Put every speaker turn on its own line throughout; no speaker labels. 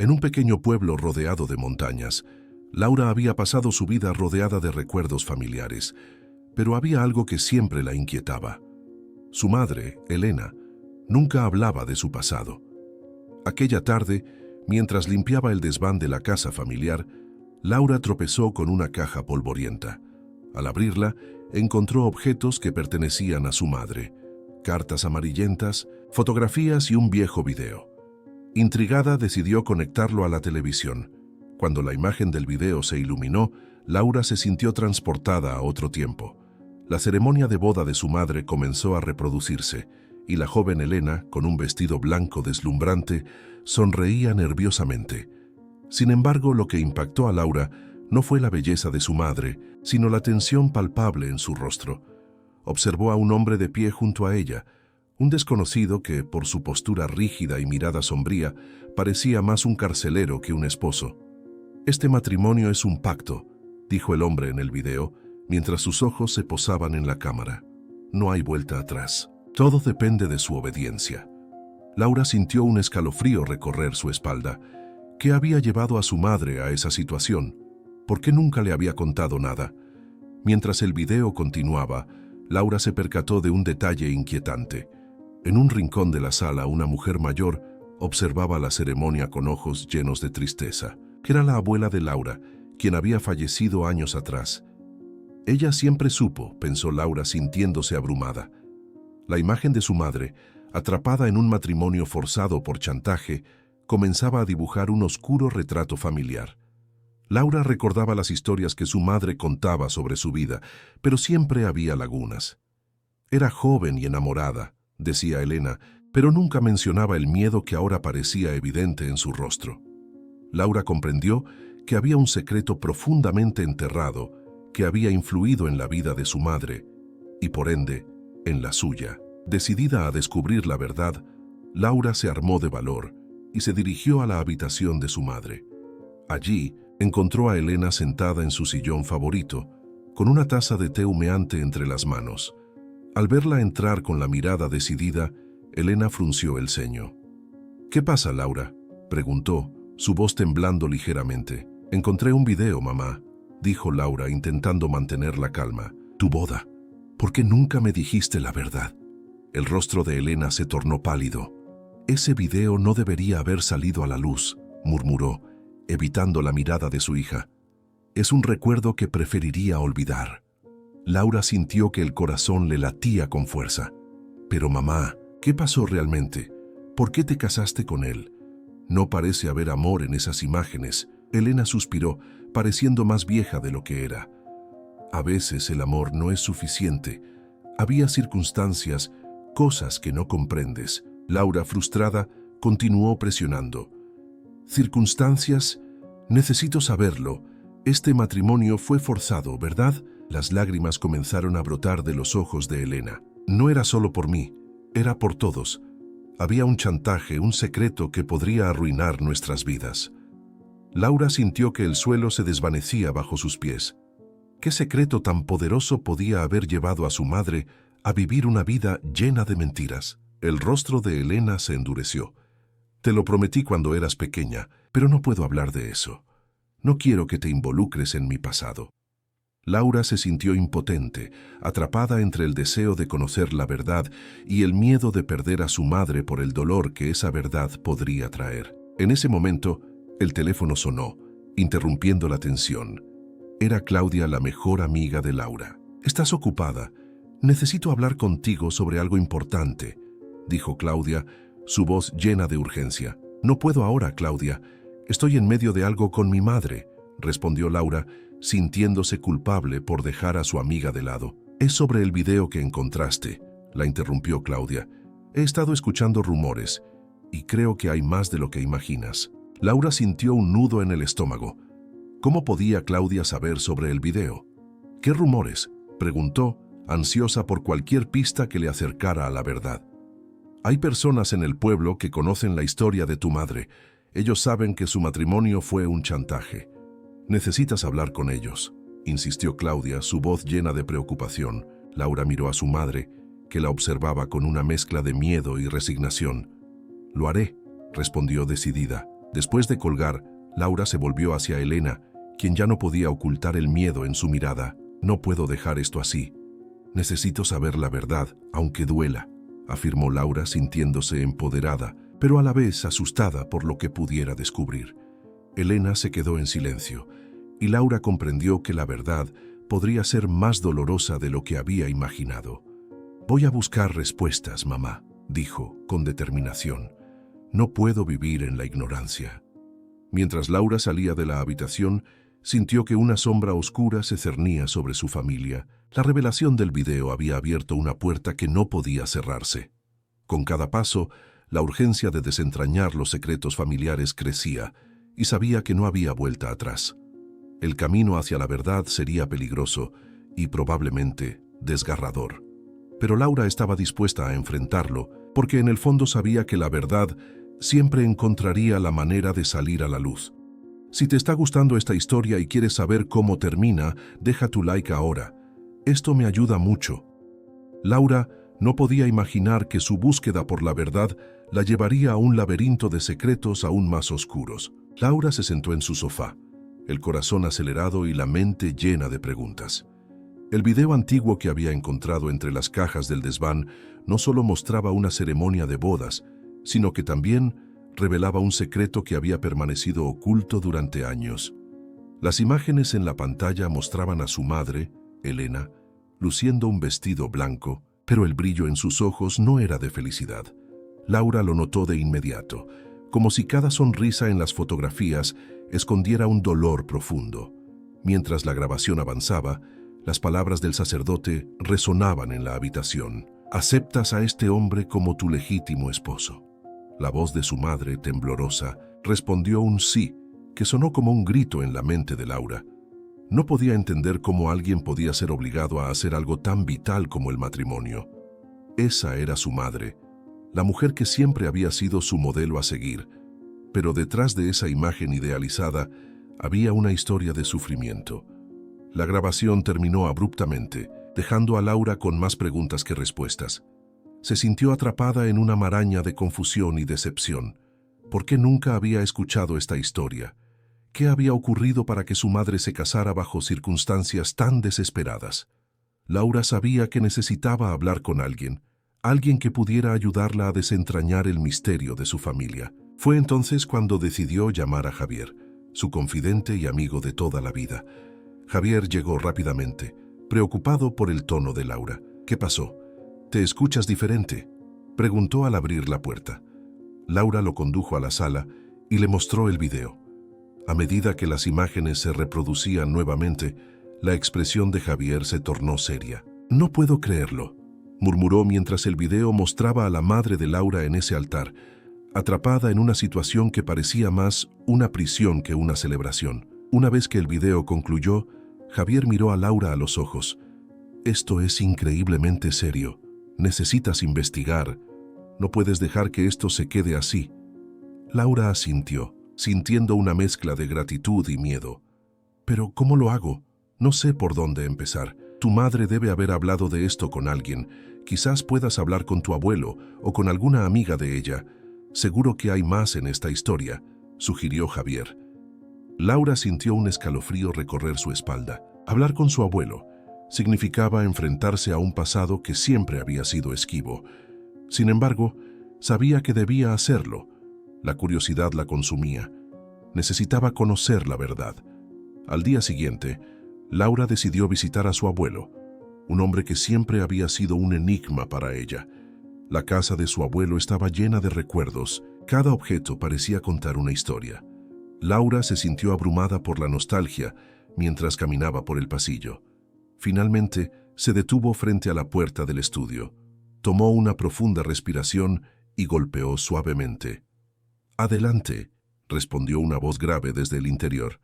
En un pequeño pueblo rodeado de montañas, Laura había pasado su vida rodeada de recuerdos familiares, pero había algo que siempre la inquietaba. Su madre, Elena, nunca hablaba de su pasado. Aquella tarde, mientras limpiaba el desván de la casa familiar, Laura tropezó con una caja polvorienta. Al abrirla, encontró objetos que pertenecían a su madre: cartas amarillentas, fotografías y un viejo video. Intrigada, decidió conectarlo a la televisión. Cuando la imagen del video se iluminó, Laura se sintió transportada a otro tiempo. La ceremonia de boda de su madre comenzó a reproducirse, y la joven Elena, con un vestido blanco deslumbrante, sonreía nerviosamente. Sin embargo, lo que impactó a Laura no fue la belleza de su madre, sino la tensión palpable en su rostro. Observó a un hombre de pie junto a ella, un desconocido que, por su postura rígida y mirada sombría, parecía más un carcelero que un esposo. «Este matrimonio es un pacto», dijo el hombre en el video, mientras sus ojos se posaban en la cámara. «No hay vuelta atrás. Todo depende de su obediencia». Laura sintió un escalofrío recorrer su espalda. ¿Qué había llevado a su madre a esa situación? ¿Por qué nunca le había contado nada? Mientras el video continuaba, Laura se percató de un detalle inquietante. En un rincón de la sala, una mujer mayor observaba la ceremonia con ojos llenos de tristeza. Era la abuela de Laura, quien había fallecido años atrás. Ella siempre supo, pensó Laura, sintiéndose abrumada. La imagen de su madre, atrapada en un matrimonio forzado por chantaje, comenzaba a dibujar un oscuro retrato familiar. Laura recordaba las historias que su madre contaba sobre su vida, pero siempre había lagunas. Era joven y enamorada, decía Elena, pero nunca mencionaba el miedo que ahora parecía evidente en su rostro. Laura comprendió que había un secreto profundamente enterrado que había influido en la vida de su madre y, por ende, en la suya. Decidida a descubrir la verdad, Laura se armó de valor y se dirigió a la habitación de su madre. Allí encontró a Elena sentada en su sillón favorito, con una taza de té humeante entre las manos. Al verla entrar con la mirada decidida, Elena frunció el ceño. «¿Qué pasa, Laura?», preguntó, su voz temblando ligeramente. «Encontré un video, mamá», dijo Laura, intentando mantener la calma. «Tu boda. ¿Por qué nunca me dijiste la verdad?». El rostro de Elena se tornó pálido. «Ese video no debería haber salido a la luz», murmuró, evitando la mirada de su hija. «Es un recuerdo que preferiría olvidar». Laura sintió que el corazón le latía con fuerza. «Pero mamá, ¿qué pasó realmente? ¿Por qué te casaste con él? No parece haber amor en esas imágenes». Elena suspiró, pareciendo más vieja de lo que era. «A veces el amor no es suficiente. Había circunstancias, cosas que no comprendes». Laura, frustrada, continuó presionando. «¿Circunstancias? Necesito saberlo. Este matrimonio fue forzado, ¿verdad?». Las lágrimas comenzaron a brotar de los ojos de Elena. «No era solo por mí, era por todos. Había un chantaje, un secreto que podría arruinar nuestras vidas». Laura sintió que el suelo se desvanecía bajo sus pies. ¿Qué secreto tan poderoso podía haber llevado a su madre a vivir una vida llena de mentiras? El rostro de Elena se endureció. «Te lo prometí cuando eras pequeña, pero no puedo hablar de eso. No quiero que te involucres en mi pasado». Laura se sintió impotente, atrapada entre el deseo de conocer la verdad y el miedo de perder a su madre por el dolor que esa verdad podría traer. En ese momento, el teléfono sonó, interrumpiendo la tensión. Era Claudia, la mejor amiga de Laura. «¿Estás ocupada? Necesito hablar contigo sobre algo importante», dijo Claudia, su voz llena de urgencia. «No puedo ahora, Claudia. Estoy en medio de algo con mi madre», respondió Laura, sintiéndose culpable por dejar a su amiga de lado. «Es sobre el video que encontraste», la interrumpió Claudia. «He estado escuchando rumores y creo que hay más de lo que imaginas». Laura sintió un nudo en el estómago. ¿Cómo podía Claudia saber sobre el video? «¿Qué rumores?», preguntó, ansiosa por cualquier pista que le acercara a la verdad. «Hay personas en el pueblo que conocen la historia de tu madre. Ellos saben que su matrimonio fue un chantaje. Necesitas hablar con ellos», insistió Claudia, su voz llena de preocupación. Laura miró a su madre, que la observaba con una mezcla de miedo y resignación. «Lo haré», respondió decidida. Después de colgar, Laura se volvió hacia Elena, quien ya no podía ocultar el miedo en su mirada. «No puedo dejar esto así. Necesito saber la verdad, aunque duela», afirmó Laura sintiéndose empoderada, pero a la vez asustada por lo que pudiera descubrir. Elena se quedó en silencio, y Laura comprendió que la verdad podría ser más dolorosa de lo que había imaginado. «Voy a buscar respuestas, mamá», dijo con determinación. «No puedo vivir en la ignorancia». Mientras Laura salía de la habitación, sintió que una sombra oscura se cernía sobre su familia. La revelación del video había abierto una puerta que no podía cerrarse. Con cada paso, la urgencia de desentrañar los secretos familiares crecía, y sabía que no había vuelta atrás. El camino hacia la verdad sería peligroso y probablemente desgarrador. Pero Laura estaba dispuesta a enfrentarlo, porque en el fondo sabía que la verdad siempre encontraría la manera de salir a la luz. Si te está gustando esta historia y quieres saber cómo termina, deja tu like ahora. Esto me ayuda mucho. Laura no podía imaginar que su búsqueda por la verdad la llevaría a un laberinto de secretos aún más oscuros. Laura se sentó en su sofá, el corazón acelerado y la mente llena de preguntas. El video antiguo que había encontrado entre las cajas del desván no solo mostraba una ceremonia de bodas, sino que también revelaba un secreto que había permanecido oculto durante años. Las imágenes en la pantalla mostraban a su madre, Elena, luciendo un vestido blanco, pero el brillo en sus ojos no era de felicidad. Laura lo notó de inmediato, como si cada sonrisa en las fotografías escondiera un dolor profundo. Mientras la grabación avanzaba, las palabras del sacerdote resonaban en la habitación. «¿Aceptas a este hombre como tu legítimo esposo?». La voz de su madre, temblorosa, respondió un sí, que sonó como un grito en la mente de Laura. No podía entender cómo alguien podía ser obligado a hacer algo tan vital como el matrimonio. Esa era su madre, la mujer que siempre había sido su modelo a seguir, pero detrás de esa imagen idealizada había una historia de sufrimiento. La grabación terminó abruptamente, dejando a Laura con más preguntas que respuestas. Se sintió atrapada en una maraña de confusión y decepción. ¿Por qué nunca había escuchado esta historia? ¿Qué había ocurrido para que su madre se casara bajo circunstancias tan desesperadas? Laura sabía que necesitaba hablar con alguien que pudiera ayudarla a desentrañar el misterio de su familia. Fue entonces cuando decidió llamar a Javier, su confidente y amigo de toda la vida. Javier llegó rápidamente, preocupado por el tono de Laura. «¿Qué pasó? ¿Te escuchas diferente?», preguntó al abrir la puerta. Laura lo condujo a la sala y le mostró el video. A medida que las imágenes se reproducían nuevamente, la expresión de Javier se tornó seria. «No puedo creerlo», murmuró mientras el video mostraba a la madre de Laura en ese altar, atrapada en una situación que parecía más una prisión que una celebración. Una vez que el video concluyó, Javier miró a Laura a los ojos. «Esto es increíblemente serio. Necesitas investigar. No puedes dejar que esto se quede así». Laura asintió, sintiendo una mezcla de gratitud y miedo. «Pero, ¿cómo lo hago? No sé por dónde empezar. Tu madre debe haber hablado de esto con alguien. Quizás puedas hablar con tu abuelo o con alguna amiga de ella. Seguro que hay más en esta historia», sugirió Javier. Laura sintió un escalofrío recorrer su espalda. Hablar con su abuelo significaba enfrentarse a un pasado que siempre había sido esquivo. Sin embargo, sabía que debía hacerlo. La curiosidad la consumía. Necesitaba conocer la verdad. Al día siguiente, Laura decidió visitar a su abuelo, un hombre que siempre había sido un enigma para ella. La casa de su abuelo estaba llena de recuerdos. Cada objeto parecía contar una historia. Laura se sintió abrumada por la nostalgia mientras caminaba por el pasillo. Finalmente, se detuvo frente a la puerta del estudio. Tomó una profunda respiración y golpeó suavemente. «Adelante», respondió una voz grave desde el interior.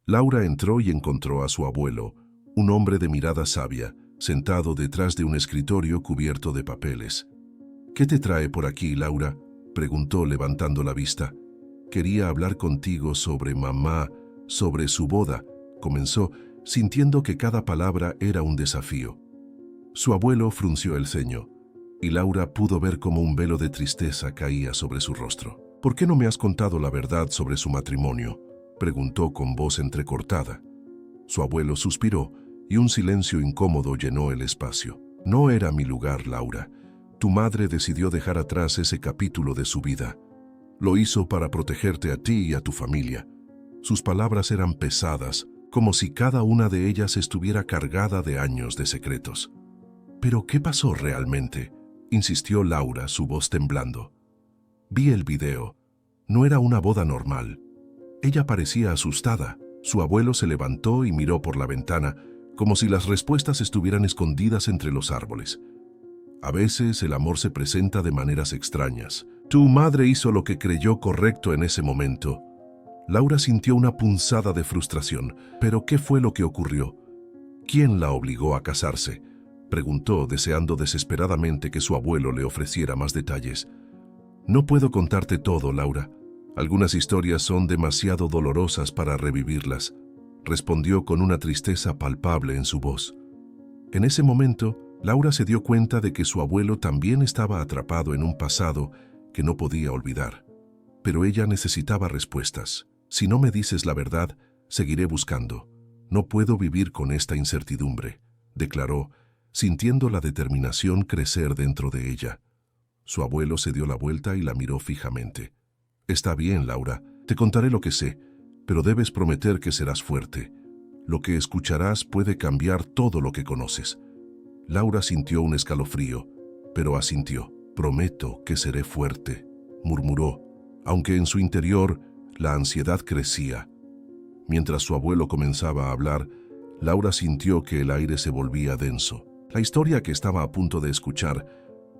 Laura entró y encontró a su abuelo, un hombre de mirada sabia, sentado detrás de un escritorio cubierto de papeles. «¿Qué te trae por aquí, Laura?», preguntó levantando la vista. «Quería hablar contigo sobre mamá, sobre su boda», comenzó, sintiendo que cada palabra era un desafío. Su abuelo frunció el ceño, y Laura pudo ver cómo un velo de tristeza caía sobre su rostro. ¿Por qué no me has contado la verdad sobre su matrimonio?, preguntó con voz entrecortada. Su abuelo suspiró y un silencio incómodo llenó el espacio. No era mi lugar, Laura. Tu madre decidió dejar atrás ese capítulo de su vida. Lo hizo para protegerte a ti y a tu familia. Sus palabras eran pesadas, como si cada una de ellas estuviera cargada de años de secretos. ¿Pero qué pasó realmente?, insistió Laura, su voz temblando. Vi el video. No era una boda normal. Ella parecía asustada. Su abuelo se levantó y miró por la ventana, como si las respuestas estuvieran escondidas entre los árboles. A veces el amor se presenta de maneras extrañas. Tu madre hizo lo que creyó correcto en ese momento. Laura sintió una punzada de frustración. ¿Pero qué fue lo que ocurrió? ¿Quién la obligó a casarse?, preguntó, deseando desesperadamente que su abuelo le ofreciera más detalles. No puedo contarte todo, Laura. Algunas historias son demasiado dolorosas para revivirlas, respondió con una tristeza palpable en su voz. En ese momento, Laura se dio cuenta de que su abuelo también estaba atrapado en un pasado que no podía olvidar. Pero ella necesitaba respuestas. Si no me dices la verdad, seguiré buscando. No puedo vivir con esta incertidumbre, declaró, sintiendo la determinación crecer dentro de ella. Su abuelo se dio la vuelta y la miró fijamente. Está bien, Laura, te contaré lo que sé, pero debes prometer que serás fuerte. Lo que escucharás puede cambiar todo lo que conoces. Laura sintió un escalofrío, pero asintió. Prometo que seré fuerte, murmuró, aunque en su interior la ansiedad crecía. Mientras su abuelo comenzaba a hablar, Laura sintió que el aire se volvía denso. La historia que estaba a punto de escuchar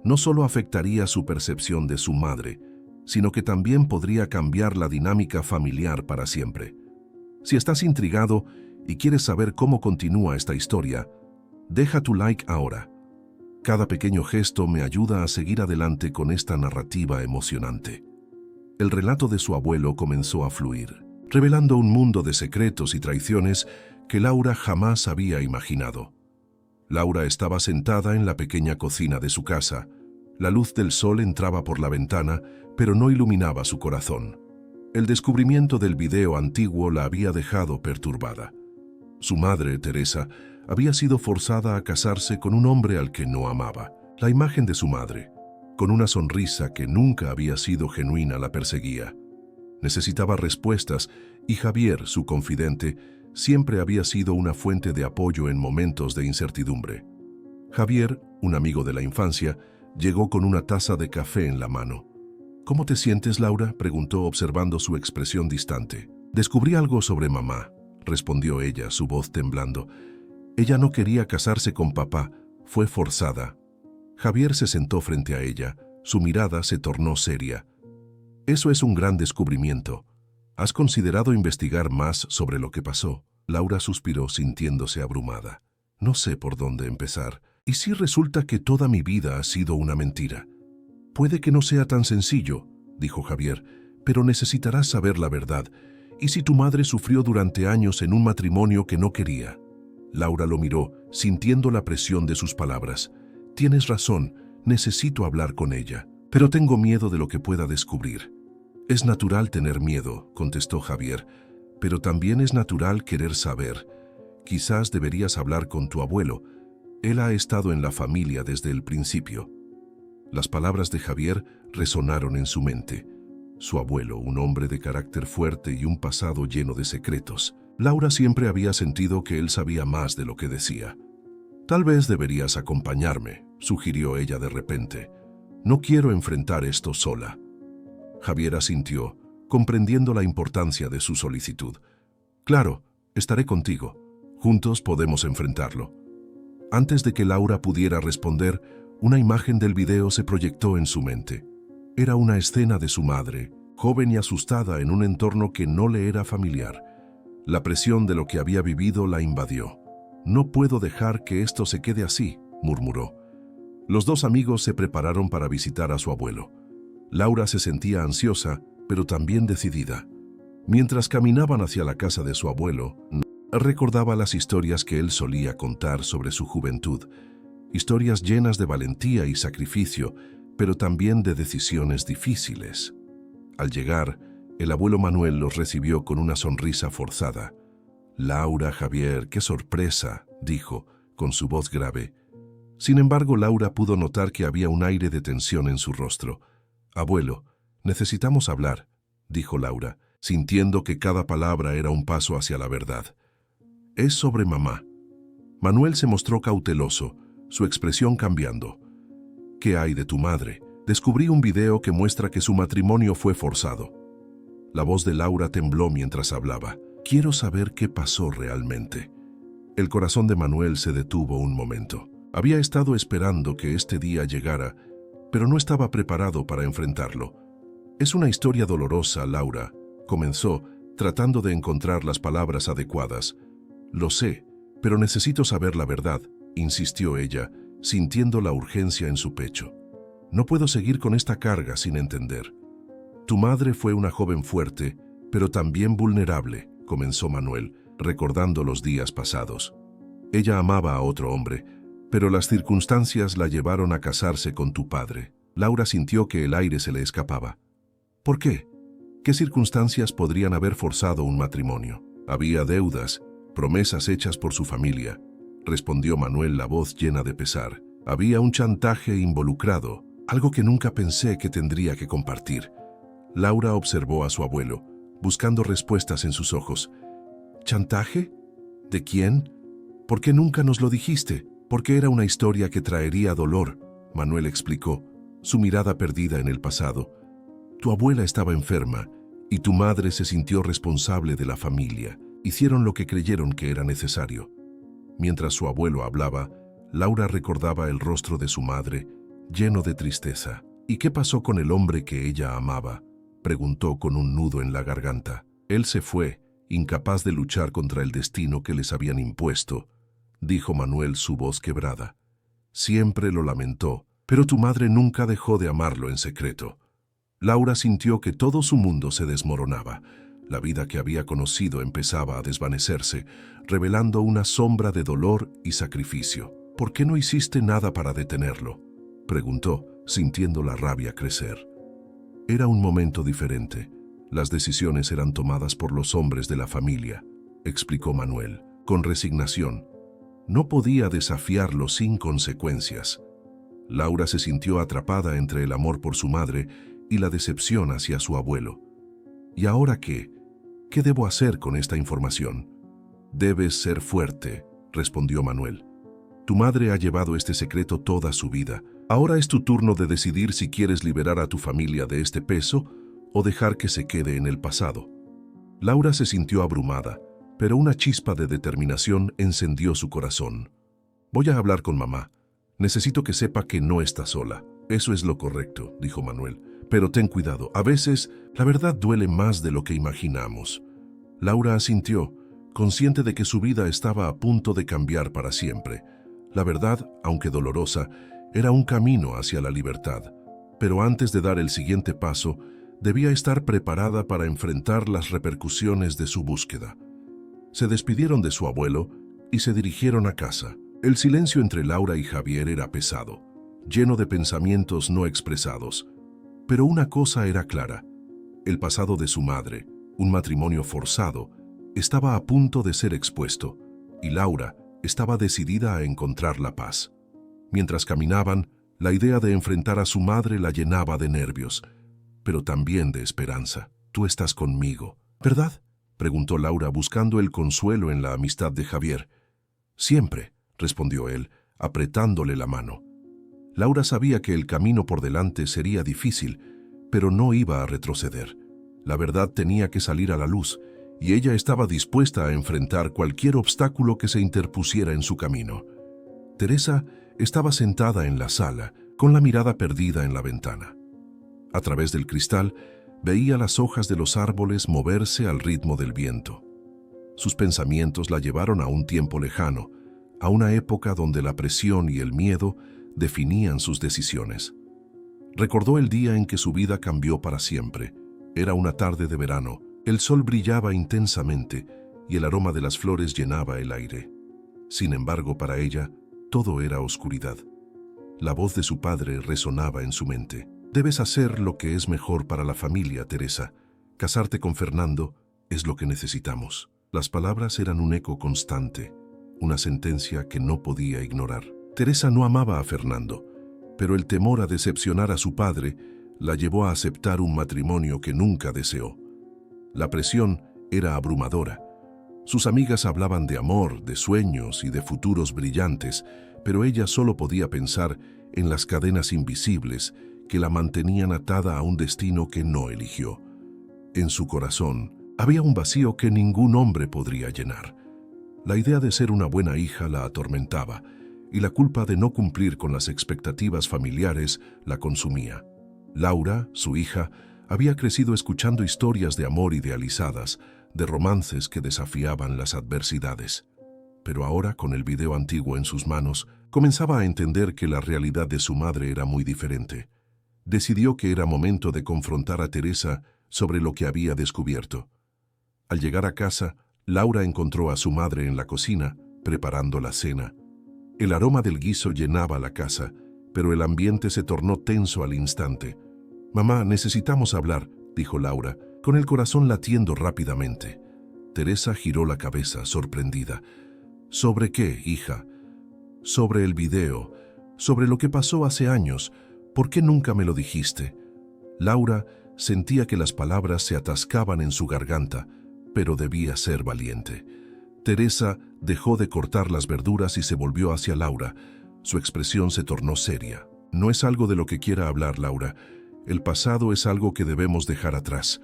no solo afectaría su percepción de su madre, sino que también podría cambiar la dinámica familiar para siempre. Si estás intrigado y quieres saber cómo continúa esta historia, deja tu like ahora. Cada pequeño gesto me ayuda a seguir adelante con esta narrativa emocionante. El relato de su abuelo comenzó a fluir, revelando un mundo de secretos y traiciones que Laura jamás había imaginado. Laura estaba sentada en la pequeña cocina de su casa. La luz del sol entraba por la ventana, pero no iluminaba su corazón. El descubrimiento del video antiguo la había dejado perturbada. Su madre, Teresa, había sido forzada a casarse con un hombre al que no amaba. La imagen de su madre, con una sonrisa que nunca había sido genuina, la perseguía. Necesitaba respuestas y Javier, su confidente, siempre había sido una fuente de apoyo en momentos de incertidumbre. Javier, un amigo de la infancia, llegó con una taza de café en la mano. ¿Cómo te sientes, Laura?, preguntó observando su expresión distante. Descubrí algo sobre mamá, respondió ella, su voz temblando. Ella no quería casarse con papá, fue forzada. Javier se sentó frente a ella, su mirada se tornó seria. Eso es un gran descubrimiento. ¿Has considerado investigar más sobre lo que pasó? Laura suspiró sintiéndose abrumada. No sé por dónde empezar. ¿Y si resulta que toda mi vida ha sido una mentira? Puede que no sea tan sencillo, dijo Javier, pero necesitarás saber la verdad. ¿Y si tu madre sufrió durante años en un matrimonio que no quería? Laura lo miró, sintiendo la presión de sus palabras. Tienes razón, necesito hablar con ella, pero tengo miedo de lo que pueda descubrir. Es natural tener miedo, contestó Javier, pero también es natural querer saber. Quizás deberías hablar con tu abuelo. Él ha estado en la familia desde el principio. Las palabras de Javier resonaron en su mente. Su abuelo, un hombre de carácter fuerte y un pasado lleno de secretos. Laura siempre había sentido que él sabía más de lo que decía. Tal vez deberías acompañarme, sugirió ella de repente. No quiero enfrentar esto sola. Javier asintió, comprendiendo la importancia de su solicitud. Claro, estaré contigo. Juntos podemos enfrentarlo. Antes de que Laura pudiera responder, una imagen del video se proyectó en su mente. Era una escena de su madre, joven y asustada en un entorno que no le era familiar. La presión de lo que había vivido la invadió. No puedo dejar que esto se quede así, murmuró. Los dos amigos se prepararon para visitar a su abuelo. Laura se sentía ansiosa, pero también decidida. Mientras caminaban hacia la casa de su abuelo, recordaba las historias que él solía contar sobre su juventud. Historias llenas de valentía y sacrificio, pero también de decisiones difíciles. Al llegar, el abuelo Manuel los recibió con una sonrisa forzada. «Laura, Javier, qué sorpresa», dijo, con su voz grave. Sin embargo, Laura pudo notar que había un aire de tensión en su rostro. «Abuelo, necesitamos hablar», dijo Laura, sintiendo que cada palabra era un paso hacia la verdad. «Es sobre mamá». Manuel se mostró cauteloso, su expresión cambiando. «¿Qué hay de tu madre? Descubrí un video que muestra que su matrimonio fue forzado». La voz de Laura tembló mientras hablaba. «Quiero saber qué pasó realmente». El corazón de Manuel se detuvo un momento. Había estado esperando que este día llegara, pero no estaba preparado para enfrentarlo. «Es una historia dolorosa, Laura», comenzó, tratando de encontrar las palabras adecuadas. «Lo sé, pero necesito saber la verdad», insistió ella, sintiendo la urgencia en su pecho. «No puedo seguir con esta carga sin entender». «Tu madre fue una joven fuerte, pero también vulnerable», comenzó Manuel, recordando los días pasados. «Ella amaba a otro hombre, pero las circunstancias la llevaron a casarse con tu padre». Laura sintió que el aire se le escapaba. «¿Por qué? ¿Qué circunstancias podrían haber forzado un matrimonio?» «Había deudas, promesas hechas por su familia», respondió Manuel, la voz llena de pesar. «Había un chantaje involucrado, algo que nunca pensé que tendría que compartir». Laura observó a su abuelo, buscando respuestas en sus ojos. «¿Chantaje? ¿De quién? ¿Por qué nunca nos lo dijiste?» «Porque era una historia que traería dolor», Manuel explicó, su mirada perdida en el pasado. «Tu abuela estaba enferma y tu madre se sintió responsable de la familia. Hicieron lo que creyeron que era necesario». Mientras su abuelo hablaba, Laura recordaba el rostro de su madre, lleno de tristeza. «¿Y qué pasó con el hombre que ella amaba?», preguntó con un nudo en la garganta. «Él se fue, incapaz de luchar contra el destino que les habían impuesto», dijo Manuel, su voz quebrada. «Siempre lo lamentó, pero tu madre nunca dejó de amarlo en secreto». Laura sintió que todo su mundo se desmoronaba. La vida que había conocido empezaba a desvanecerse, revelando una sombra de dolor y sacrificio. «¿Por qué no hiciste nada para detenerlo?», preguntó, sintiendo la rabia crecer. Era un momento diferente. Las decisiones eran tomadas por los hombres de la familia, explicó Manuel, con resignación. No podía desafiarlo sin consecuencias. Laura se sintió atrapada entre el amor por su madre y la decepción hacia su abuelo. «¿Y ahora qué? ¿Qué debo hacer con esta información?». «Debes ser fuerte», respondió Manuel. «Tu madre ha llevado este secreto toda su vida. Ahora es tu turno de decidir si quieres liberar a tu familia de este peso o dejar que se quede en el pasado». Laura se sintió abrumada, pero una chispa de determinación encendió su corazón. «Voy a hablar con mamá. Necesito que sepa que no está sola». «Eso es lo correcto», dijo Manuel. «Pero ten cuidado, a veces la verdad duele más de lo que imaginamos». Laura asintió, consciente de que su vida estaba a punto de cambiar para siempre. La verdad, aunque dolorosa, era un camino hacia la libertad. Pero antes de dar el siguiente paso, debía estar preparada para enfrentar las repercusiones de su búsqueda. Se despidieron de su abuelo y se dirigieron a casa. El silencio entre Laura y Javier era pesado, lleno de pensamientos no expresados. Pero una cosa era clara: el pasado de su madre, un matrimonio forzado, estaba a punto de ser expuesto, y Laura estaba decidida a encontrar la paz. Mientras caminaban, la idea de enfrentar a su madre la llenaba de nervios, pero también de esperanza. «Tú estás conmigo, ¿verdad?», preguntó Laura, buscando el consuelo en la amistad de Javier. «Siempre», respondió él, apretándole la mano. Laura sabía que el camino por delante sería difícil, pero no iba a retroceder. La verdad tenía que salir a la luz, y ella estaba dispuesta a enfrentar cualquier obstáculo que se interpusiera en su camino. Teresa estaba sentada en la sala, con la mirada perdida en la ventana. A través del cristal, veía las hojas de los árboles moverse al ritmo del viento. Sus pensamientos la llevaron a un tiempo lejano, a una época donde la presión y el miedo definían sus decisiones. Recordó el día en que su vida cambió para siempre. Era una tarde de verano, el sol brillaba intensamente y el aroma de las flores llenaba el aire. Sin embargo, para ella, todo era oscuridad. La voz de su padre resonaba en su mente. Debes hacer lo que es mejor para la familia, Teresa. Casarte con Fernando es lo que necesitamos. Las palabras eran un eco constante, una sentencia que no podía ignorar. Teresa no amaba a Fernando, pero el temor a decepcionar a su padre la llevó a aceptar un matrimonio que nunca deseó. La presión era abrumadora. Sus amigas hablaban de amor, de sueños y de futuros brillantes, pero ella solo podía pensar en las cadenas invisibles que la mantenían atada a un destino que no eligió. En su corazón había un vacío que ningún hombre podría llenar. La idea de ser una buena hija la atormentaba, y la culpa de no cumplir con las expectativas familiares la consumía. Laura, su hija, había crecido escuchando historias de amor idealizadas, de romances que desafiaban las adversidades. Pero ahora, con el video antiguo en sus manos, comenzaba a entender que la realidad de su madre era muy diferente. Decidió que era momento de confrontar a Teresa sobre lo que había descubierto. Al llegar a casa, Laura encontró a su madre en la cocina, preparando la cena. El aroma del guiso llenaba la casa, pero el ambiente se tornó tenso al instante. «Mamá, necesitamos hablar», dijo Laura, con el corazón latiendo rápidamente. Teresa giró la cabeza, sorprendida. «¿Sobre qué, hija?» «Sobre el video, sobre lo que pasó hace años. ¿Por qué nunca me lo dijiste?» Laura sentía que las palabras se atascaban en su garganta, pero debía ser valiente. Teresa dejó de cortar las verduras y se volvió hacia Laura. Su expresión se tornó seria. «No es algo de lo que quiera hablar, Laura. El pasado es algo que debemos dejar atrás».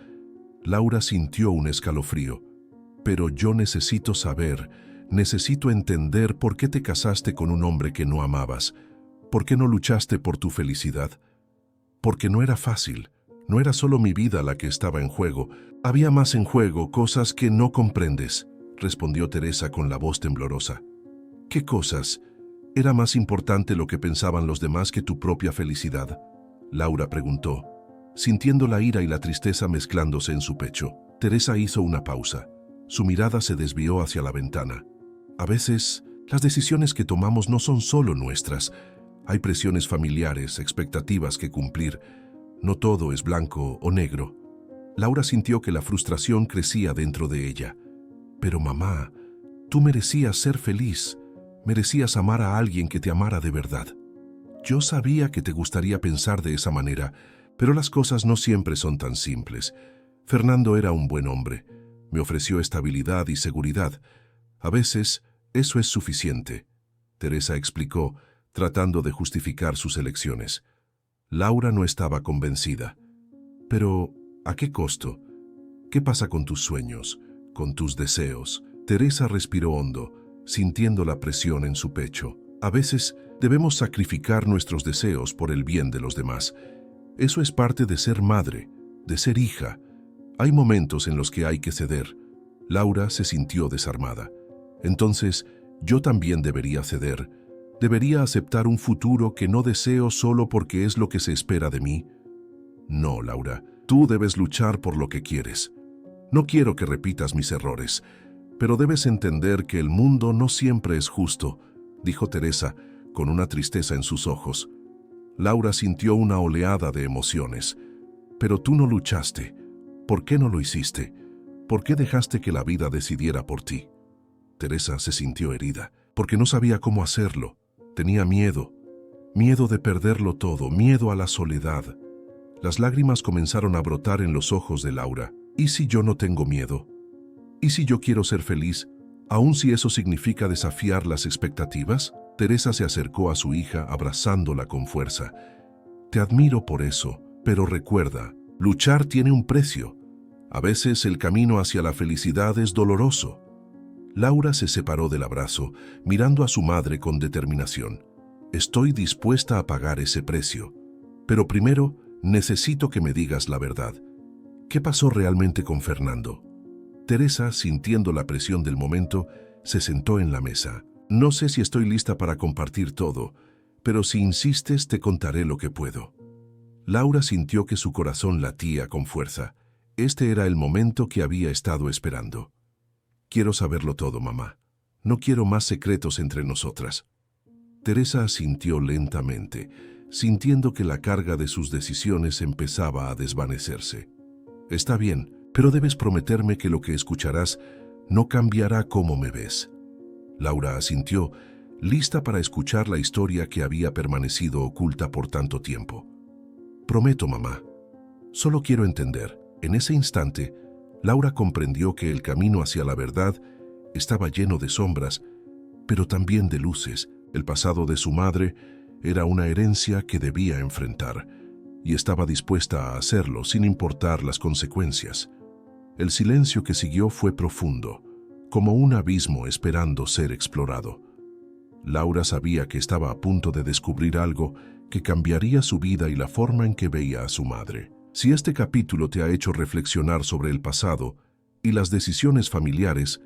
Laura sintió un escalofrío. «Pero yo necesito saber, necesito entender por qué te casaste con un hombre que no amabas. ¿Por qué no luchaste por tu felicidad?» «Porque no era fácil. No era solo mi vida la que estaba en juego. Había más en juego, cosas que no comprendes», respondió Teresa con la voz temblorosa. «¿Qué cosas? ¿Era más importante lo que pensaban los demás que tu propia felicidad?», Laura preguntó, sintiendo la ira y la tristeza mezclándose en su pecho. Teresa hizo una pausa. Su mirada se desvió hacia la ventana. «A veces, las decisiones que tomamos no son solo nuestras. Hay presiones familiares, expectativas que cumplir. No todo es blanco o negro». Laura sintió que la frustración crecía dentro de ella. «Pero mamá, tú merecías ser feliz. Merecías amar a alguien que te amara de verdad. Yo sabía que te gustaría pensar de esa manera, pero las cosas no siempre son tan simples. Fernando era un buen hombre. Me ofreció estabilidad y seguridad. A veces, eso es suficiente», Teresa explicó, tratando de justificar sus elecciones. Laura no estaba convencida. «Pero, ¿a qué costo? ¿Qué pasa con tus sueños, con tus deseos?». Teresa respiró hondo, sintiendo la presión en su pecho. «A veces debemos sacrificar nuestros deseos por el bien de los demás. Eso es parte de ser madre, de ser hija. Hay momentos en los que hay que ceder». Laura se sintió desarmada. «Entonces, yo también debería ceder. ¿Debería aceptar un futuro que no deseo solo porque es lo que se espera de mí?». «No, Laura, tú debes luchar por lo que quieres. No quiero que repitas mis errores, pero debes entender que el mundo no siempre es justo», dijo Teresa, con una tristeza en sus ojos. Laura sintió una oleada de emociones. «Pero tú no luchaste. ¿Por qué no lo hiciste? ¿Por qué dejaste que la vida decidiera por ti?». Teresa se sintió herida, porque no sabía cómo hacerlo. Tenía miedo de perderlo todo, miedo a la soledad. Las lágrimas comenzaron a brotar en los ojos de Laura. «¿Y si yo no tengo miedo? ¿Y si yo quiero ser feliz, aun si eso significa desafiar las expectativas?». Teresa se acercó a su hija abrazándola con fuerza. «Te admiro por eso, pero recuerda, luchar tiene un precio. A veces el camino hacia la felicidad es doloroso». Laura se separó del abrazo, mirando a su madre con determinación. «Estoy dispuesta a pagar ese precio. Pero primero, necesito que me digas la verdad. ¿Qué pasó realmente con Fernando?». Teresa, sintiendo la presión del momento, se sentó en la mesa. «No sé si estoy lista para compartir todo, pero si insistes te contaré lo que puedo». Laura sintió que su corazón latía con fuerza. Este era el momento que había estado esperando. «Quiero saberlo todo, mamá. No quiero más secretos entre nosotras». Teresa asintió lentamente. sintiendo que la carga de sus decisiones empezaba a desvanecerse. «Está bien, pero debes prometerme que lo que escucharás no cambiará cómo me ves». Laura asintió, lista para escuchar la historia que había permanecido oculta por tanto tiempo. «Prometo, mamá. Solo quiero entender». En ese instante, Laura comprendió que el camino hacia la verdad estaba lleno de sombras, pero también de luces. El pasado de su madre era una herencia que debía enfrentar, y estaba dispuesta a hacerlo sin importar las consecuencias. El silencio que siguió fue profundo, como un abismo esperando ser explorado. Laura sabía que estaba a punto de descubrir algo que cambiaría su vida y la forma en que veía a su madre. Si este capítulo te ha hecho reflexionar sobre el pasado y las decisiones familiares,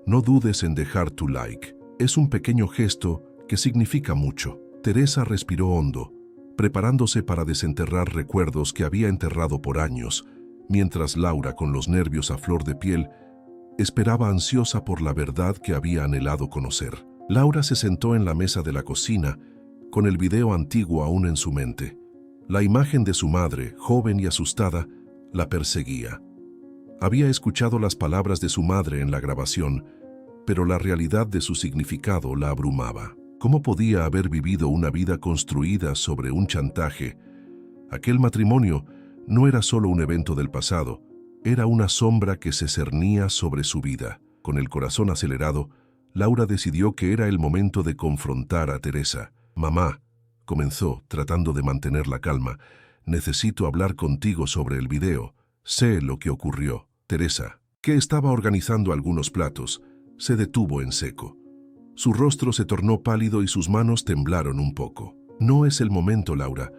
no dudes en dejar tu like. Es un pequeño gesto que significa mucho. Teresa respiró hondo, preparándose para desenterrar recuerdos que había enterrado por años, mientras Laura, con los nervios a flor de piel, esperaba ansiosa por la verdad que había anhelado conocer. Laura se sentó en la mesa de la cocina, con el video antiguo aún en su mente. La imagen de su madre, joven y asustada, la perseguía. Había escuchado las palabras de su madre en la grabación, pero la realidad de su significado la abrumaba. ¿Cómo podía haber vivido una vida construida sobre un chantaje? Aquel matrimonio no era solo un evento del pasado, era una sombra que se cernía sobre su vida. Con el corazón acelerado, Laura decidió que era el momento de confrontar a Teresa. «Mamá», comenzó, tratando de mantener la calma, «necesito hablar contigo sobre el video. Sé lo que ocurrió». Teresa, que estaba organizando algunos platos, se detuvo en seco. Su rostro se tornó pálido y sus manos temblaron un poco. «No es el momento, Laura.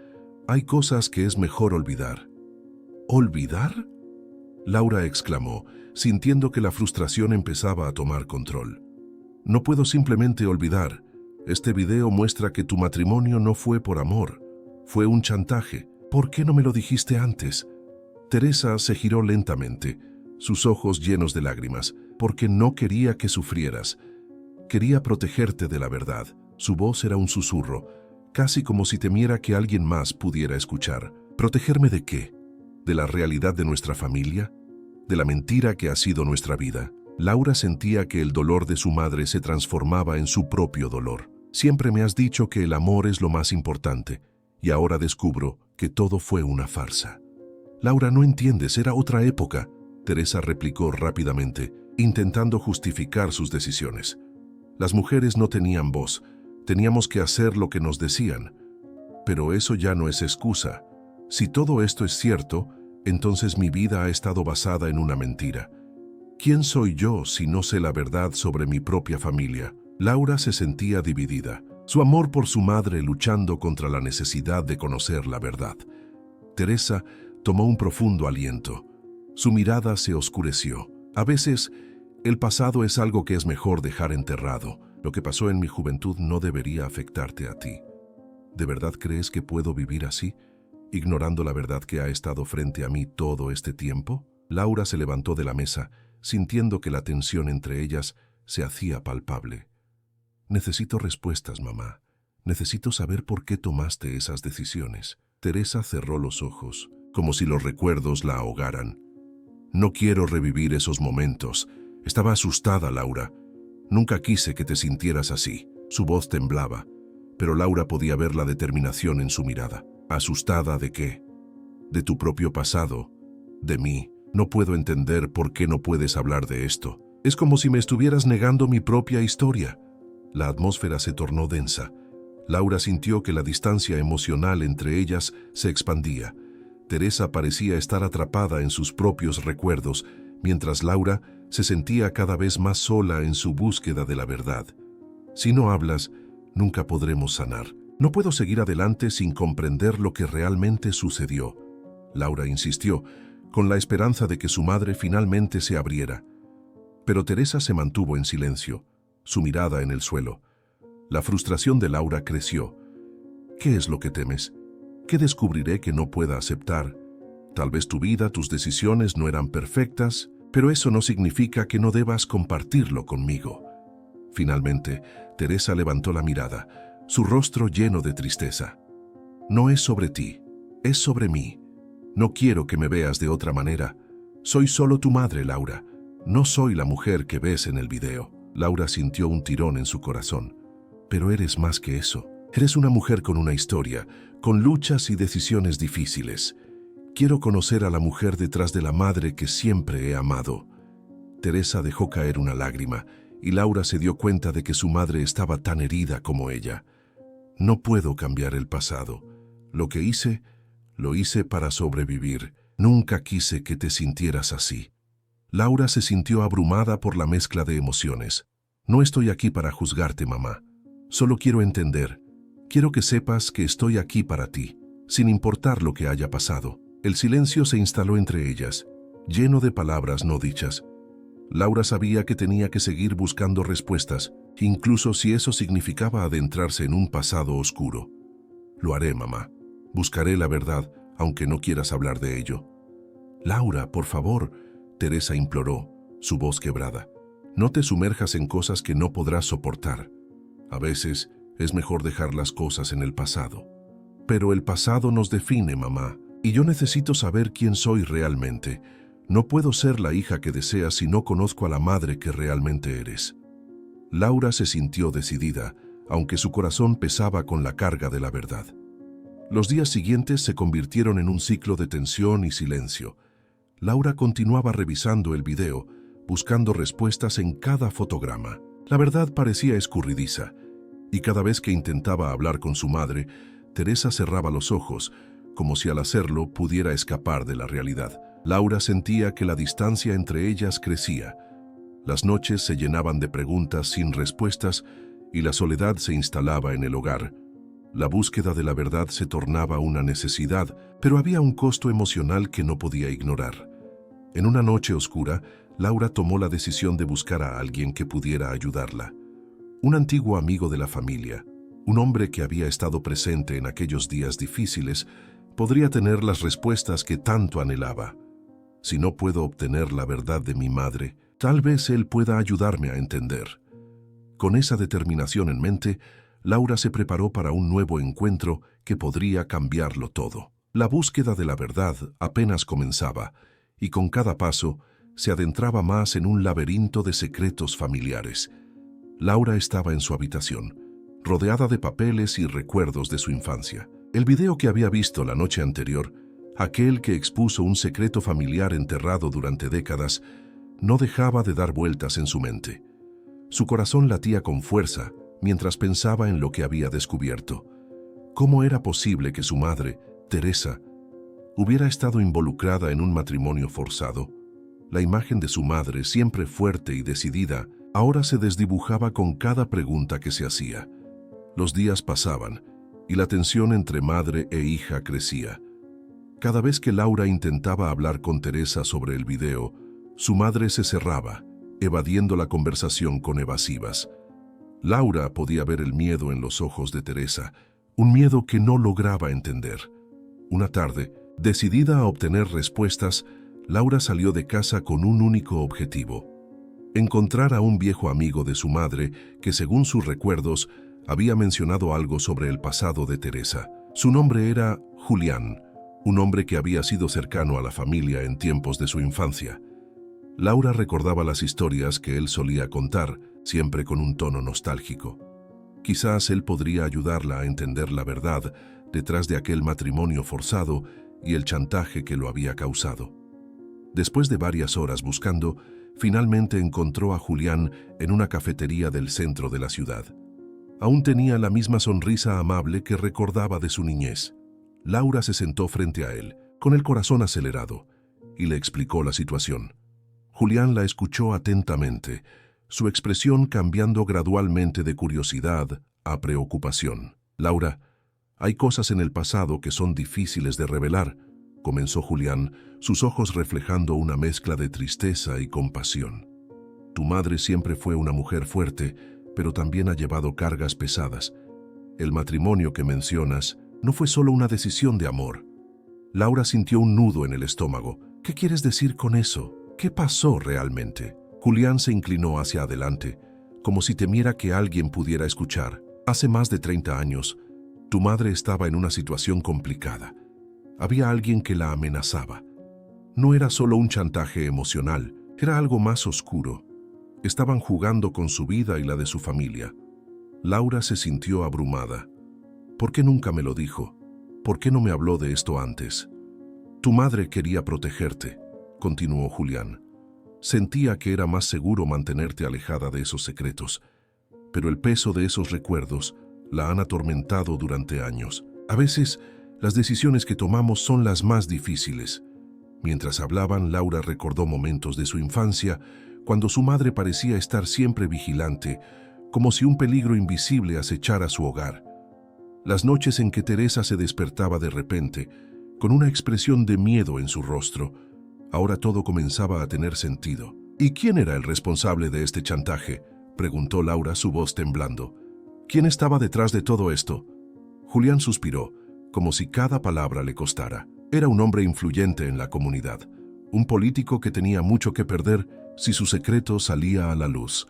Hay cosas que es mejor olvidar». «¿Olvidar?», Laura exclamó, sintiendo que la frustración empezaba a tomar control. «No puedo simplemente olvidar. Este video muestra que tu matrimonio no fue por amor, fue un chantaje. ¿Por qué no me lo dijiste antes?». Teresa se giró lentamente, sus ojos llenos de lágrimas. «Porque no quería que sufrieras. Quería protegerte de la verdad». Su voz era un susurro, casi como si temiera que alguien más pudiera escuchar. «¿Protegerme de qué? ¿De la realidad de nuestra familia? ¿De la mentira que ha sido nuestra vida?». Laura sentía que el dolor de su madre se transformaba en su propio dolor. «Siempre me has dicho que el amor es lo más importante, y ahora descubro que todo fue una farsa». «Laura, no entiendes, era otra época», Teresa replicó rápidamente, intentando justificar sus decisiones. «Las mujeres no tenían voz, teníamos que hacer lo que nos decían. Pero eso ya no es excusa. Si todo esto es cierto, entonces mi vida ha estado basada en una mentira. ¿Quién soy yo si no sé la verdad sobre mi propia familia?». Laura se sentía dividida, su amor por su madre luchando contra la necesidad de conocer la verdad. Teresa tomó un profundo aliento. Su mirada se oscureció. «A veces, el pasado es algo que es mejor dejar enterrado. Lo que pasó en mi juventud no debería afectarte a ti. ¿De verdad crees que puedo vivir así, ignorando la verdad que ha estado frente a mí todo este tiempo?». Laura se levantó de la mesa, sintiendo que la tensión entre ellas se hacía palpable. «Necesito respuestas, mamá. Necesito saber por qué tomaste esas decisiones». Teresa cerró los ojos, como si los recuerdos la ahogaran. «No quiero revivir esos momentos. Estaba asustada, Laura. Nunca quise que te sintieras así». Su voz temblaba, pero Laura podía ver la determinación en su mirada. «¿Asustada de qué? ¿De tu propio pasado? ¿De mí? No puedo entender por qué no puedes hablar de esto. Es como si me estuvieras negando mi propia historia». La atmósfera se tornó densa. Laura sintió que la distancia emocional entre ellas se expandía. Teresa parecía estar atrapada en sus propios recuerdos, mientras Laura se sentía cada vez más sola en su búsqueda de la verdad. «Si no hablas, nunca podremos sanar. No puedo seguir adelante sin comprender lo que realmente sucedió». Laura insistió, con la esperanza de que su madre finalmente se abriera. Pero Teresa se mantuvo en silencio, su mirada en el suelo. La frustración de Laura creció. «¿Qué es lo que temes? ¿Qué descubriré que no pueda aceptar? Tal vez tu vida, tus decisiones no eran perfectas, pero eso no significa que no debas compartirlo conmigo». Finalmente, Teresa levantó la mirada, su rostro lleno de tristeza. No es sobre ti, es sobre mí. No quiero que me veas de otra manera. Soy solo tu madre, Laura. No soy la mujer que ves en el video. Laura sintió un tirón en su corazón. Pero eres más que eso. Eres una mujer con una historia, con luchas y decisiones difíciles. Quiero conocer a la mujer detrás de la madre que siempre he amado. Teresa dejó caer una lágrima y Laura se dio cuenta de que su madre estaba tan herida como ella. No puedo cambiar el pasado. Lo que hice, lo hice para sobrevivir. Nunca quise que te sintieras así. Laura se sintió abrumada por la mezcla de emociones. No estoy aquí para juzgarte, mamá. Solo quiero entender. Quiero que sepas que estoy aquí para ti, sin importar lo que haya pasado. El silencio se instaló entre ellas, lleno de palabras no dichas. Laura sabía que tenía que seguir buscando respuestas, incluso si eso significaba adentrarse en un pasado oscuro. Lo haré, mamá. Buscaré la verdad, aunque no quieras hablar de ello. Laura, por favor, Teresa imploró, su voz quebrada. No te sumerjas en cosas que no podrás soportar. A veces es mejor dejar las cosas en el pasado. Pero el pasado nos define, mamá, y yo necesito saber quién soy realmente. No puedo ser la hija que deseas si no conozco a la madre que realmente eres. Laura se sintió decidida, aunque su corazón pesaba con la carga de la verdad. Los días siguientes se convirtieron en un ciclo de tensión y silencio. Laura continuaba revisando el video, buscando respuestas en cada fotograma. La verdad parecía escurridiza, y cada vez que intentaba hablar con su madre, Teresa cerraba los ojos, como si al hacerlo pudiera escapar de la realidad. Laura sentía que la distancia entre ellas crecía. Las noches se llenaban de preguntas sin respuestas y la soledad se instalaba en el hogar. La búsqueda de la verdad se tornaba una necesidad, pero había un costo emocional que no podía ignorar. En una noche oscura, Laura tomó la decisión de buscar a alguien que pudiera ayudarla. Un antiguo amigo de la familia, un hombre que había estado presente en aquellos días difíciles, podría tener las respuestas que tanto anhelaba. Si no puedo obtener la verdad de mi madre, tal vez él pueda ayudarme a entender. Con esa determinación en mente, Laura se preparó para un nuevo encuentro que podría cambiarlo todo. La búsqueda de la verdad apenas comenzaba, y con cada paso se adentraba más en un laberinto de secretos familiares. Laura estaba en su habitación, rodeada de papeles y recuerdos de su infancia. El video que había visto la noche anterior, aquel que expuso un secreto familiar enterrado durante décadas, no dejaba de dar vueltas en su mente. Su corazón latía con fuerza mientras pensaba en lo que había descubierto. ¿Cómo era posible que su madre, Teresa, hubiera estado involucrada en un matrimonio forzado? La imagen de su madre, siempre fuerte y decidida, ahora se desdibujaba con cada pregunta que se hacía. Los días pasaban, y la tensión entre madre e hija crecía. Cada vez que Laura intentaba hablar con Teresa sobre el video, su madre se cerraba, evadiendo la conversación con evasivas. Laura podía ver el miedo en los ojos de Teresa, un miedo que no lograba entender. Una tarde, decidida a obtener respuestas, Laura salió de casa con un único objetivo: encontrar a un viejo amigo de su madre que, según sus recuerdos, había mencionado algo sobre el pasado de Teresa. Su nombre era Julián, un hombre que había sido cercano a la familia en tiempos de su infancia. Laura recordaba las historias que él solía contar, siempre con un tono nostálgico. Quizás él podría ayudarla a entender la verdad detrás de aquel matrimonio forzado y el chantaje que lo había causado. Después de varias horas buscando, finalmente encontró a Julián en una cafetería del centro de la ciudad. Aún tenía la misma sonrisa amable que recordaba de su niñez. Laura se sentó frente a él, con el corazón acelerado, y le explicó la situación. Julián la escuchó atentamente, su expresión cambiando gradualmente de curiosidad a preocupación. «Laura, hay cosas en el pasado que son difíciles de revelar», comenzó Julián, sus ojos reflejando una mezcla de tristeza y compasión. «Tu madre siempre fue una mujer fuerte, pero también ha llevado cargas pesadas. El matrimonio que mencionas no fue solo una decisión de amor». Laura sintió un nudo en el estómago. «¿Qué quieres decir con eso? ¿Qué pasó realmente?». Julián se inclinó hacia adelante, como si temiera que alguien pudiera escuchar. «Hace más de 30 años, Tu madre estaba en una situación complicada. Había alguien que la amenazaba. No era solo un chantaje emocional, era algo más oscuro. Estaban jugando con su vida y la de su familia. Laura se sintió abrumada. ¿Por qué nunca me lo dijo? ¿Por qué no me habló de esto antes? Tu madre quería protegerte, continuó Julián. Sentía que era más seguro mantenerte alejada de esos secretos, pero el peso de esos recuerdos la han atormentado durante años. A veces, las decisiones que tomamos son las más difíciles. Mientras hablaban, Laura recordó momentos de su infancia, cuando su madre parecía estar siempre vigilante, como si un peligro invisible acechara su hogar. Las noches en que Teresa se despertaba de repente, con una expresión de miedo en su rostro, ahora todo comenzaba a tener sentido. ¿Y quién era el responsable de este chantaje?, preguntó Laura, su voz temblando. ¿Quién estaba detrás de todo esto? Julián suspiró, como si cada palabra le costara. Era un hombre influyente en la comunidad, un político que tenía mucho que perder si su secreto salía a la luz.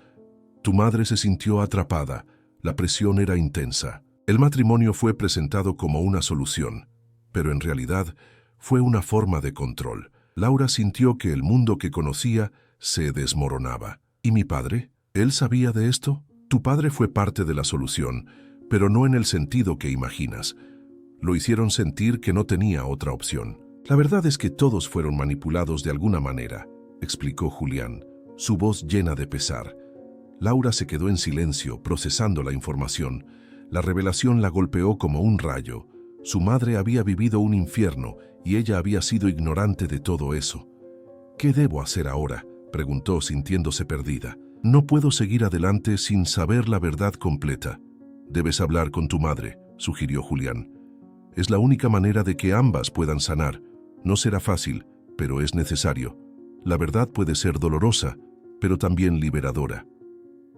Tu madre se sintió atrapada, la presión era intensa. El matrimonio fue presentado como una solución, pero en realidad fue una forma de control. Laura sintió que el mundo que conocía se desmoronaba. ¿Y mi padre? ¿Él sabía de esto? Tu padre fue parte de la solución, pero no en el sentido que imaginas. Lo hicieron sentir que no tenía otra opción. La verdad es que todos fueron manipulados de alguna manera, explicó Julián, su voz llena de pesar. Laura se quedó en silencio, procesando la información. La revelación la golpeó como un rayo. Su madre había vivido un infierno y ella había sido ignorante de todo eso. ¿Qué debo hacer ahora?, preguntó, sintiéndose perdida. No puedo seguir adelante sin saber la verdad completa. Debes hablar con tu madre, sugirió Julián. Es la única manera de que ambas puedan sanar. No será fácil, pero es necesario. La verdad puede ser dolorosa, pero también liberadora.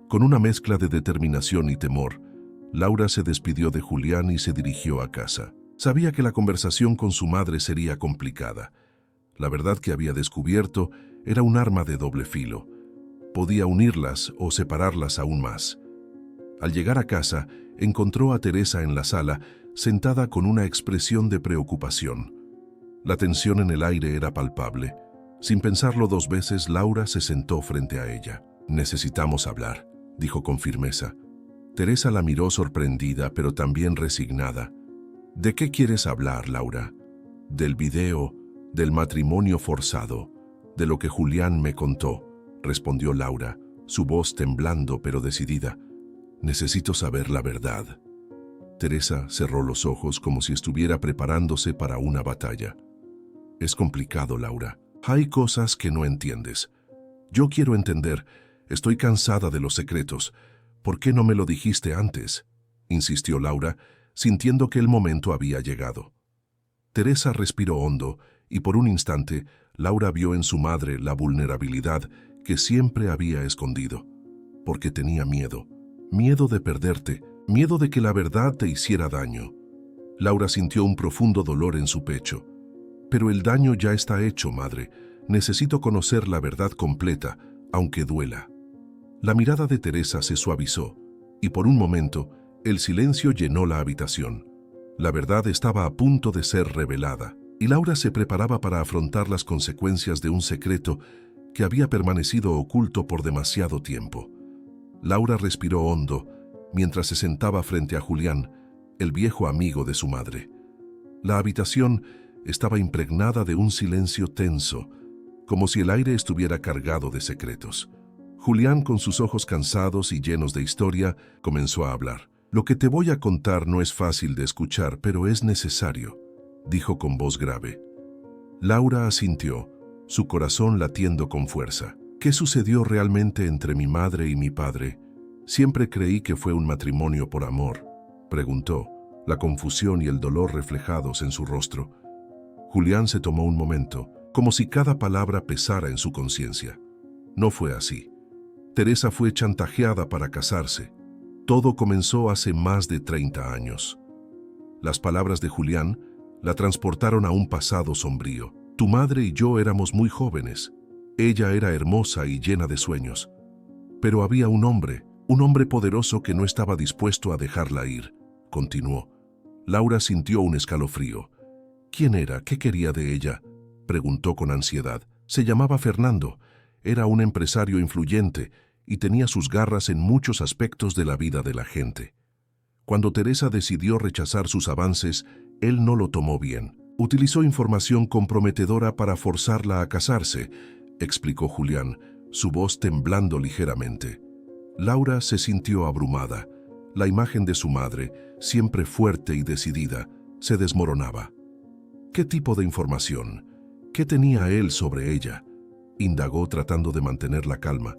Con una mezcla de determinación y temor, Laura se despidió de Julián y se dirigió a casa. Sabía que la conversación con su madre sería complicada. La verdad que había descubierto era un arma de doble filo. Podía unirlas o separarlas aún más. Al llegar a casa, encontró a Teresa en la sala, sentada con una expresión de preocupación. La tensión en el aire era palpable. Sin pensarlo dos veces, Laura se sentó frente a ella. «Necesitamos hablar», dijo con firmeza. Teresa la miró sorprendida, pero también resignada. «¿De qué quieres hablar, Laura?» «Del video, del matrimonio forzado, de lo que Julián me contó», respondió Laura, su voz temblando pero decidida. «Necesito saber la verdad». Teresa cerró los ojos como si estuviera preparándose para una batalla. «Es complicado, Laura. Hay cosas que no entiendes. Yo quiero entender. Estoy cansada de los secretos. ¿Por qué no me lo dijiste antes?», insistió Laura, sintiendo que el momento había llegado. Teresa respiró hondo y por un instante Laura vio en su madre la vulnerabilidad que siempre había escondido. Porque tenía miedo. Miedo de perderte. Miedo de que la verdad te hiciera daño. Laura sintió un profundo dolor en su pecho. «Pero el daño ya está hecho, madre. Necesito conocer la verdad completa, aunque duela». La mirada de Teresa se suavizó, y por un momento, el silencio llenó la habitación. La verdad estaba a punto de ser revelada, y Laura se preparaba para afrontar las consecuencias de un secreto que había permanecido oculto por demasiado tiempo. Laura respiró hondo, mientras se sentaba frente a Julián, el viejo amigo de su madre. La habitación estaba impregnada de un silencio tenso, como si el aire estuviera cargado de secretos. Julián, con sus ojos cansados y llenos de historia, comenzó a hablar. «Lo que te voy a contar no es fácil de escuchar, pero es necesario», dijo con voz grave. Laura asintió, su corazón latiendo con fuerza. «¿Qué sucedió realmente entre mi madre y mi padre? Siempre creí que fue un matrimonio por amor», preguntó, la confusión y el dolor reflejados en su rostro. Julián se tomó un momento, como si cada palabra pesara en su conciencia. No fue así. Teresa fue chantajeada para casarse. Todo comenzó hace más de 30 años. Las palabras de Julián la transportaron a un pasado sombrío. «Tu madre y yo éramos muy jóvenes. Ella era hermosa y llena de sueños. Pero había un hombre poderoso que no estaba dispuesto a dejarla ir», continuó. Laura sintió un escalofrío. ¿Quién era? ¿Qué quería de ella?, preguntó con ansiedad. Se llamaba Fernando, era un empresario influyente y tenía sus garras en muchos aspectos de la vida de la gente. Cuando Teresa decidió rechazar sus avances, él no lo tomó bien. Utilizó información comprometedora para forzarla a casarse, explicó Julián, su voz temblando ligeramente. Laura se sintió abrumada. La imagen de su madre, siempre fuerte y decidida, se desmoronaba. ¿Qué tipo de información? ¿Qué tenía él sobre ella?, indagó tratando de mantener la calma.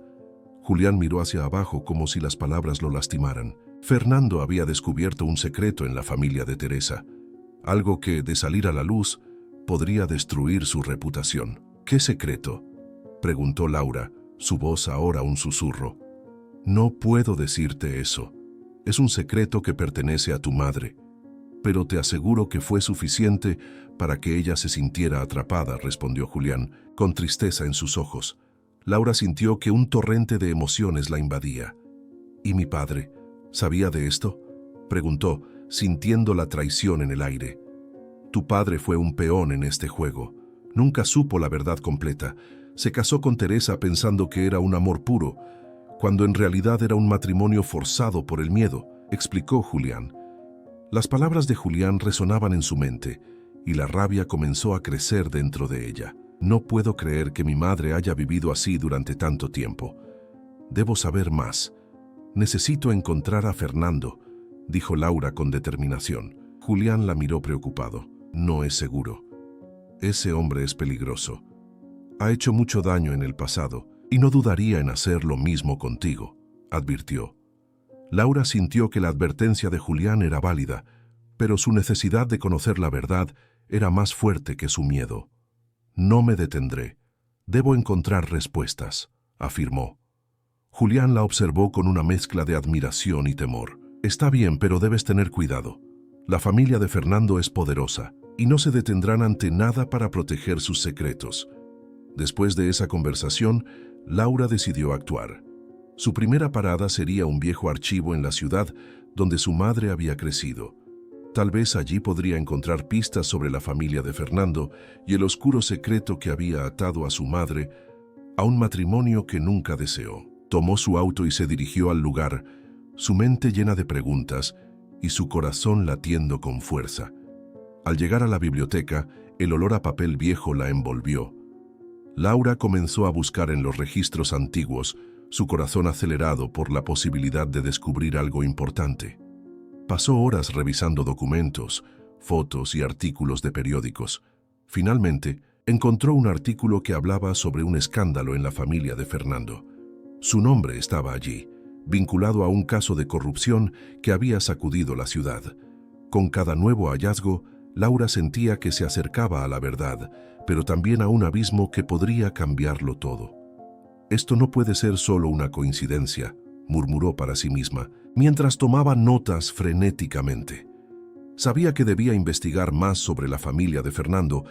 Julián miró hacia abajo como si las palabras lo lastimaran. Fernando había descubierto un secreto en la familia de Teresa, algo que, de salir a la luz, podría destruir su reputación. ¿Qué secreto?, preguntó Laura, su voz ahora un susurro. No puedo decirte eso. Es un secreto que pertenece a tu madre, pero te aseguro que fue suficiente para que ella se sintiera atrapada, respondió Julián, con tristeza en sus ojos. Laura sintió que un torrente de emociones la invadía. ¿Y mi padre? ¿Sabía de esto?, preguntó, sintiendo la traición en el aire. Tu padre fue un peón en este juego. Nunca supo la verdad completa. Se casó con Teresa pensando que era un amor puro, cuando en realidad era un matrimonio forzado por el miedo, explicó Julián. Las palabras de Julián resonaban en su mente, y la rabia comenzó a crecer dentro de ella. No puedo creer que mi madre haya vivido así durante tanto tiempo. Debo saber más. Necesito encontrar a Fernando, dijo Laura con determinación. Julián la miró preocupado. No es seguro. Ese hombre es peligroso. Ha hecho mucho daño en el pasado y no dudaría en hacer lo mismo contigo, advirtió. Laura sintió que la advertencia de Julián era válida, pero su necesidad de conocer la verdad era más fuerte que su miedo. No me detendré. Debo encontrar respuestas, afirmó. Julián la observó con una mezcla de admiración y temor. Está bien, pero debes tener cuidado. La familia de Fernando es poderosa y no se detendrán ante nada para proteger sus secretos. Después de esa conversación, Laura decidió actuar. Su primera parada sería un viejo archivo en la ciudad donde su madre había crecido. Tal vez allí podría encontrar pistas sobre la familia de Fernando y el oscuro secreto que había atado a su madre a un matrimonio que nunca deseó. Tomó su auto y se dirigió al lugar, su mente llena de preguntas y su corazón latiendo con fuerza. Al llegar a la biblioteca, el olor a papel viejo la envolvió. Laura comenzó a buscar en los registros antiguos, su corazón acelerado por la posibilidad de descubrir algo importante. Pasó horas revisando documentos, fotos y artículos de periódicos. Finalmente, encontró un artículo que hablaba sobre un escándalo en la familia de Fernando. Su nombre estaba allí, vinculado a un caso de corrupción que había sacudido la ciudad. Con cada nuevo hallazgo, Laura sentía que se acercaba a la verdad, pero también a un abismo que podría cambiarlo todo. Esto no puede ser solo una coincidencia, murmuró para sí misma, mientras tomaba notas frenéticamente. Sabía que debía investigar más sobre la familia de Fernando,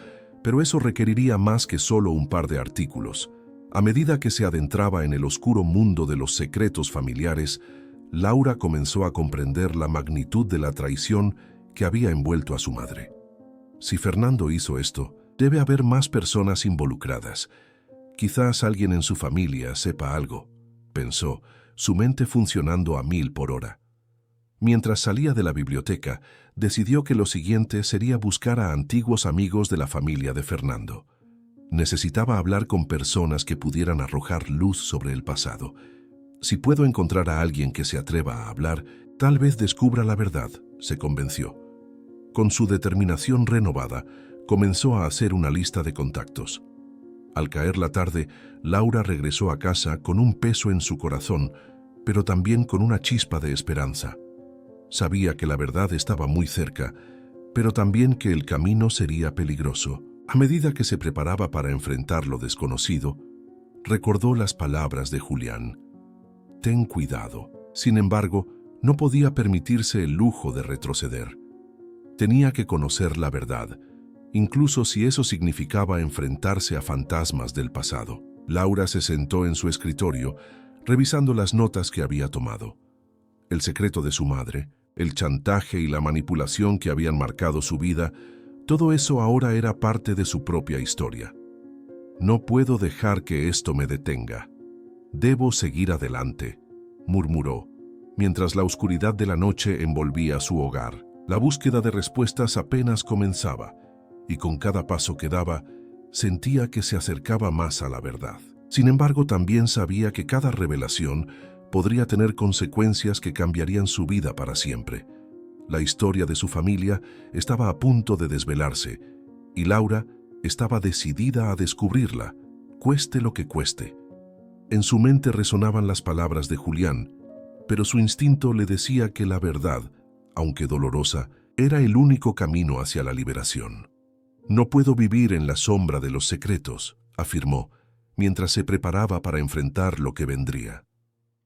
pero eso requeriría más que solo un par de artículos. A medida que se adentraba en el oscuro mundo de los secretos familiares, Laura comenzó a comprender la magnitud de la traición que había envuelto a su madre. Si Fernando hizo esto, debe haber más personas involucradas. Quizás alguien en su familia sepa algo, pensó, su mente funcionando a 1000 por hora. Mientras salía de la biblioteca, decidió que lo siguiente sería buscar a antiguos amigos de la familia de Fernando. Necesitaba hablar con personas que pudieran arrojar luz sobre el pasado. Si puedo encontrar a alguien que se atreva a hablar, tal vez descubra la verdad, se convenció. Con su determinación renovada, comenzó a hacer una lista de contactos. Al caer la tarde, Laura regresó a casa con un peso en su corazón, pero también con una chispa de esperanza. Sabía que la verdad estaba muy cerca, pero también que el camino sería peligroso. A medida que se preparaba para enfrentar lo desconocido, recordó las palabras de Julián. Ten cuidado. Sin embargo, no podía permitirse el lujo de retroceder. Tenía que conocer la verdad, incluso si eso significaba enfrentarse a fantasmas del pasado. Laura se sentó en su escritorio, revisando las notas que había tomado. El secreto de su madre, el chantaje y la manipulación que habían marcado su vida, todo eso ahora era parte de su propia historia. «No puedo dejar que esto me detenga. Debo seguir adelante», murmuró, mientras la oscuridad de la noche envolvía su hogar. La búsqueda de respuestas apenas comenzaba, y con cada paso que daba, sentía que se acercaba más a la verdad. Sin embargo, también sabía que cada revelación podría tener consecuencias que cambiarían su vida para siempre. La historia de su familia estaba a punto de desvelarse, y Laura estaba decidida a descubrirla, cueste lo que cueste. En su mente resonaban las palabras de Julián, pero su instinto le decía que la verdad, aunque dolorosa, era el único camino hacia la liberación. «No puedo vivir en la sombra de los secretos», afirmó, mientras se preparaba para enfrentar lo que vendría.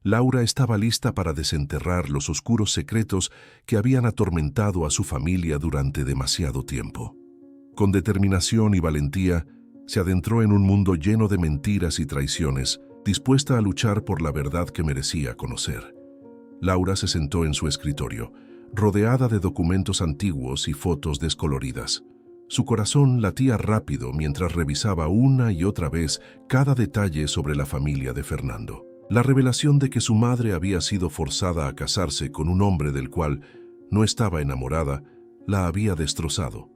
Laura estaba lista para desenterrar los oscuros secretos que habían atormentado a su familia durante demasiado tiempo. Con determinación y valentía, se adentró en un mundo lleno de mentiras y traiciones, dispuesta a luchar por la verdad que merecía conocer. Laura se sentó en su escritorio, rodeada de documentos antiguos y fotos descoloridas. Su corazón latía rápido mientras revisaba una y otra vez cada detalle sobre la familia de Fernando. La revelación de que su madre había sido forzada a casarse con un hombre del cual no estaba enamorada la había destrozado.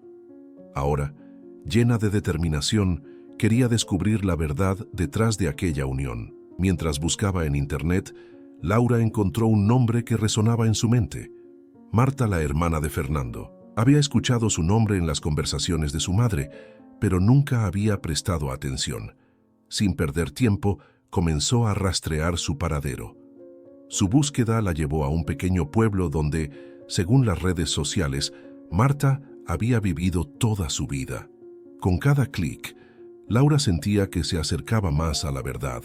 Ahora, llena de determinación, quería descubrir la verdad detrás de aquella unión. Mientras buscaba en Internet, Laura encontró un nombre que resonaba en su mente: Marta, la hermana de Fernando. Había escuchado su nombre en las conversaciones de su madre, pero nunca había prestado atención. Sin perder tiempo, comenzó a rastrear su paradero. Su búsqueda la llevó a un pequeño pueblo donde, según las redes sociales, Marta había vivido toda su vida. Con cada clic, Laura sentía que se acercaba más a la verdad.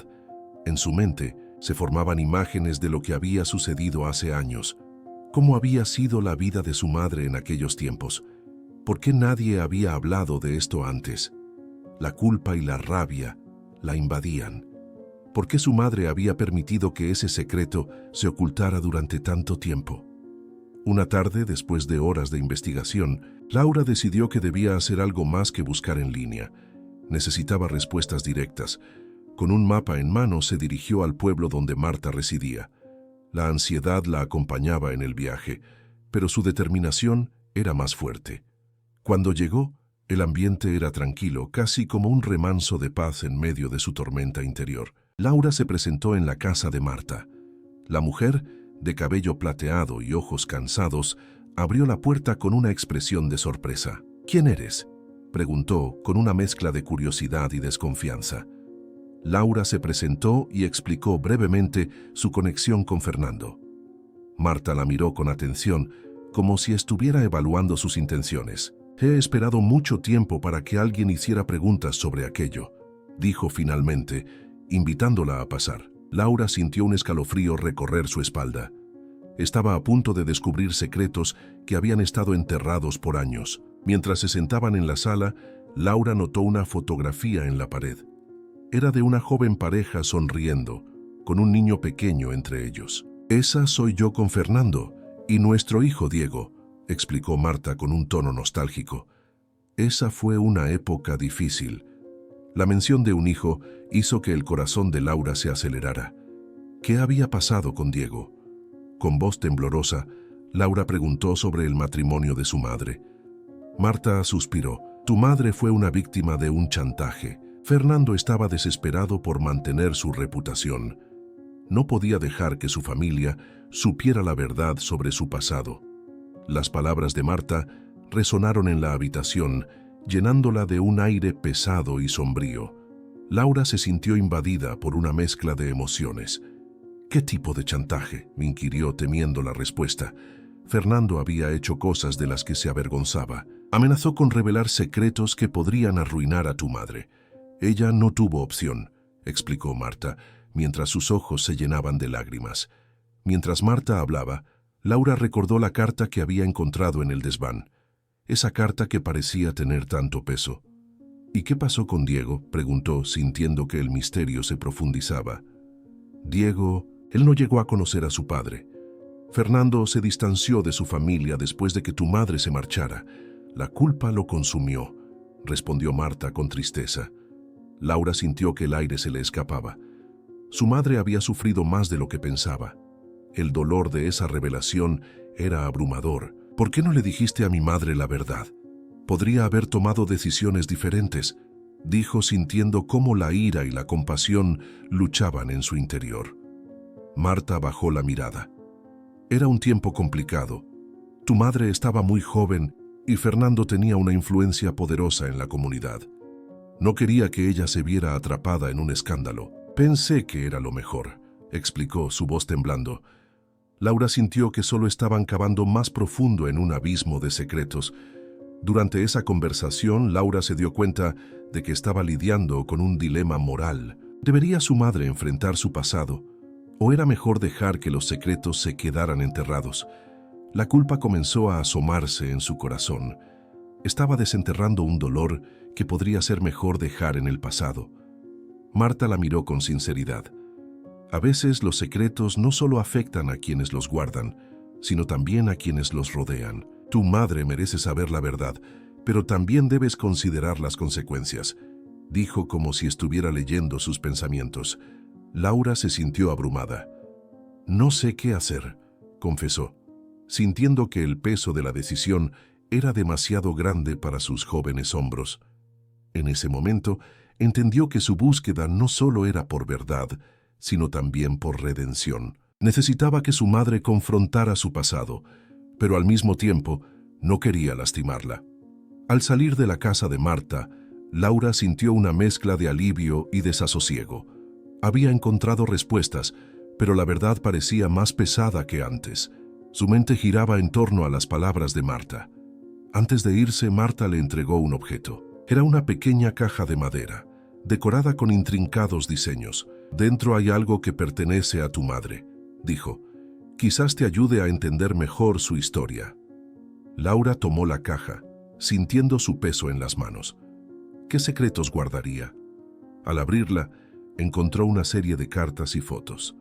En su mente se formaban imágenes de lo que había sucedido hace años. ¿Cómo había sido la vida de su madre en aquellos tiempos? ¿Por qué nadie había hablado de esto antes? La culpa y la rabia la invadían. ¿Por qué su madre había permitido que ese secreto se ocultara durante tanto tiempo? Una tarde, después de horas de investigación, Laura decidió que debía hacer algo más que buscar en línea. Necesitaba respuestas directas. Con un mapa en mano se dirigió al pueblo donde Marta residía. La ansiedad la acompañaba en el viaje, pero su determinación era más fuerte. Cuando llegó, el ambiente era tranquilo, casi como un remanso de paz en medio de su tormenta interior. Laura se presentó en la casa de Marta. La mujer, de cabello plateado y ojos cansados, abrió la puerta con una expresión de sorpresa. «¿Quién eres?», preguntó con una mezcla de curiosidad y desconfianza. Laura se presentó y explicó brevemente su conexión con Fernando. Marta la miró con atención, como si estuviera evaluando sus intenciones. «He esperado mucho tiempo para que alguien hiciera preguntas sobre aquello», dijo finalmente, invitándola a pasar. Laura sintió un escalofrío recorrer su espalda. Estaba a punto de descubrir secretos que habían estado enterrados por años. Mientras se sentaban en la sala, Laura notó una fotografía en la pared. Era de una joven pareja sonriendo, con un niño pequeño entre ellos. «Esa soy yo con Fernando y nuestro hijo Diego», explicó Marta con un tono nostálgico. «Esa fue una época difícil». La mención de un hijo hizo que el corazón de Laura se acelerara. ¿Qué había pasado con Diego? Con voz temblorosa, Laura preguntó sobre el matrimonio de su madre. Marta suspiró. «Tu madre fue una víctima de un chantaje. Fernando estaba desesperado por mantener su reputación. No podía dejar que su familia supiera la verdad sobre su pasado». Las palabras de Marta resonaron en la habitación, llenándola de un aire pesado y sombrío. Laura se sintió invadida por una mezcla de emociones. «¿Qué tipo de chantaje?», inquirió temiendo la respuesta. Fernando había hecho cosas de las que se avergonzaba. «Amenazó con revelar secretos que podrían arruinar a tu madre. Ella no tuvo opción», explicó Marta, mientras sus ojos se llenaban de lágrimas. Mientras Marta hablaba, Laura recordó la carta que había encontrado en el desván. Esa carta que parecía tener tanto peso. «¿Y qué pasó con Diego?», preguntó, sintiendo que el misterio se profundizaba. «Diego, él no llegó a conocer a su padre. Fernando se distanció de su familia después de que tu madre se marchara. La culpa lo consumió, respondió Marta con tristeza. Laura sintió que el aire se le escapaba. Su madre había sufrido más de lo que pensaba. El dolor de esa revelación era abrumador. ¿Por qué no le dijiste a mi madre la verdad? Podría haber tomado decisiones diferentes, dijo sintiendo cómo la ira y la compasión luchaban en su interior. Marta bajó la mirada. Era un tiempo complicado. Tu madre estaba muy joven y Fernando tenía una influencia poderosa en la comunidad. No quería que ella se viera atrapada en un escándalo. Pensé que era lo mejor, explicó, su voz temblando. Laura sintió que solo estaban cavando más profundo en un abismo de secretos. Durante esa conversación, Laura se dio cuenta de que estaba lidiando con un dilema moral. ¿Debería su madre enfrentar su pasado? ¿O era mejor dejar que los secretos se quedaran enterrados? La culpa comenzó a asomarse en su corazón. Estaba desenterrando un dolor que podría ser mejor dejar en el pasado. Marta la miró con sinceridad. A veces los secretos no solo afectan a quienes los guardan, sino también a quienes los rodean. Tu madre merece saber la verdad, pero también debes considerar las consecuencias, dijo como si estuviera leyendo sus pensamientos. Laura se sintió abrumada. No sé qué hacer, confesó, sintiendo que el peso de la decisión era demasiado grande para sus jóvenes hombros. En ese momento, entendió que su búsqueda no solo era por verdad, sino también por redención. Necesitaba que su madre confrontara su pasado, pero al mismo tiempo no quería lastimarla. Al salir de la casa de Marta, Laura sintió una mezcla de alivio y desasosiego. Había encontrado respuestas, pero la verdad parecía más pesada que antes. Su mente giraba en torno a las palabras de Marta. Antes de irse, Marta le entregó un objeto. Era una pequeña caja de madera, decorada con intrincados diseños. Dentro hay algo que pertenece a tu madre, dijo. Quizás te ayude a entender mejor su historia. Laura tomó la caja, sintiendo su peso en las manos. ¿Qué secretos guardaría? Al abrirla, encontró una serie de cartas y fotos.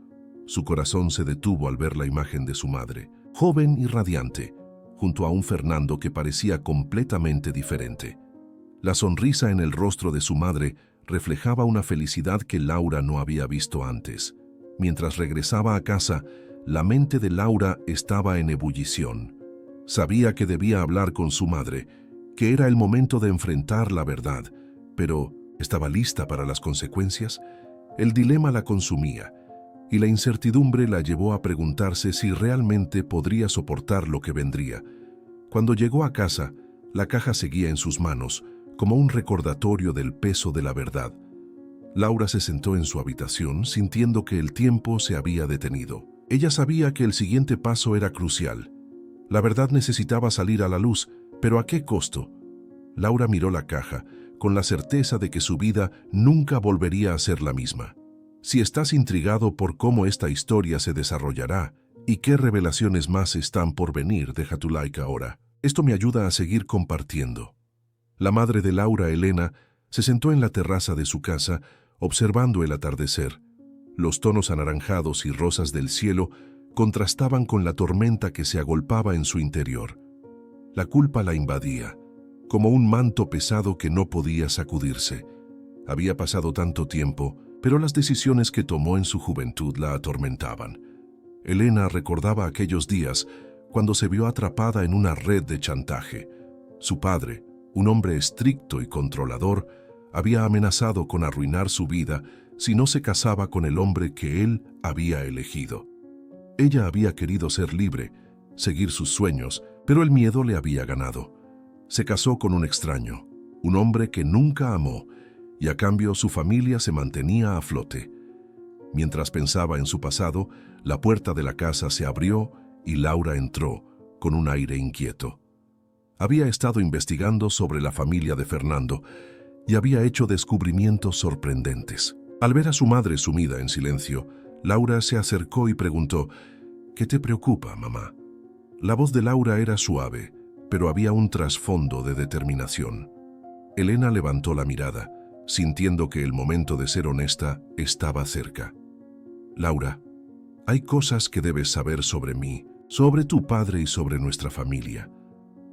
Su corazón se detuvo al ver la imagen de su madre, joven y radiante, junto a un Fernando que parecía completamente diferente. La sonrisa en el rostro de su madre reflejaba una felicidad que Laura no había visto antes. Mientras regresaba a casa, la mente de Laura estaba en ebullición. Sabía que debía hablar con su madre, que era el momento de enfrentar la verdad, pero ¿estaba lista para las consecuencias? El dilema la consumía, y la incertidumbre la llevó a preguntarse si realmente podría soportar lo que vendría. Cuando llegó a casa, la caja seguía en sus manos, como un recordatorio del peso de la verdad. Laura se sentó en su habitación, sintiendo que el tiempo se había detenido. Ella sabía que el siguiente paso era crucial. La verdad necesitaba salir a la luz, pero ¿a qué costo? Laura miró la caja, con la certeza de que su vida nunca volvería a ser la misma. Si estás intrigado por cómo esta historia se desarrollará y qué revelaciones más están por venir, deja tu like ahora. Esto me ayuda a seguir compartiendo. La madre de Laura, Elena, se sentó en la terraza de su casa, observando el atardecer. Los tonos anaranjados y rosas del cielo contrastaban con la tormenta que se agolpaba en su interior. La culpa la invadía, como un manto pesado que no podía sacudirse. Había pasado tanto tiempo, pero las decisiones que tomó en su juventud la atormentaban. Elena recordaba aquellos días cuando se vio atrapada en una red de chantaje. Su padre, un hombre estricto y controlador, había amenazado con arruinar su vida si no se casaba con el hombre que él había elegido. Ella había querido ser libre, seguir sus sueños, pero el miedo le había ganado. Se casó con un extraño, un hombre que nunca amó, y a cambio su familia se mantenía a flote. Mientras pensaba en su pasado, la puerta de la casa se abrió y Laura entró, con un aire inquieto. Había estado investigando sobre la familia de Fernando y había hecho descubrimientos sorprendentes. Al ver a su madre sumida en silencio, Laura se acercó y preguntó, ¿qué te preocupa, mamá? La voz de Laura era suave, pero había un trasfondo de determinación. Elena levantó la mirada, sintiendo que el momento de ser honesta estaba cerca. Laura, hay cosas que debes saber sobre mí, sobre tu padre y sobre nuestra familia.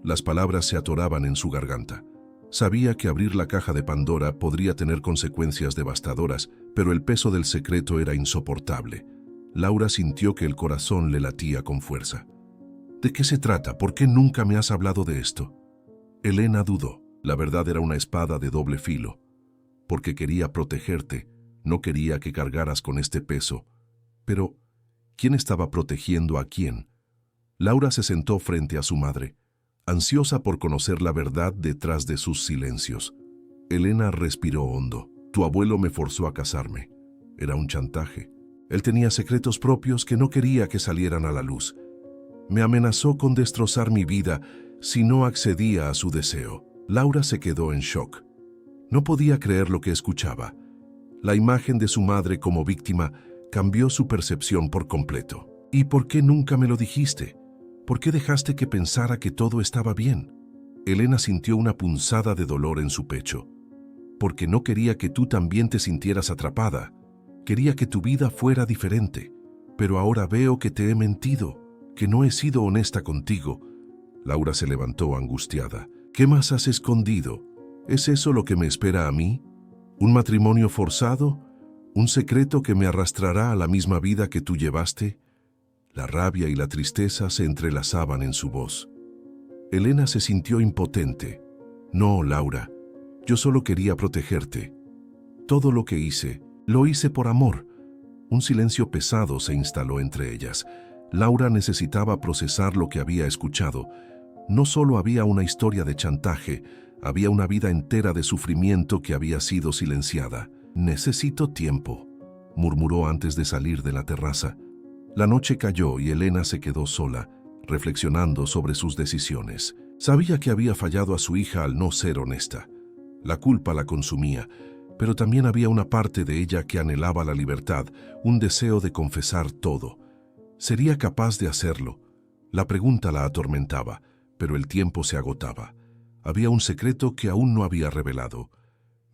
Las palabras se atoraban en su garganta. Sabía que abrir la caja de Pandora podría tener consecuencias devastadoras, pero el peso del secreto era insoportable. Laura sintió que el corazón le latía con fuerza. ¿De qué se trata? ¿Por qué nunca me has hablado de esto? Elena dudó. La verdad era una espada de doble filo. Porque quería protegerte, no quería que cargaras con este peso. Pero, ¿quién estaba protegiendo a quién? Laura se sentó frente a su madre, ansiosa por conocer la verdad detrás de sus silencios. Elena respiró hondo. Tu abuelo me forzó a casarme. Era un chantaje. Él tenía secretos propios que no quería que salieran a la luz. Me amenazó con destrozar mi vida si no accedía a su deseo. Laura se quedó en shock. No podía creer lo que escuchaba. La imagen de su madre como víctima cambió su percepción por completo. ¿Y por qué nunca me lo dijiste? ¿Por qué dejaste que pensara que todo estaba bien? Elena sintió una punzada de dolor en su pecho. Porque no quería que tú también te sintieras atrapada. Quería que tu vida fuera diferente. Pero ahora veo que te he mentido, que no he sido honesta contigo. Laura se levantó angustiada. ¿Qué más has escondido? ¿Es eso lo que me espera a mí? ¿Un matrimonio forzado? ¿Un secreto que me arrastrará a la misma vida que tú llevaste? La rabia y la tristeza se entrelazaban en su voz. Elena se sintió impotente. No, Laura, yo solo quería protegerte. Todo lo que hice, lo hice por amor. Un silencio pesado se instaló entre ellas. Laura necesitaba procesar lo que había escuchado. No solo había una historia de chantaje, había una vida entera de sufrimiento que había sido silenciada. Necesito tiempo, murmuró antes de salir de la terraza. La noche cayó y Elena se quedó sola, reflexionando sobre sus decisiones. Sabía que había fallado a su hija al no ser honesta. La culpa la consumía, pero también había una parte de ella que anhelaba la libertad, un deseo de confesar todo. ¿Sería capaz de hacerlo? La pregunta la atormentaba, pero el tiempo se agotaba. Había un secreto que aún no había revelado.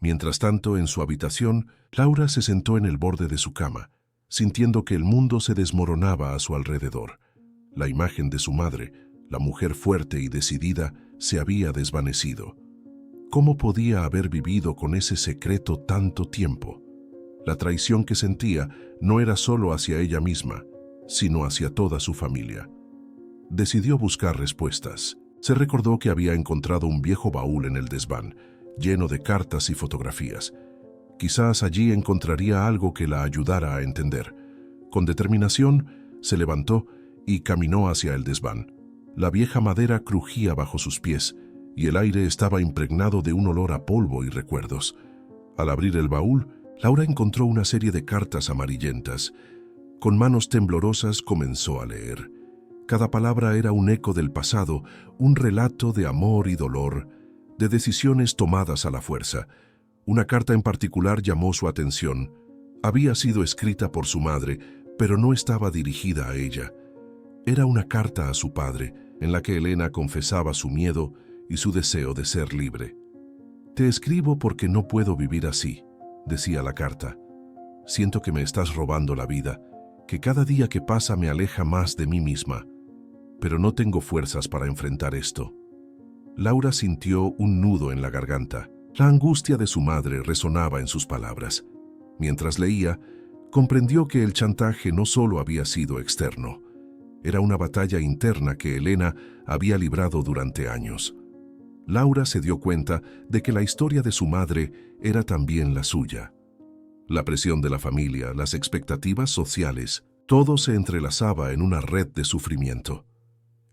Mientras tanto, en su habitación, Laura se sentó en el borde de su cama, sintiendo que el mundo se desmoronaba a su alrededor. La imagen de su madre, la mujer fuerte y decidida, se había desvanecido. ¿Cómo podía haber vivido con ese secreto tanto tiempo? La traición que sentía no era solo hacia ella misma, sino hacia toda su familia. Decidió buscar respuestas. Se recordó que había encontrado un viejo baúl en el desván, lleno de cartas y fotografías. Quizás allí encontraría algo que la ayudara a entender. Con determinación, se levantó y caminó hacia el desván. La vieja madera crujía bajo sus pies y el aire estaba impregnado de un olor a polvo y recuerdos. Al abrir el baúl, Laura encontró una serie de cartas amarillentas. Con manos temblorosas comenzó a leer. Cada palabra era un eco del pasado, un relato de amor y dolor, de decisiones tomadas a la fuerza. Una carta en particular llamó su atención. Había sido escrita por su madre, pero no estaba dirigida a ella. Era una carta a su padre, en la que Elena confesaba su miedo y su deseo de ser libre. «Te escribo porque no puedo vivir así», decía la carta. «Siento que me estás robando la vida, que cada día que pasa me aleja más de mí misma. Pero no tengo fuerzas para enfrentar esto». Laura sintió un nudo en la garganta. La angustia de su madre resonaba en sus palabras. Mientras leía, comprendió que el chantaje no solo había sido externo. Era una batalla interna que Elena había librado durante años. Laura se dio cuenta de que la historia de su madre era también la suya. La presión de la familia, las expectativas sociales, todo se entrelazaba en una red de sufrimiento.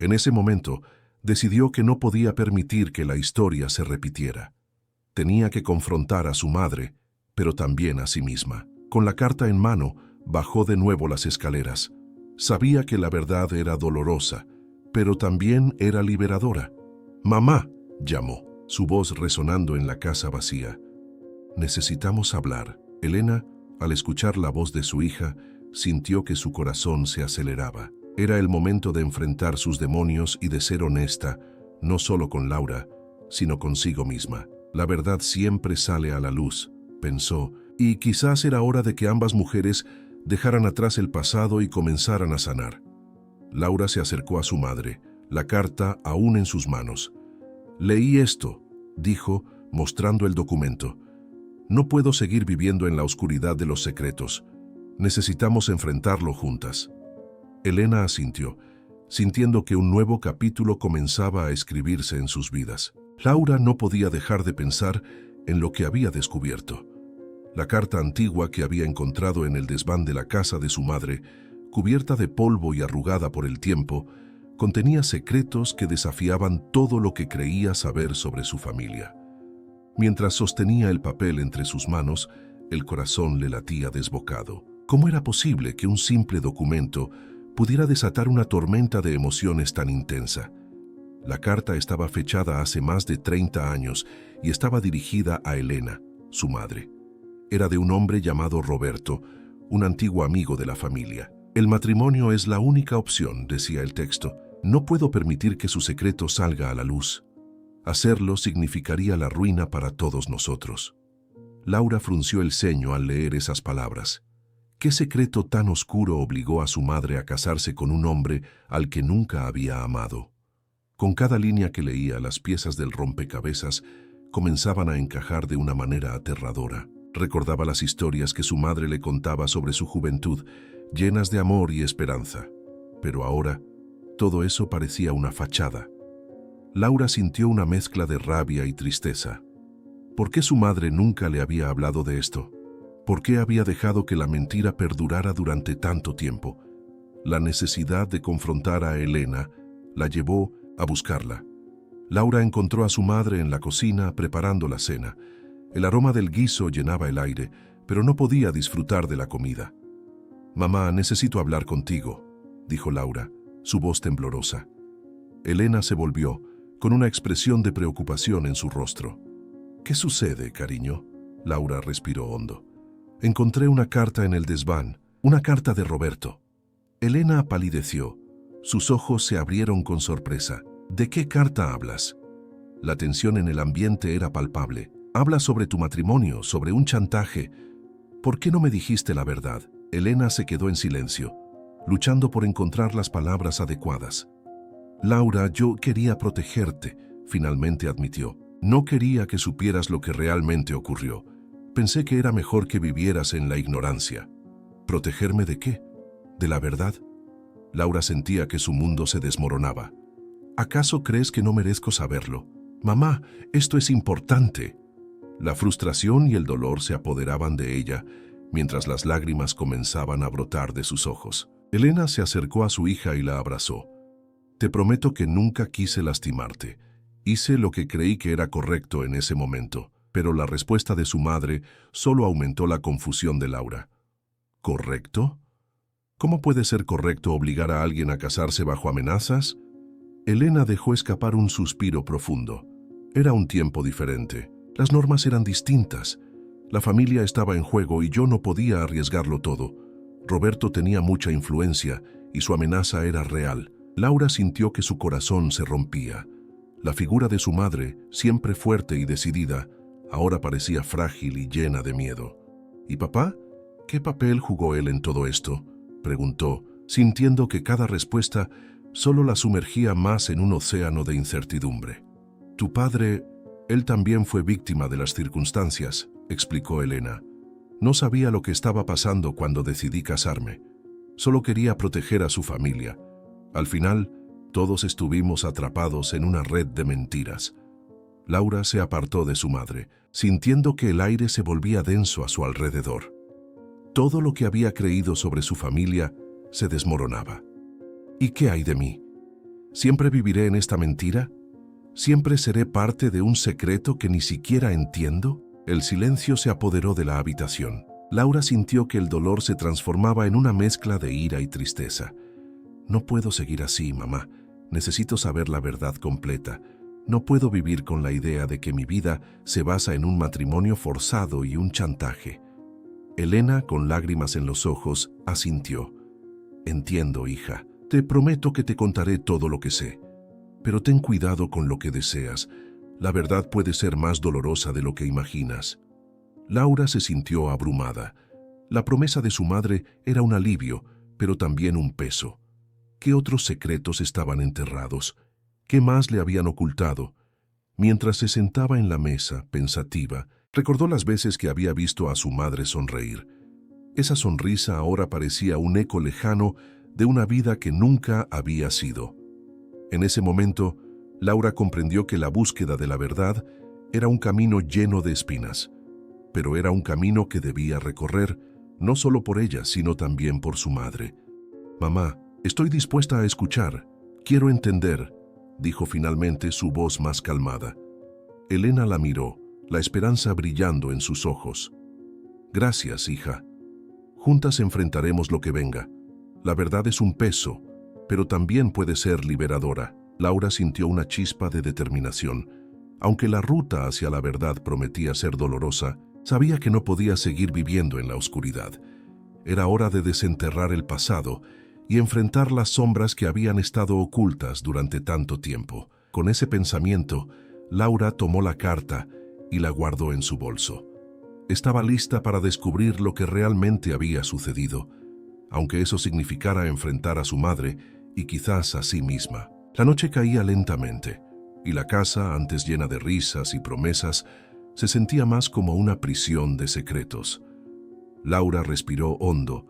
En ese momento, decidió que no podía permitir que la historia se repitiera. Tenía que confrontar a su madre, pero también a sí misma. Con la carta en mano, bajó de nuevo las escaleras. Sabía que la verdad era dolorosa, pero también era liberadora. «Mamá», llamó, su voz resonando en la casa vacía. «Necesitamos hablar». Elena, al escuchar la voz de su hija, sintió que su corazón se aceleraba. Era el momento de enfrentar sus demonios y de ser honesta, no solo con Laura, sino consigo misma. La verdad siempre sale a la luz, pensó, y quizás era hora de que ambas mujeres dejaran atrás el pasado y comenzaran a sanar. Laura se acercó a su madre, la carta aún en sus manos. «Leí esto», dijo, mostrando el documento. «No puedo seguir viviendo en la oscuridad de los secretos. Necesitamos enfrentarlo juntas». Elena asintió, sintiendo que un nuevo capítulo comenzaba a escribirse en sus vidas. Laura no podía dejar de pensar en lo que había descubierto. La carta antigua que había encontrado en el desván de la casa de su madre, cubierta de polvo y arrugada por el tiempo, contenía secretos que desafiaban todo lo que creía saber sobre su familia. Mientras sostenía el papel entre sus manos, el corazón le latía desbocado. ¿Cómo era posible que un simple documento pudiera desatar una tormenta de emociones tan intensa? La carta estaba fechada hace más de 30 años y estaba dirigida a Elena, su madre. Era de un hombre llamado Roberto, un antiguo amigo de la familia. «El matrimonio es la única opción», decía el texto. «No puedo permitir que su secreto salga a la luz. Hacerlo significaría la ruina para todos nosotros». Laura frunció el ceño al leer esas palabras. ¿Qué secreto tan oscuro obligó a su madre a casarse con un hombre al que nunca había amado? Con cada línea que leía, las piezas del rompecabezas comenzaban a encajar de una manera aterradora. Recordaba las historias que su madre le contaba sobre su juventud, llenas de amor y esperanza. Pero ahora, todo eso parecía una fachada. Laura sintió una mezcla de rabia y tristeza. ¿Por qué su madre nunca le había hablado de esto? ¿Por qué había dejado que la mentira perdurara durante tanto tiempo? La necesidad de confrontar a Elena la llevó a buscarla. Laura encontró a su madre en la cocina preparando la cena. El aroma del guiso llenaba el aire, pero no podía disfrutar de la comida. «Mamá, necesito hablar contigo», dijo Laura, su voz temblorosa. Elena se volvió, con una expresión de preocupación en su rostro. «¿Qué sucede, cariño?», Laura respiró hondo. «Encontré una carta en el desván, una carta de Roberto». Elena palideció. Sus ojos se abrieron con sorpresa. «¿De qué carta hablas?». La tensión en el ambiente era palpable. «Habla sobre tu matrimonio, sobre un chantaje. ¿Por qué no me dijiste la verdad?». Elena se quedó en silencio, luchando por encontrar las palabras adecuadas. «Laura, yo quería protegerte», finalmente admitió. «No quería que supieras lo que realmente ocurrió. Pensé que era mejor que vivieras en la ignorancia». «¿Protegerme de qué? ¿De la verdad?». Laura sentía que su mundo se desmoronaba. «¿Acaso crees que no merezco saberlo? Mamá, esto es importante». La frustración y el dolor se apoderaban de ella, mientras las lágrimas comenzaban a brotar de sus ojos. Elena se acercó a su hija y la abrazó. «Te prometo que nunca quise lastimarte. Hice lo que creí que era correcto en ese momento», pero la respuesta de su madre solo aumentó la confusión de Laura. «¿Correcto? ¿Cómo puede ser correcto obligar a alguien a casarse bajo amenazas?». Elena dejó escapar un suspiro profundo. Era un tiempo diferente. Las normas eran distintas. La familia estaba en juego y yo no podía arriesgarlo todo. Roberto tenía mucha influencia y su amenaza era real. Laura sintió que su corazón se rompía. La figura de su madre, siempre fuerte y decidida, ahora parecía frágil y llena de miedo. ¿Y papá? ¿Qué papel jugó él en todo esto?, preguntó, sintiendo que cada respuesta solo la sumergía más en un océano de incertidumbre. «Tu padre, él también fue víctima de las circunstancias», explicó Elena. «No sabía lo que estaba pasando cuando decidí casarme. Solo quería proteger a su familia. Al final, todos estuvimos atrapados en una red de mentiras». Laura se apartó de su madre, sintiendo que el aire se volvía denso a su alrededor. Todo lo que había creído sobre su familia se desmoronaba. ¿Y qué hay de mí? ¿Siempre viviré en esta mentira? ¿Siempre seré parte de un secreto que ni siquiera entiendo? El silencio se apoderó de la habitación. Laura sintió que el dolor se transformaba en una mezcla de ira y tristeza. «No puedo seguir así, mamá. Necesito saber la verdad completa. No puedo vivir con la idea de que mi vida se basa en un matrimonio forzado y un chantaje». Elena, con lágrimas en los ojos, asintió. «Entiendo, hija. Te prometo que te contaré todo lo que sé. Pero ten cuidado con lo que deseas. La verdad puede ser más dolorosa de lo que imaginas». Laura se sintió abrumada. La promesa de su madre era un alivio, pero también un peso. ¿Qué otros secretos estaban enterrados? ¿Qué más le habían ocultado? Mientras se sentaba en la mesa, pensativa, recordó las veces que había visto a su madre sonreír. Esa sonrisa ahora parecía un eco lejano de una vida que nunca había sido. En ese momento, Laura comprendió que la búsqueda de la verdad era un camino lleno de espinas, pero era un camino que debía recorrer, no solo por ella, sino también por su madre. «Mamá, estoy dispuesta a escuchar. Quiero entender», dijo finalmente, su voz más calmada. Elena la miró, la esperanza brillando en sus ojos. «Gracias, hija. Juntas enfrentaremos lo que venga. La verdad es un peso, pero también puede ser liberadora». Laura sintió una chispa de determinación. Aunque la ruta hacia la verdad prometía ser dolorosa, sabía que no podía seguir viviendo en la oscuridad. Era hora de desenterrar el pasado y enfrentar las sombras que habían estado ocultas durante tanto tiempo. Con ese pensamiento, Laura tomó la carta y la guardó en su bolso. Estaba lista para descubrir lo que realmente había sucedido, aunque eso significara enfrentar a su madre y quizás a sí misma. La noche caía lentamente, y la casa, antes llena de risas y promesas, se sentía más como una prisión de secretos. Laura respiró hondo,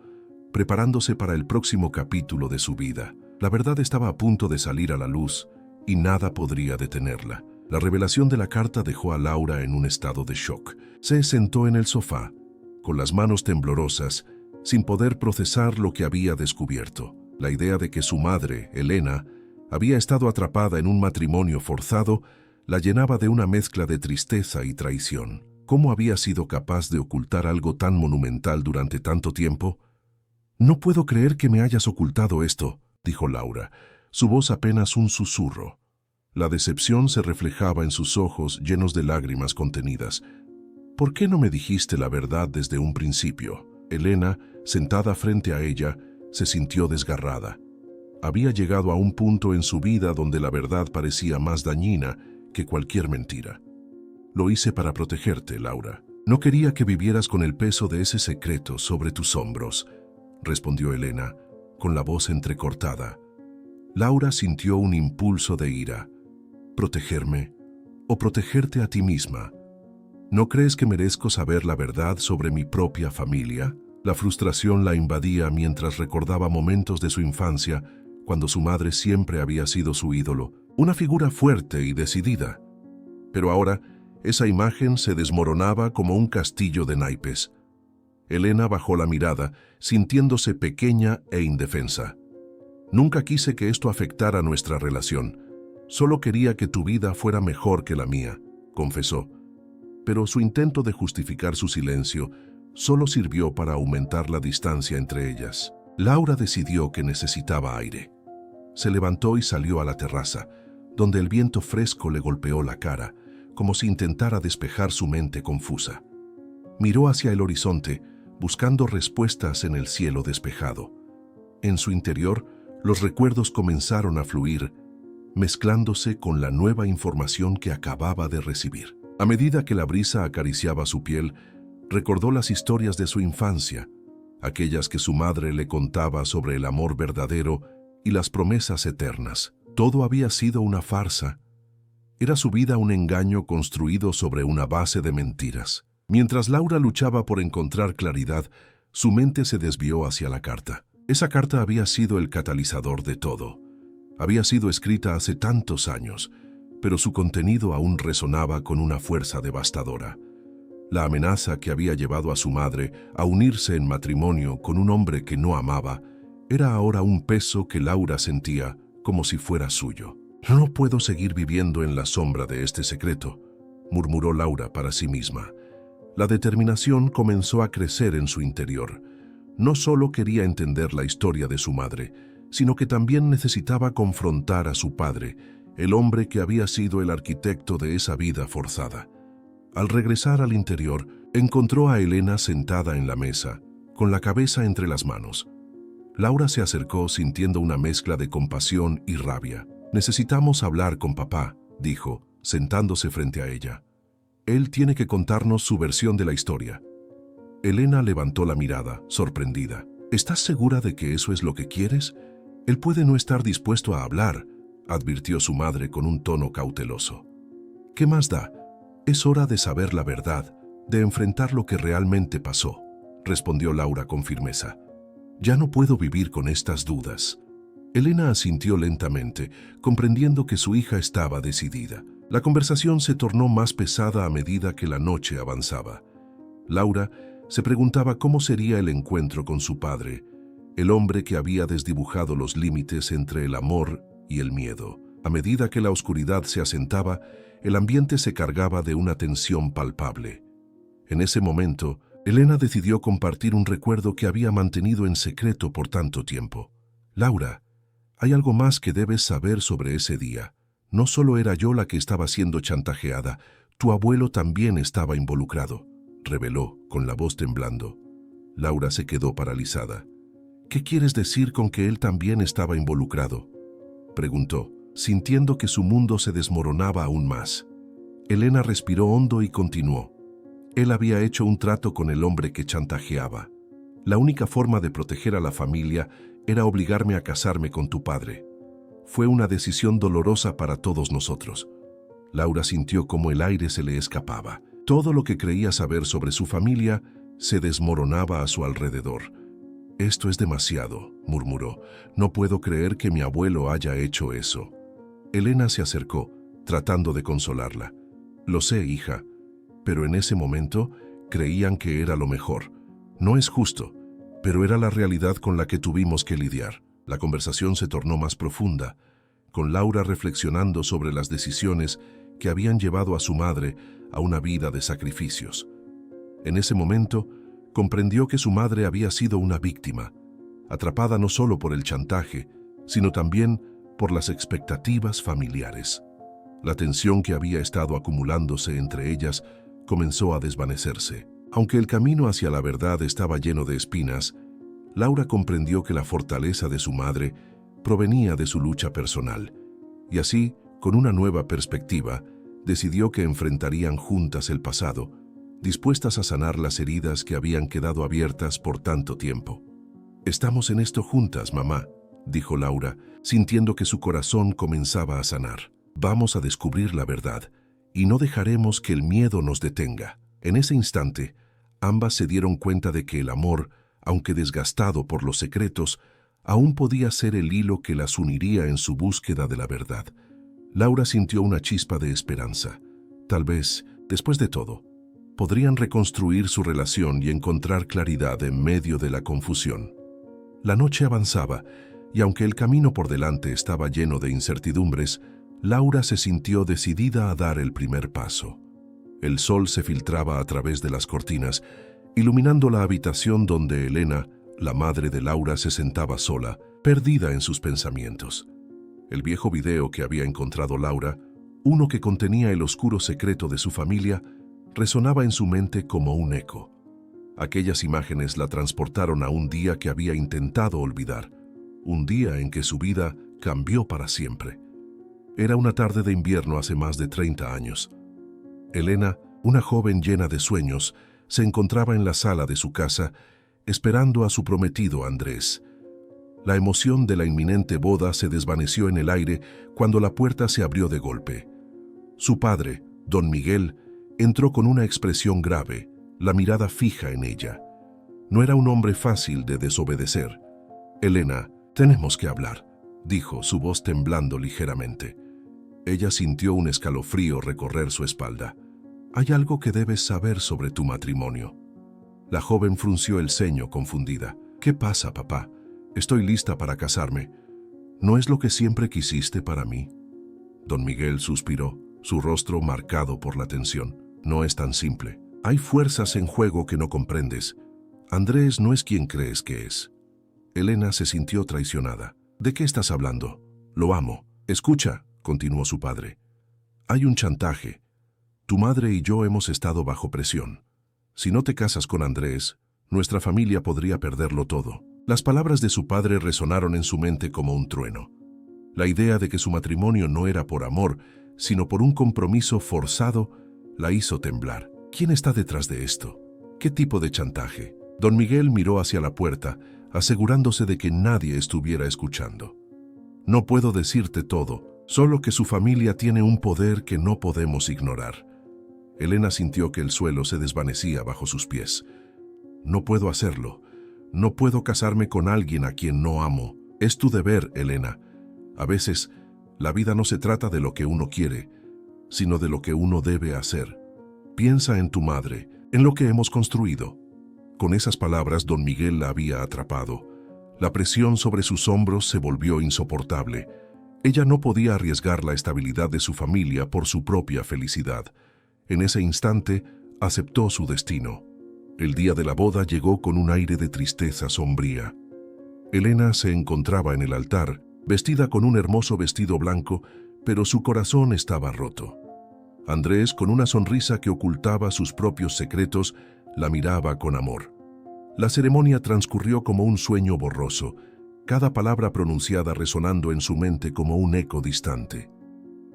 preparándose para el próximo capítulo de su vida. La verdad estaba a punto de salir a la luz, y nada podría detenerla. La revelación de la carta dejó a Laura en un estado de shock. Se sentó en el sofá, con las manos temblorosas, sin poder procesar lo que había descubierto. La idea de que su madre, Elena, había estado atrapada en un matrimonio forzado, la llenaba de una mezcla de tristeza y traición. ¿Cómo había sido capaz de ocultar algo tan monumental durante tanto tiempo? «No puedo creer que me hayas ocultado esto», dijo Laura, su voz apenas un susurro. La decepción se reflejaba en sus ojos llenos de lágrimas contenidas. «¿Por qué no me dijiste la verdad desde un principio?» Elena, sentada frente a ella, se sintió desgarrada. Había llegado a un punto en su vida donde la verdad parecía más dañina que cualquier mentira. «Lo hice para protegerte, Laura. No quería que vivieras con el peso de ese secreto sobre tus hombros», respondió Elena, con la voz entrecortada. Laura sintió un impulso de ira. «¿Protegerme? ¿O protegerte a ti misma? ¿No crees que merezco saber la verdad sobre mi propia familia?» La frustración la invadía mientras recordaba momentos de su infancia, cuando su madre siempre había sido su ídolo, una figura fuerte y decidida. Pero ahora, esa imagen se desmoronaba como un castillo de naipes. Elena bajó la mirada, sintiéndose pequeña e indefensa. «Nunca quise que esto afectara nuestra relación. Solo quería que tu vida fuera mejor que la mía», confesó. Pero su intento de justificar su silencio solo sirvió para aumentar la distancia entre ellas. Laura decidió que necesitaba aire. Se levantó y salió a la terraza, donde el viento fresco le golpeó la cara, como si intentara despejar su mente confusa. Miró hacia el horizonte, buscando respuestas en el cielo despejado. En su interior, los recuerdos comenzaron a fluir, mezclándose con la nueva información que acababa de recibir. A medida que la brisa acariciaba su piel, recordó las historias de su infancia, aquellas que su madre le contaba sobre el amor verdadero y las promesas eternas. Todo había sido una farsa. Era su vida un engaño construido sobre una base de mentiras. Mientras Laura luchaba por encontrar claridad, su mente se desvió hacia la carta. Esa carta había sido el catalizador de todo. Había sido escrita hace tantos años, pero su contenido aún resonaba con una fuerza devastadora. La amenaza que había llevado a su madre a unirse en matrimonio con un hombre que no amaba era ahora un peso que Laura sentía como si fuera suyo. «No puedo seguir viviendo en la sombra de este secreto», murmuró Laura para sí misma. La determinación comenzó a crecer en su interior. No solo quería entender la historia de su madre, sino que también necesitaba confrontar a su padre, el hombre que había sido el arquitecto de esa vida forzada. Al regresar al interior, encontró a Elena sentada en la mesa, con la cabeza entre las manos. Laura se acercó sintiendo una mezcla de compasión y rabia. «Necesitamos hablar con papá», dijo, sentándose frente a ella. «Él tiene que contarnos su versión de la historia». Elena levantó la mirada, sorprendida. «¿Estás segura de que eso es lo que quieres? Él puede no estar dispuesto a hablar, advirtió su madre con un tono cauteloso. ¿Qué más da? Es hora de saber la verdad, de enfrentar lo que realmente pasó, respondió Laura con firmeza. Ya no puedo vivir con estas dudas. Elena asintió lentamente, comprendiendo que su hija estaba decidida. La conversación se tornó más pesada a medida que la noche avanzaba. Laura se preguntaba cómo sería el encuentro con su padre, el hombre que había desdibujado los límites entre el amor y el miedo. A medida que la oscuridad se asentaba, el ambiente se cargaba de una tensión palpable. En ese momento, Elena decidió compartir un recuerdo que había mantenido en secreto por tanto tiempo. Laura, hay algo más que debes saber sobre ese día. No solo era yo la que estaba siendo chantajeada, tu abuelo también estaba involucrado, reveló con la voz temblando. Laura se quedó paralizada. ¿Qué quieres decir con que él también estaba involucrado?, preguntó, sintiendo que su mundo se desmoronaba aún más. Elena respiró hondo y continuó. Él había hecho un trato con el hombre que chantajeaba. La única forma de proteger a la familia era obligarme a casarme con tu padre. Fue una decisión dolorosa para todos nosotros. Laura sintió como el aire se le escapaba. Todo lo que creía saber sobre su familia se desmoronaba a su alrededor. Esto es demasiado, murmuró. No puedo creer que mi abuelo haya hecho eso. Elena se acercó, tratando de consolarla. Lo sé, hija, pero en ese momento creían que era lo mejor. No es justo, pero era la realidad con la que tuvimos que lidiar. La conversación se tornó más profunda, con Laura reflexionando sobre las decisiones que habían llevado a su madre a una vida de sacrificios. En ese momento, comprendió que su madre había sido una víctima, atrapada no solo por el chantaje, sino también por las expectativas familiares. La tensión que había estado acumulándose entre ellas comenzó a desvanecerse. Aunque el camino hacia la verdad estaba lleno de espinas, Laura comprendió que la fortaleza de su madre provenía de su lucha personal, y así, con una nueva perspectiva, decidió que enfrentarían juntas el pasado, dispuestas a sanar las heridas que habían quedado abiertas por tanto tiempo. «Estamos en esto juntas, mamá», dijo Laura, sintiendo que su corazón comenzaba a sanar. «Vamos a descubrir la verdad, y no dejaremos que el miedo nos detenga». En ese instante, ambas se dieron cuenta de que el amor, aunque desgastado por los secretos, aún podía ser el hilo que las uniría en su búsqueda de la verdad. Laura sintió una chispa de esperanza. Tal vez, después de todo, podrían reconstruir su relación y encontrar claridad en medio de la confusión. La noche avanzaba, y aunque el camino por delante estaba lleno de incertidumbres, Laura se sintió decidida a dar el primer paso. El sol se filtraba a través de las cortinas, iluminando la habitación donde Elena, la madre de Laura, se sentaba sola, perdida en sus pensamientos. El viejo video que había encontrado Laura, uno que contenía el oscuro secreto de su familia, resonaba en su mente como un eco. Aquellas imágenes la transportaron a un día que había intentado olvidar, un día en que su vida cambió para siempre. Era una tarde de invierno hace más de 30 años. Elena, una joven llena de sueños, se encontraba en la sala de su casa, esperando a su prometido Andrés. La emoción de la inminente boda se desvaneció en el aire cuando la puerta se abrió de golpe. Su padre, don Miguel, entró con una expresión grave, la mirada fija en ella. No era un hombre fácil de desobedecer. «Elena, tenemos que hablar», dijo, su voz temblando ligeramente. Ella sintió un escalofrío recorrer su espalda. «Hay algo que debes saber sobre tu matrimonio». La joven frunció el ceño confundida. «¿Qué pasa, papá? Estoy lista para casarme. ¿No es lo que siempre quisiste para mí?» Don Miguel suspiró, su rostro marcado por la tensión. «No es tan simple. Hay fuerzas en juego que no comprendes. Andrés no es quien crees que es». Elena se sintió traicionada. «¿De qué estás hablando? Lo amo». «Escucha», continuó su padre. «Hay un chantaje. Tu madre y yo hemos estado bajo presión. Si no te casas con Andrés, nuestra familia podría perderlo todo». Las palabras de su padre resonaron en su mente como un trueno. La idea de que su matrimonio no era por amor, sino por un compromiso forzado, la hizo temblar. ¿Quién está detrás de esto? ¿Qué tipo de chantaje? Don Miguel miró hacia la puerta, asegurándose de que nadie estuviera escuchando. No puedo decirte todo, solo que su familia tiene un poder que no podemos ignorar. Elena sintió que el suelo se desvanecía bajo sus pies. No puedo hacerlo. No puedo casarme con alguien a quien no amo. Es tu deber, Elena. A veces, la vida no se trata de lo que uno quiere, sino de lo que uno debe hacer. Piensa en tu madre, en lo que hemos construido. Con esas palabras, don Miguel la había atrapado. La presión sobre sus hombros se volvió insoportable. Ella no podía arriesgar la estabilidad de su familia por su propia felicidad. En ese instante, aceptó su destino. El día de la boda llegó con un aire de tristeza sombría. Elena se encontraba en el altar, vestida con un hermoso vestido blanco, pero su corazón estaba roto. Andrés, con una sonrisa que ocultaba sus propios secretos, la miraba con amor. La ceremonia transcurrió como un sueño borroso, cada palabra pronunciada resonando en su mente como un eco distante.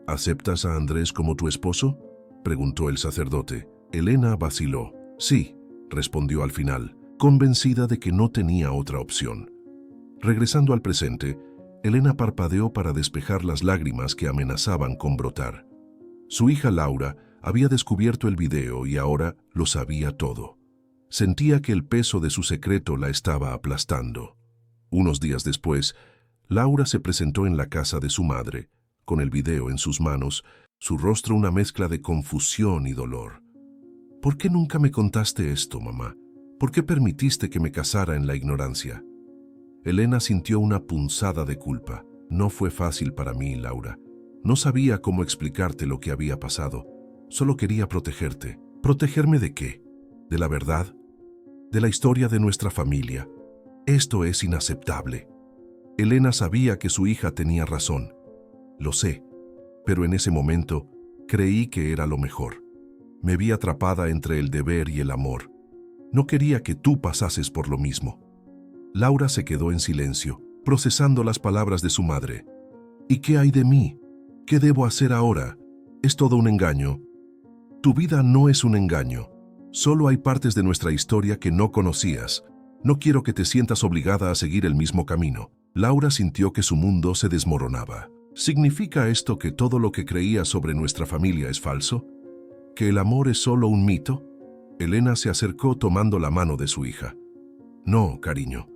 ¿Aceptas a Andrés como tu esposo?, preguntó el sacerdote. Elena vaciló. Sí, respondió al final, convencida de que no tenía otra opción. Regresando al presente, Elena parpadeó para despejar las lágrimas que amenazaban con brotar. Su hija Laura había descubierto el video y ahora lo sabía todo. Sentía que el peso de su secreto la estaba aplastando. Unos días después, Laura se presentó en la casa de su madre, con el video en sus manos, su rostro una mezcla de confusión y dolor. ¿Por qué nunca me contaste esto, mamá? ¿Por qué permitiste que me casara en la ignorancia? Elena sintió una punzada de culpa. No fue fácil para mí, Laura. No sabía cómo explicarte lo que había pasado. Solo quería protegerte. ¿Protegerme de qué? ¿De la verdad? ¿De la historia de nuestra familia? Esto es inaceptable. Elena sabía que su hija tenía razón. Lo sé, pero en ese momento creí que era lo mejor. Me vi atrapada entre el deber y el amor. No quería que tú pasases por lo mismo. Laura se quedó en silencio, procesando las palabras de su madre. ¿Y qué hay de mí? ¿Qué debo hacer ahora? ¿Es todo un engaño? Tu vida no es un engaño. Solo hay partes de nuestra historia que no conocías. No quiero que te sientas obligada a seguir el mismo camino. Laura sintió que su mundo se desmoronaba. ¿Significa esto que todo lo que creía sobre nuestra familia es falso? ¿Que el amor es solo un mito? Elena se acercó tomando la mano de su hija. No, cariño.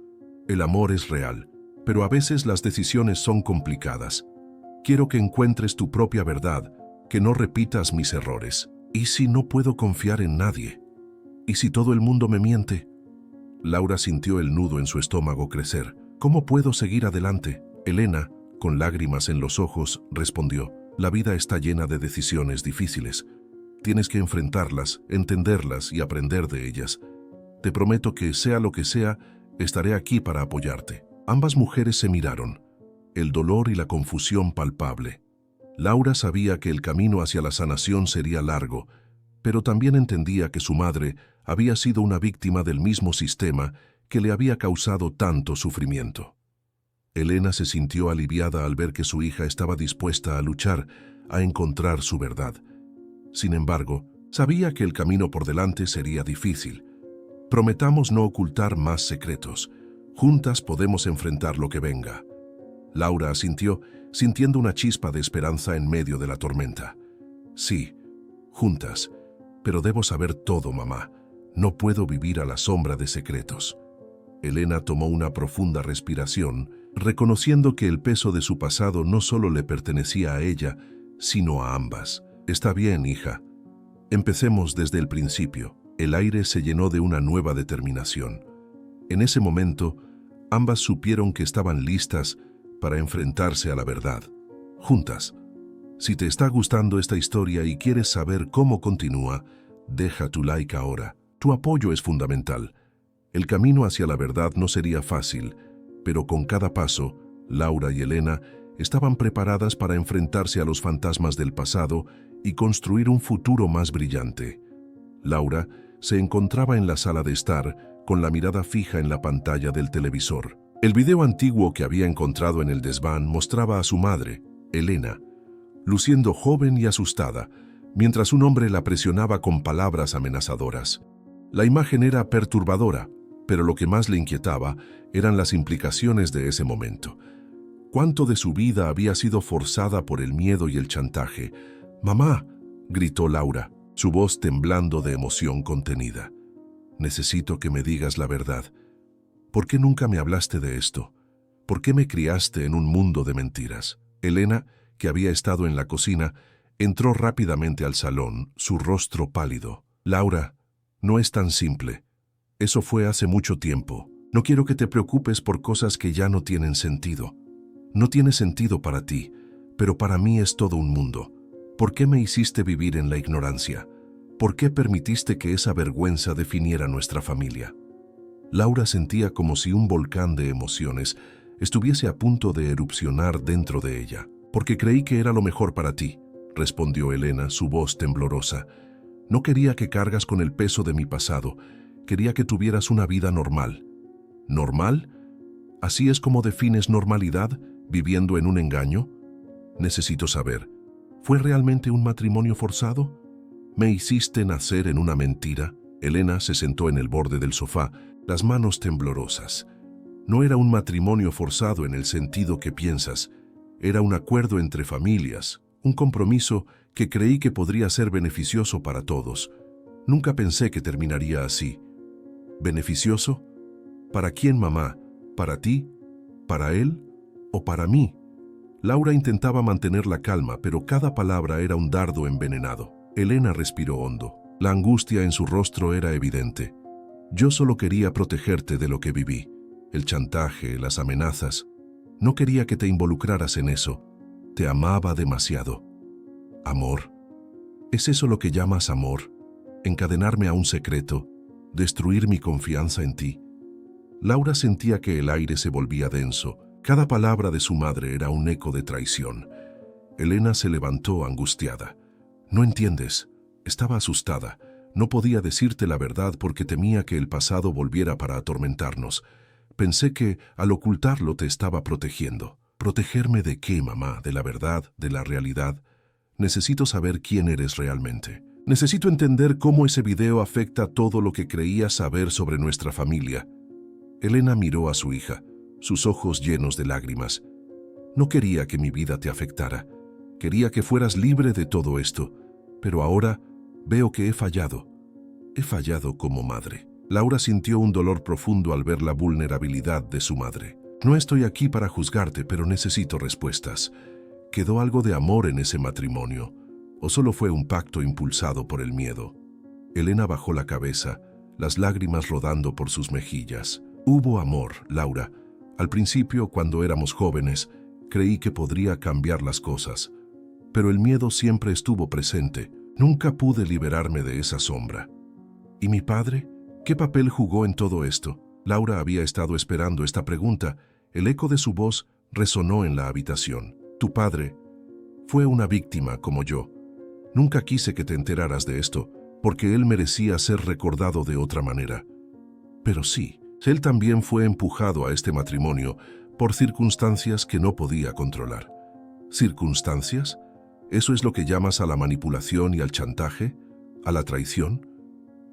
El amor es real, pero a veces las decisiones son complicadas. Quiero que encuentres tu propia verdad, que no repitas mis errores. ¿Y si no puedo confiar en nadie? ¿Y si todo el mundo me miente? Laura sintió el nudo en su estómago crecer. ¿Cómo puedo seguir adelante? Elena, con lágrimas en los ojos, respondió. La vida está llena de decisiones difíciles. Tienes que enfrentarlas, entenderlas y aprender de ellas. Te prometo que, sea lo que sea, estaré aquí para apoyarte. Ambas mujeres se miraron, el dolor y la confusión palpable. Laura sabía que el camino hacia la sanación sería largo, pero también entendía que su madre había sido una víctima del mismo sistema que le había causado tanto sufrimiento. Elena se sintió aliviada al ver que su hija estaba dispuesta a luchar, a encontrar su verdad. Sin embargo, sabía que el camino por delante sería difícil. Prometamos no ocultar más secretos. Juntas podemos enfrentar lo que venga. Laura asintió, sintiendo una chispa de esperanza en medio de la tormenta. Sí, juntas. Pero debo saber todo, mamá. No puedo vivir a la sombra de secretos. Elena tomó una profunda respiración, reconociendo que el peso de su pasado no solo le pertenecía a ella, sino a ambas. Está bien, hija. Empecemos desde el principio. El aire se llenó de una nueva determinación. En ese momento, ambas supieron que estaban listas para enfrentarse a la verdad. Juntas. Si te está gustando esta historia y quieres saber cómo continúa, deja tu like ahora. Tu apoyo es fundamental. El camino hacia la verdad no sería fácil, pero con cada paso, Laura y Elena estaban preparadas para enfrentarse a los fantasmas del pasado y construir un futuro más brillante. Laura se encontraba en la sala de estar, con la mirada fija en la pantalla del televisor. El video antiguo que había encontrado en el desván mostraba a su madre, Elena, luciendo joven y asustada, mientras un hombre la presionaba con palabras amenazadoras. La imagen era perturbadora, Pero lo que más le inquietaba eran las implicaciones de ese momento. ¿Cuánto de su vida había sido forzada por el miedo y el chantaje? «¡Mamá!», gritó Laura, su voz temblando de emoción contenida. «Necesito que me digas la verdad. ¿Por qué nunca me hablaste de esto? ¿Por qué me criaste en un mundo de mentiras?». Elena, que había estado en la cocina, entró rápidamente al salón, su rostro pálido. «Laura, no es tan simple. Eso fue hace mucho tiempo. No quiero que te preocupes por cosas que ya no tienen sentido. No tiene sentido para ti, pero para mí es todo un mundo. ¿Por qué me hiciste vivir en la ignorancia? ¿Por qué permitiste que esa vergüenza definiera nuestra familia?». Laura sentía como si un volcán de emociones estuviese a punto de erupcionar dentro de ella. «Porque creí que era lo mejor para ti», respondió Elena, su voz temblorosa. «No quería que cargas con el peso de mi pasado. Quería que tuvieras una vida normal». «¿Normal? ¿Así es como defines normalidad, viviendo en un engaño? Necesito saber, ¿fue realmente un matrimonio forzado? ¿Me hiciste nacer en una mentira?». Elena se sentó en el borde del sofá, las manos temblorosas. «No era un matrimonio forzado en el sentido que piensas. Era un acuerdo entre familias, un compromiso que creí que podría ser beneficioso para todos. Nunca pensé que terminaría así». «¿Beneficioso? ¿Para quién, mamá? ¿Para ti? ¿Para él? ¿O para mí?». Laura intentaba mantener la calma, pero cada palabra era un dardo envenenado. Elena respiró hondo. La angustia en su rostro era evidente. «Yo solo quería protegerte de lo que viví. El chantaje, las amenazas. No quería que te involucraras en eso. Te amaba demasiado». «¿Amor? ¿Es eso lo que llamas amor? ¿Encadenarme a un secreto? ¿Destruir mi confianza en ti?». Laura sentía que el aire se volvía denso. Cada palabra de su madre era un eco de traición. Elena se levantó angustiada. «No entiendes». Estaba asustada. No podía decirte la verdad porque temía que el pasado volviera para atormentarnos. Pensé que, al ocultarlo, te estaba protegiendo. «¿Protegerme de qué, mamá? ¿De la verdad? ¿De la realidad? Necesito saber quién eres realmente. Necesito entender cómo ese video afecta todo lo que creía saber sobre nuestra familia». Elena miró a su hija, sus ojos llenos de lágrimas. «No quería que mi vida te afectara. Quería que fueras libre de todo esto. Pero ahora veo que he fallado. He fallado como madre». Laura sintió un dolor profundo al ver la vulnerabilidad de su madre. «No estoy aquí para juzgarte, pero necesito respuestas. ¿Quedó algo de amor en ese matrimonio? ¿O solo fue un pacto impulsado por el miedo?». Elena bajó la cabeza, las lágrimas rodando por sus mejillas. «Hubo amor, Laura. Al principio, cuando éramos jóvenes, creí que podría cambiar las cosas. Pero el miedo siempre estuvo presente. Nunca pude liberarme de esa sombra». «¿Y mi padre? ¿Qué papel jugó en todo esto?». Laura había estado esperando esta pregunta. El eco de su voz resonó en la habitación. «Tu padre fue una víctima como yo. Nunca quise que te enteraras de esto, porque él merecía ser recordado de otra manera. Pero sí, él también fue empujado a este matrimonio por circunstancias que no podía controlar». «¿Circunstancias? ¿Eso es lo que llamas a la manipulación y al chantaje? ¿A la traición?».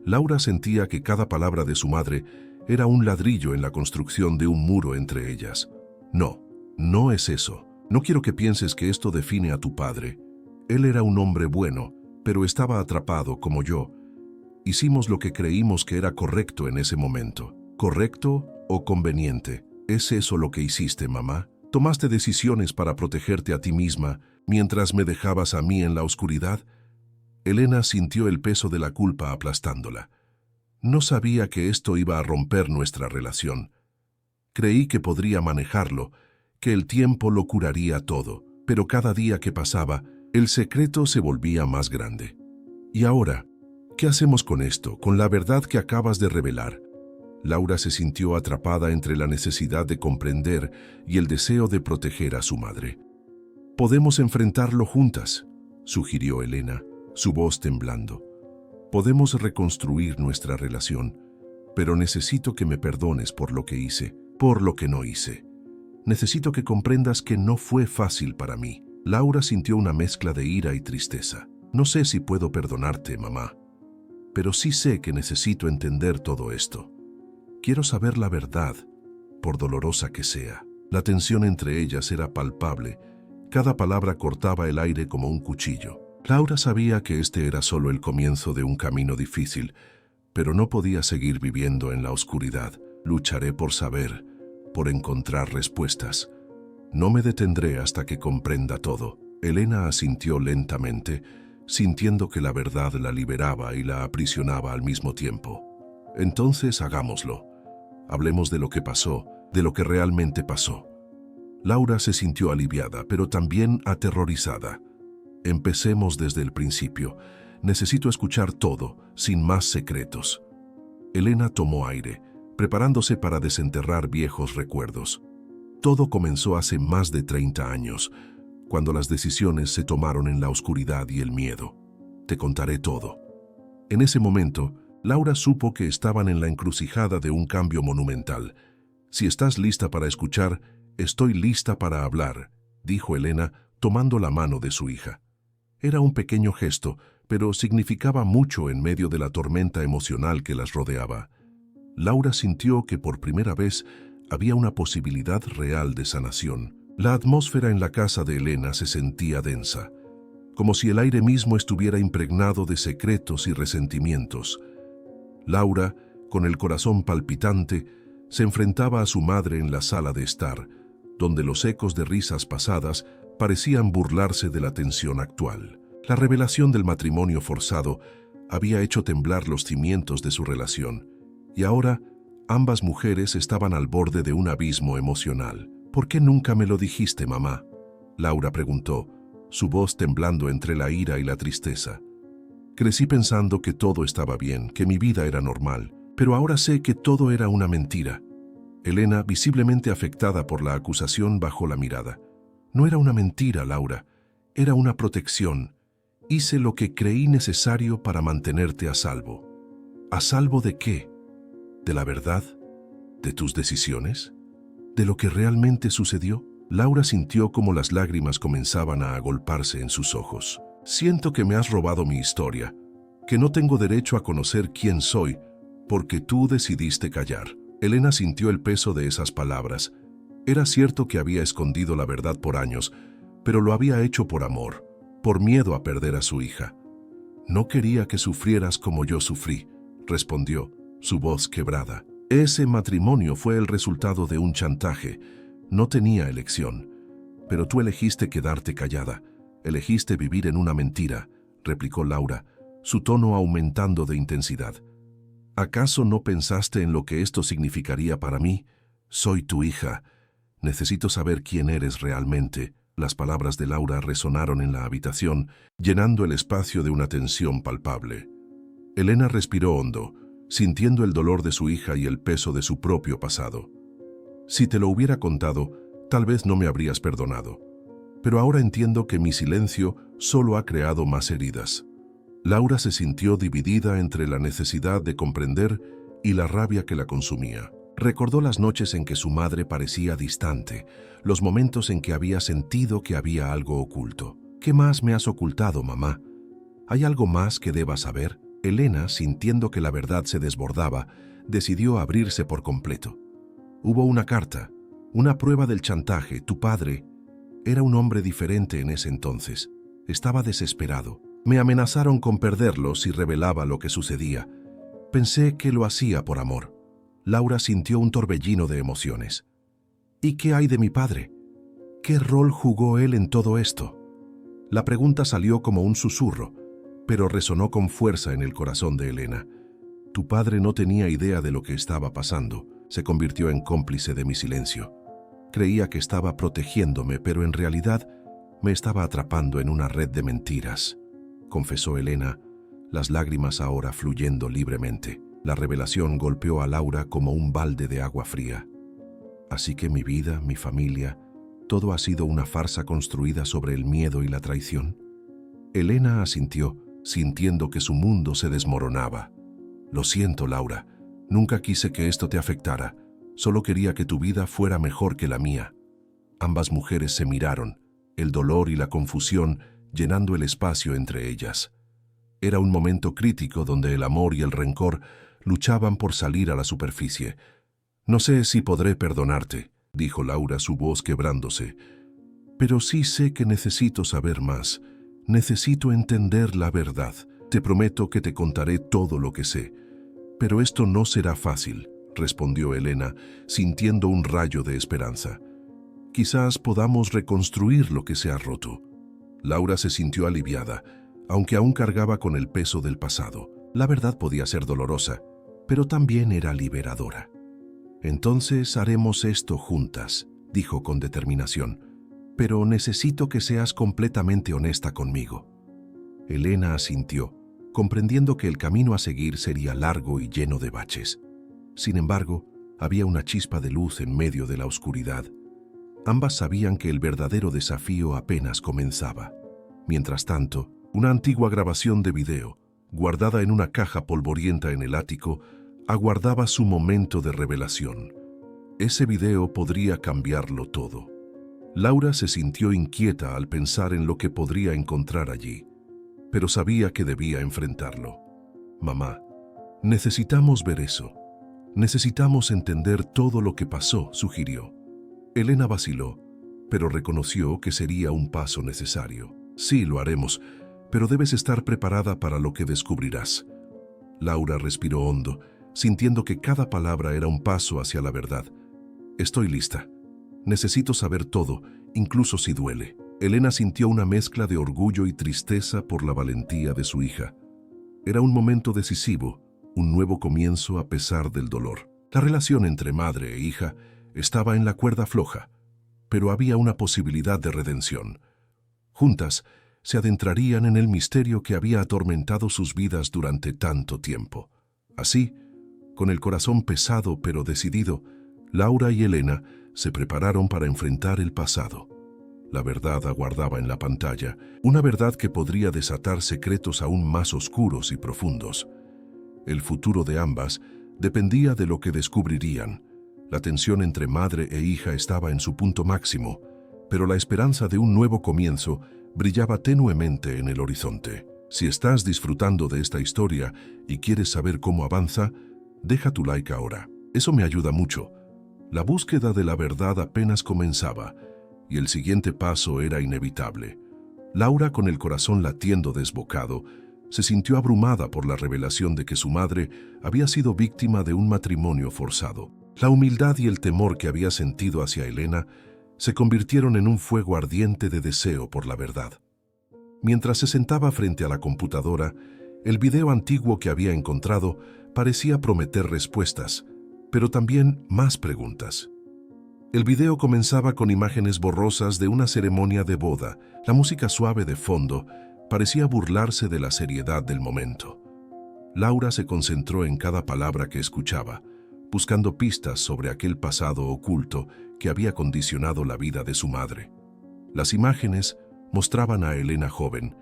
Laura sentía que cada palabra de su madre era un ladrillo en la construcción de un muro entre ellas. «No, no es eso. No quiero que pienses que esto define a tu padre. Él era un hombre bueno, pero estaba atrapado como yo. Hicimos lo que creímos que era correcto en ese momento. ¿Correcto o conveniente? ¿Es eso lo que hiciste, mamá? ¿Tomaste decisiones para protegerte a ti misma mientras me dejabas a mí en la oscuridad?». Elena sintió el peso de la culpa aplastándola. «No sabía que esto iba a romper nuestra relación. Creí que podría manejarlo, que el tiempo lo curaría todo, pero cada día que pasaba, el secreto se volvía más grande. Y ahora, ¿qué hacemos con esto, con la verdad que acabas de revelar?». Laura se sintió atrapada entre la necesidad de comprender y el deseo de proteger a su madre. «Podemos enfrentarlo juntas», sugirió Elena, su voz temblando. «Podemos reconstruir nuestra relación, pero necesito que me perdones por lo que hice, por lo que no hice. Necesito que comprendas que no fue fácil para mí». Laura sintió una mezcla de ira y tristeza. «No sé si puedo perdonarte, mamá, pero sí sé que necesito entender todo esto. Quiero saber la verdad, por dolorosa que sea. La tensión entre ellas era palpable. Cada palabra cortaba el aire como un cuchillo. Laura sabía que este era solo el comienzo de un camino difícil, pero no podía seguir viviendo en la oscuridad. Lucharé por saber, por encontrar respuestas. No me detendré hasta que comprenda todo. Elena asintió lentamente, sintiendo que la verdad la liberaba y la aprisionaba al mismo tiempo. Entonces hagámoslo. Hablemos de lo que pasó, de lo que realmente pasó. Laura se sintió aliviada, pero también aterrorizada. Empecemos desde el principio. Necesito escuchar todo, sin más secretos. Elena tomó aire, preparándose para desenterrar viejos recuerdos. Todo comenzó hace más de 30 años, cuando las decisiones se tomaron en la oscuridad y el miedo. Te contaré todo. En ese momento, Laura supo que estaban en la encrucijada de un cambio monumental. Si estás lista para escuchar, estoy lista para hablar, dijo Elena, tomando la mano de su hija. Era un pequeño gesto, pero significaba mucho en medio de la tormenta emocional que las rodeaba. Laura sintió que por primera vez había una posibilidad real de sanación. La atmósfera en la casa de Elena se sentía densa, como si el aire mismo estuviera impregnado de secretos y resentimientos. Laura, con el corazón palpitante, se enfrentaba a su madre en la sala de estar, donde los ecos de risas pasadas parecían burlarse de la tensión actual. La revelación del matrimonio forzado había hecho temblar los cimientos de su relación, y ahora ambas mujeres estaban al borde de un abismo emocional. ¿Por qué nunca me lo dijiste, mamá?, Laura preguntó, su voz temblando entre la ira y la tristeza. Crecí pensando que todo estaba bien, que mi vida era normal, pero ahora sé que todo era una mentira. Elena, visiblemente afectada por la acusación, bajó la mirada. No era una mentira, Laura, era una protección. Hice lo que creí necesario para mantenerte a salvo. ¿A salvo de qué? ¿De la verdad? ¿De tus decisiones? ¿De lo que realmente sucedió? Laura sintió como las lágrimas comenzaban a agolparse en sus ojos. Siento que me has robado mi historia, que no tengo derecho a conocer quién soy, porque tú decidiste callar. Elena sintió el peso de esas palabras. Era cierto que había escondido la verdad por años, pero lo había hecho por amor, por miedo a perder a su hija. No quería que sufrieras como yo sufrí, respondió, su voz quebrada. Ese matrimonio fue el resultado de un chantaje. No tenía elección. Pero tú elegiste quedarte callada. Elegiste vivir en una mentira, replicó Laura, su tono aumentando de intensidad. ¿Acaso no pensaste en lo que esto significaría para mí? Soy tu hija. Necesito saber quién eres realmente. Las palabras de Laura resonaron en la habitación, llenando el espacio de una tensión palpable. Elena respiró hondo, sintiendo el dolor de su hija y el peso de su propio pasado. Si te lo hubiera contado, tal vez no me habrías perdonado. Pero ahora entiendo que mi silencio solo ha creado más heridas. Laura se sintió dividida entre la necesidad de comprender y la rabia que la consumía. Recordó las noches en que su madre parecía distante, los momentos en que había sentido que había algo oculto. ¿Qué más me has ocultado, mamá? ¿Hay algo más que deba saber? Elena, sintiendo que la verdad se desbordaba, decidió abrirse por completo. Hubo una carta, una prueba del chantaje. Tu padre era un hombre diferente en ese entonces. Estaba desesperado. Me amenazaron con perderlo si revelaba lo que sucedía. Pensé que lo hacía por amor. Laura sintió un torbellino de emociones. ¿Y qué hay de mi padre? ¿Qué rol jugó él en todo esto? La pregunta salió como un susurro, pero resonó con fuerza en el corazón de Elena. Tu padre no tenía idea de lo que estaba pasando. Se convirtió en cómplice de mi silencio. Creía que estaba protegiéndome, pero en realidad me estaba atrapando en una red de mentiras, confesó Elena, las lágrimas ahora fluyendo libremente. La revelación golpeó a Laura como un balde de agua fría. Así que mi vida, mi familia, todo ha sido una farsa construida sobre el miedo y la traición. Elena asintió, sintiendo que su mundo se desmoronaba. Lo siento, Laura. Nunca quise que esto te afectara. Solo quería que tu vida fuera mejor que la mía. Ambas mujeres se miraron, el dolor y la confusión llenando el espacio entre ellas. Era un momento crítico donde el amor y el rencor luchaban por salir a la superficie. «No sé si podré perdonarte», dijo Laura, su voz quebrándose. «Pero sí sé que necesito saber más. Necesito entender la verdad. Te prometo que te contaré todo lo que sé». «Pero esto no será fácil», respondió Elena, sintiendo un rayo de esperanza. «Quizás podamos reconstruir lo que se ha roto». Laura se sintió aliviada, aunque aún cargaba con el peso del pasado. La verdad podía ser dolorosa, pero también era liberadora. «Entonces haremos esto juntas», dijo con determinación. «Pero necesito que seas completamente honesta conmigo». Elena asintió, comprendiendo que el camino a seguir sería largo y lleno de baches. Sin embargo, había una chispa de luz en medio de la oscuridad. Ambas sabían que el verdadero desafío apenas comenzaba. Mientras tanto, una antigua grabación de video, guardada en una caja polvorienta en el ático, aguardaba su momento de revelación. Ese video podría cambiarlo todo. Laura se sintió inquieta al pensar en lo que podría encontrar allí, pero sabía que debía enfrentarlo. «Mamá, necesitamos ver eso. Necesitamos entender todo lo que pasó», sugirió. Elena vaciló, pero reconoció que sería un paso necesario. «Sí, lo haremos, pero debes estar preparada para lo que descubrirás». Laura respiró hondo, sintiendo que cada palabra era un paso hacia la verdad. «Estoy lista. Necesito saber todo, incluso si duele». Elena sintió una mezcla de orgullo y tristeza por la valentía de su hija. Era un momento decisivo, un nuevo comienzo a pesar del dolor. La relación entre madre e hija estaba en la cuerda floja, pero había una posibilidad de redención. Juntas, se adentrarían en el misterio que había atormentado sus vidas durante tanto tiempo. Así, con el corazón pesado pero decidido, Laura y Elena se prepararon para enfrentar el pasado. La verdad aguardaba en la pantalla, una verdad que podría desatar secretos aún más oscuros y profundos. El futuro de ambas dependía de lo que descubrirían. La tensión entre madre e hija estaba en su punto máximo, pero la esperanza de un nuevo comienzo brillaba tenuemente en el horizonte. Si estás disfrutando de esta historia y quieres saber cómo avanza, deja tu like ahora. Eso me ayuda mucho. La búsqueda de la verdad apenas comenzaba, y el siguiente paso era inevitable. Laura, con el corazón latiendo desbocado, se sintió abrumada por la revelación de que su madre había sido víctima de un matrimonio forzado. La humildad y el temor que había sentido hacia Elena se convirtieron en un fuego ardiente de deseo por la verdad. Mientras se sentaba frente a la computadora, el video antiguo que había encontrado parecía prometer respuestas, pero también más preguntas. El video comenzaba con imágenes borrosas de una ceremonia de boda. La música suave de fondo parecía burlarse de la seriedad del momento. Laura se concentró en cada palabra que escuchaba, buscando pistas sobre aquel pasado oculto que había condicionado la vida de su madre. Las imágenes mostraban a Elena joven,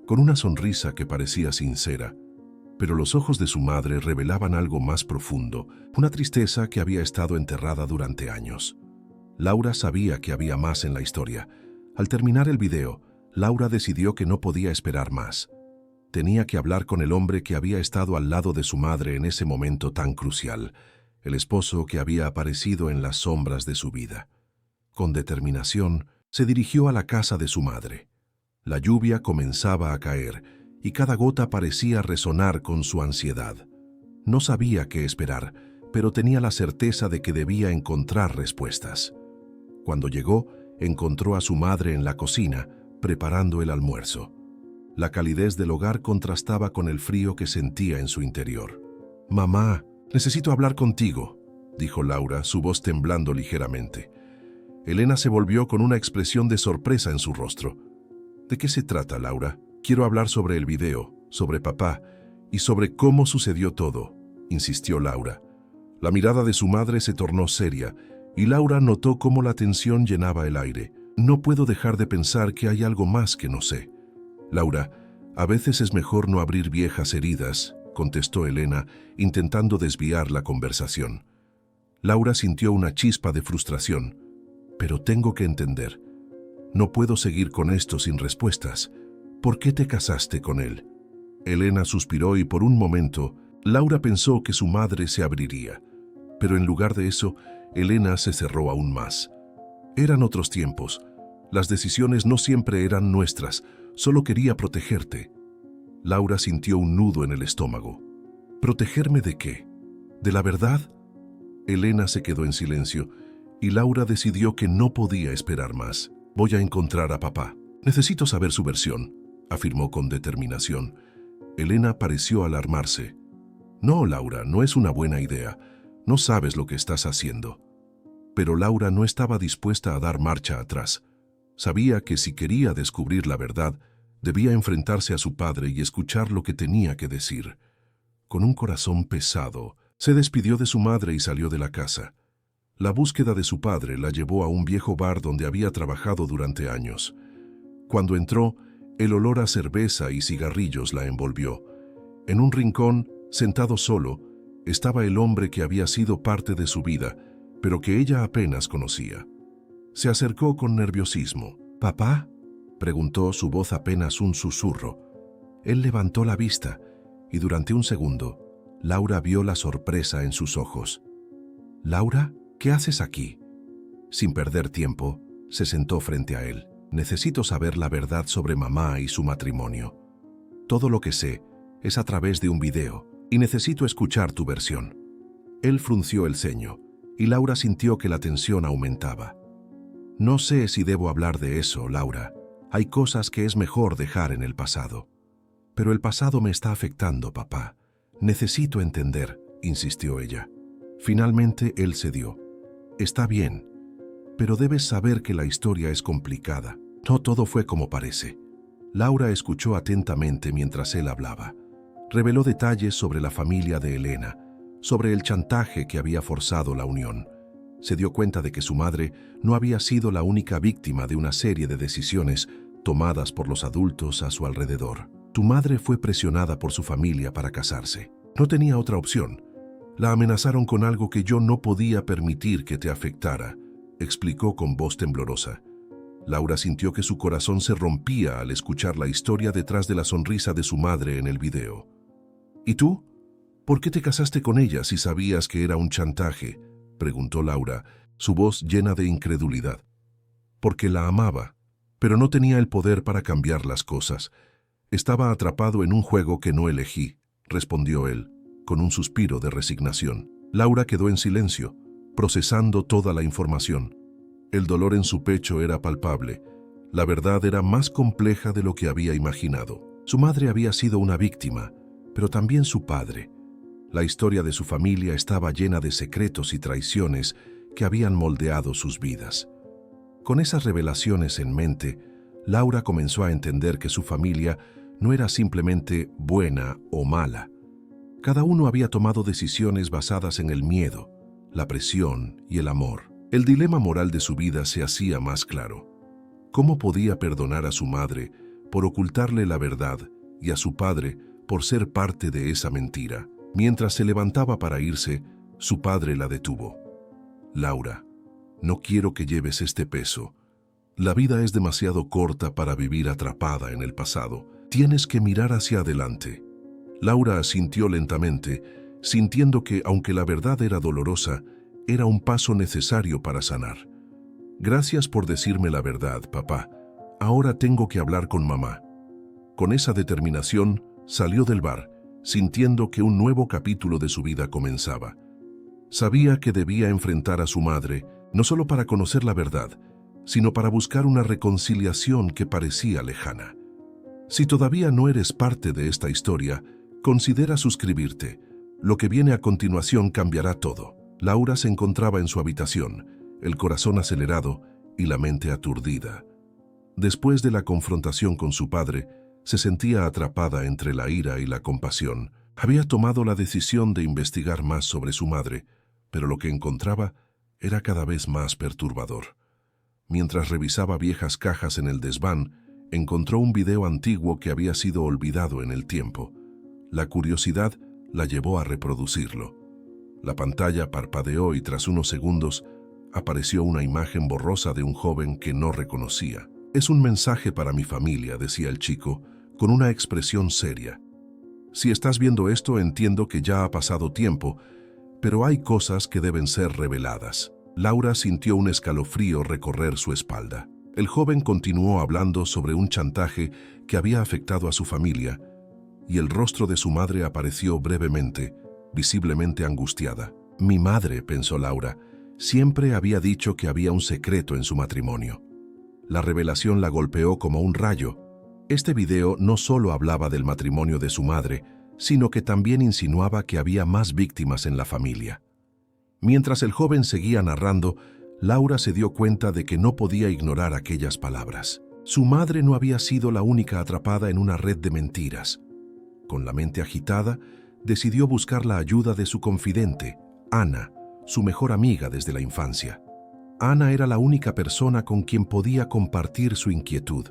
con una sonrisa que parecía sincera, pero los ojos de su madre revelaban algo más profundo, una tristeza que había estado enterrada durante años. Laura sabía que había más en la historia. Al terminar el video, Laura decidió que no podía esperar más. Tenía que hablar con el hombre que había estado al lado de su madre en ese momento tan crucial, el esposo que había aparecido en las sombras de su vida. Con determinación, se dirigió a la casa de su madre. La lluvia comenzaba a caer y cada gota parecía resonar con su ansiedad. No sabía qué esperar, pero tenía la certeza de que debía encontrar respuestas. Cuando llegó, encontró a su madre en la cocina, preparando el almuerzo. La calidez del hogar contrastaba con el frío que sentía en su interior. «Mamá, necesito hablar contigo», dijo Laura, su voz temblando ligeramente. Elena se volvió con una expresión de sorpresa en su rostro. «¿De qué se trata, Laura? Quiero hablar sobre el video, sobre papá y sobre cómo sucedió todo», insistió Laura. La mirada de su madre se tornó seria y Laura notó cómo la tensión llenaba el aire. «No puedo dejar de pensar que hay algo más que no sé». «Laura, a veces es mejor no abrir viejas heridas», contestó Elena, intentando desviar la conversación. Laura sintió una chispa de frustración. «Pero tengo que entender. No puedo seguir con esto sin respuestas. ¿Por qué te casaste con él?» Elena suspiró y por un momento Laura pensó que su madre se abriría, pero en lugar de eso, Elena se cerró aún más. Eran otros tiempos. Las decisiones no siempre eran nuestras, solo quería protegerte. Laura sintió un nudo en el estómago. ¿Protegerme de qué? ¿De la verdad? Elena se quedó en silencio y Laura decidió que no podía esperar más. Voy a encontrar a papá. Necesito saber su versión, afirmó con determinación. Elena pareció alarmarse. No, Laura, no es una buena idea. No sabes lo que estás haciendo. Pero Laura no estaba dispuesta a dar marcha atrás. Sabía que si quería descubrir la verdad, debía enfrentarse a su padre y escuchar lo que tenía que decir. Con un corazón pesado, se despidió de su madre y salió de la casa. La búsqueda de su padre la llevó a un viejo bar donde había trabajado durante años. Cuando entró, el olor a cerveza y cigarrillos la envolvió. En un rincón, sentado solo, estaba el hombre que había sido parte de su vida, pero que ella apenas conocía. Se acercó con nerviosismo. «¿Papá?», preguntó, su voz apenas un susurro. Él levantó la vista y durante un segundo, Laura vio la sorpresa en sus ojos. «¿Laura? ¿Qué haces aquí?». Sin perder tiempo, se sentó frente a él. «Necesito saber la verdad sobre mamá y su matrimonio. Todo lo que sé es a través de un video y necesito escuchar tu versión». Él frunció el ceño y Laura sintió que la tensión aumentaba. «No sé si debo hablar de eso, Laura. Hay cosas que es mejor dejar en el pasado». «Pero el pasado me está afectando, papá. Necesito entender», insistió ella. Finalmente él cedió. «Está bien, pero debes saber que la historia es complicada. No todo fue como parece». Laura escuchó atentamente mientras él hablaba. Reveló detalles sobre la familia de Elena, sobre el chantaje que había forzado la unión. Se dio cuenta de que su madre no había sido la única víctima de una serie de decisiones tomadas por los adultos a su alrededor. «Tu madre fue presionada por su familia para casarse. No tenía otra opción. La amenazaron con algo que yo no podía permitir que te afectara», explicó con voz temblorosa. Laura sintió que su corazón se rompía al escuchar la historia detrás de la sonrisa de su madre en el video. «¿Y tú? ¿Por qué te casaste con ella si sabías que era un chantaje?», preguntó Laura, su voz llena de incredulidad. «Porque la amaba, pero no tenía el poder para cambiar las cosas. Estaba atrapado en un juego que no elegí», respondió él, con un suspiro de resignación. Laura quedó en silencio, procesando toda la información. El dolor en su pecho era palpable. La verdad era más compleja de lo que había imaginado. Su madre había sido una víctima, pero también su padre. La historia de su familia estaba llena de secretos y traiciones que habían moldeado sus vidas. Con esas revelaciones en mente, Laura comenzó a entender que su familia no era simplemente buena o mala. Cada uno había tomado decisiones basadas en el miedo, la presión y el amor. El dilema moral de su vida se hacía más claro. ¿Cómo podía perdonar a su madre por ocultarle la verdad y a su padre por ser parte de esa mentira? Mientras se levantaba para irse, su padre la detuvo. «Laura, no quiero que lleves este peso. La vida es demasiado corta para vivir atrapada en el pasado. Tienes que mirar hacia adelante». Laura asintió lentamente, sintiendo que, aunque la verdad era dolorosa, era un paso necesario para sanar. «Gracias por decirme la verdad, papá. Ahora tengo que hablar con mamá». Con esa determinación, salió del bar, sintiendo que un nuevo capítulo de su vida comenzaba. Sabía que debía enfrentar a su madre, no solo para conocer la verdad, sino para buscar una reconciliación que parecía lejana. Si todavía no eres parte de esta historia, considera suscribirte. Lo que viene a continuación cambiará todo. Laura se encontraba en su habitación, el corazón acelerado y la mente aturdida. Después de la confrontación con su padre, se sentía atrapada entre la ira y la compasión. Había tomado la decisión de investigar más sobre su madre, pero lo que encontraba era cada vez más perturbador. Mientras revisaba viejas cajas en el desván, encontró un video antiguo que había sido olvidado en el tiempo. La curiosidad la llevó a reproducirlo. La pantalla parpadeó y tras unos segundos apareció una imagen borrosa de un joven que no reconocía. «Es un mensaje para mi familia», decía el chico, con una expresión seria. Si estás viendo esto, entiendo que ya ha pasado tiempo, pero hay cosas que deben ser reveladas. Laura sintió un escalofrío recorrer su espalda. El joven continuó hablando sobre un chantaje que había afectado a su familia, y el rostro de su madre apareció brevemente, visiblemente angustiada. Mi madre, pensó Laura, siempre había dicho que había un secreto en su matrimonio. La revelación la golpeó como un rayo. Este video no solo hablaba del matrimonio de su madre, sino que también insinuaba que había más víctimas en la familia. Mientras el joven seguía narrando, Laura se dio cuenta de que no podía ignorar aquellas palabras. Su madre no había sido la única atrapada en una red de mentiras. Con la mente agitada, decidió buscar la ayuda de su confidente, Ana, su mejor amiga desde la infancia. Ana era la única persona con quien podía compartir su inquietud.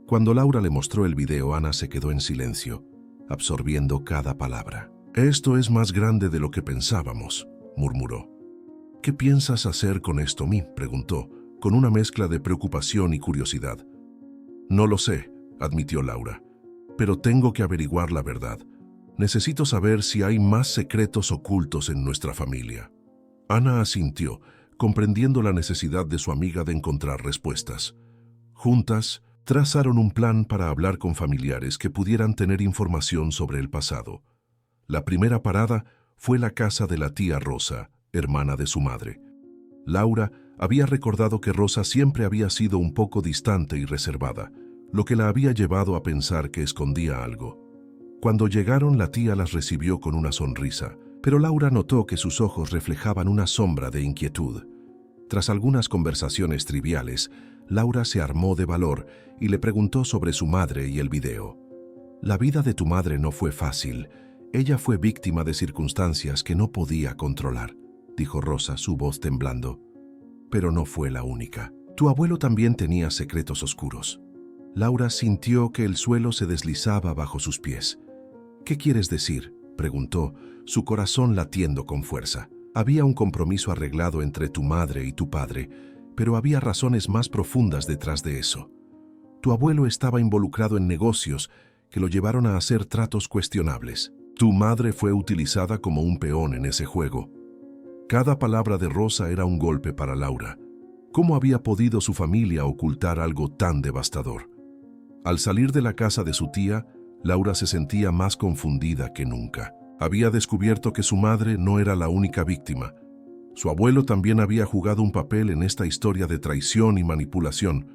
Cuando Laura le mostró el video, Ana se quedó en silencio, absorbiendo cada palabra. «Esto es más grande de lo que pensábamos», murmuró. «¿Qué piensas hacer con esto, Mi?», preguntó, con una mezcla de preocupación y curiosidad. «No lo sé», admitió Laura, «pero tengo que averiguar la verdad. Necesito saber si hay más secretos ocultos en nuestra familia». Ana asintió, comprendiendo la necesidad de su amiga de encontrar respuestas. Juntas, trazaron un plan para hablar con familiares que pudieran tener información sobre el pasado. La primera parada fue la casa de la tía Rosa, hermana de su madre. Laura había recordado que Rosa siempre había sido un poco distante y reservada, lo que la había llevado a pensar que escondía algo. Cuando llegaron, la tía las recibió con una sonrisa, pero Laura notó que sus ojos reflejaban una sombra de inquietud. Tras algunas conversaciones triviales, Laura se armó de valor y le preguntó sobre su madre y el video. «La vida de tu madre no fue fácil. Ella fue víctima de circunstancias que no podía controlar», dijo Rosa, su voz temblando. «Pero no fue la única. Tu abuelo también tenía secretos oscuros». Laura sintió que el suelo se deslizaba bajo sus pies. «¿Qué quieres decir?», preguntó, su corazón latiendo con fuerza. «Había un compromiso arreglado entre tu madre y tu padre, pero había razones más profundas detrás de eso. Tu abuelo estaba involucrado en negocios que lo llevaron a hacer tratos cuestionables. Tu madre fue utilizada como un peón en ese juego». Cada palabra de Rosa era un golpe para Laura. ¿Cómo había podido su familia ocultar algo tan devastador? Al salir de la casa de su tía, Laura se sentía más confundida que nunca. Había descubierto que su madre no era la única víctima. Su abuelo también había jugado un papel en esta historia de traición y manipulación.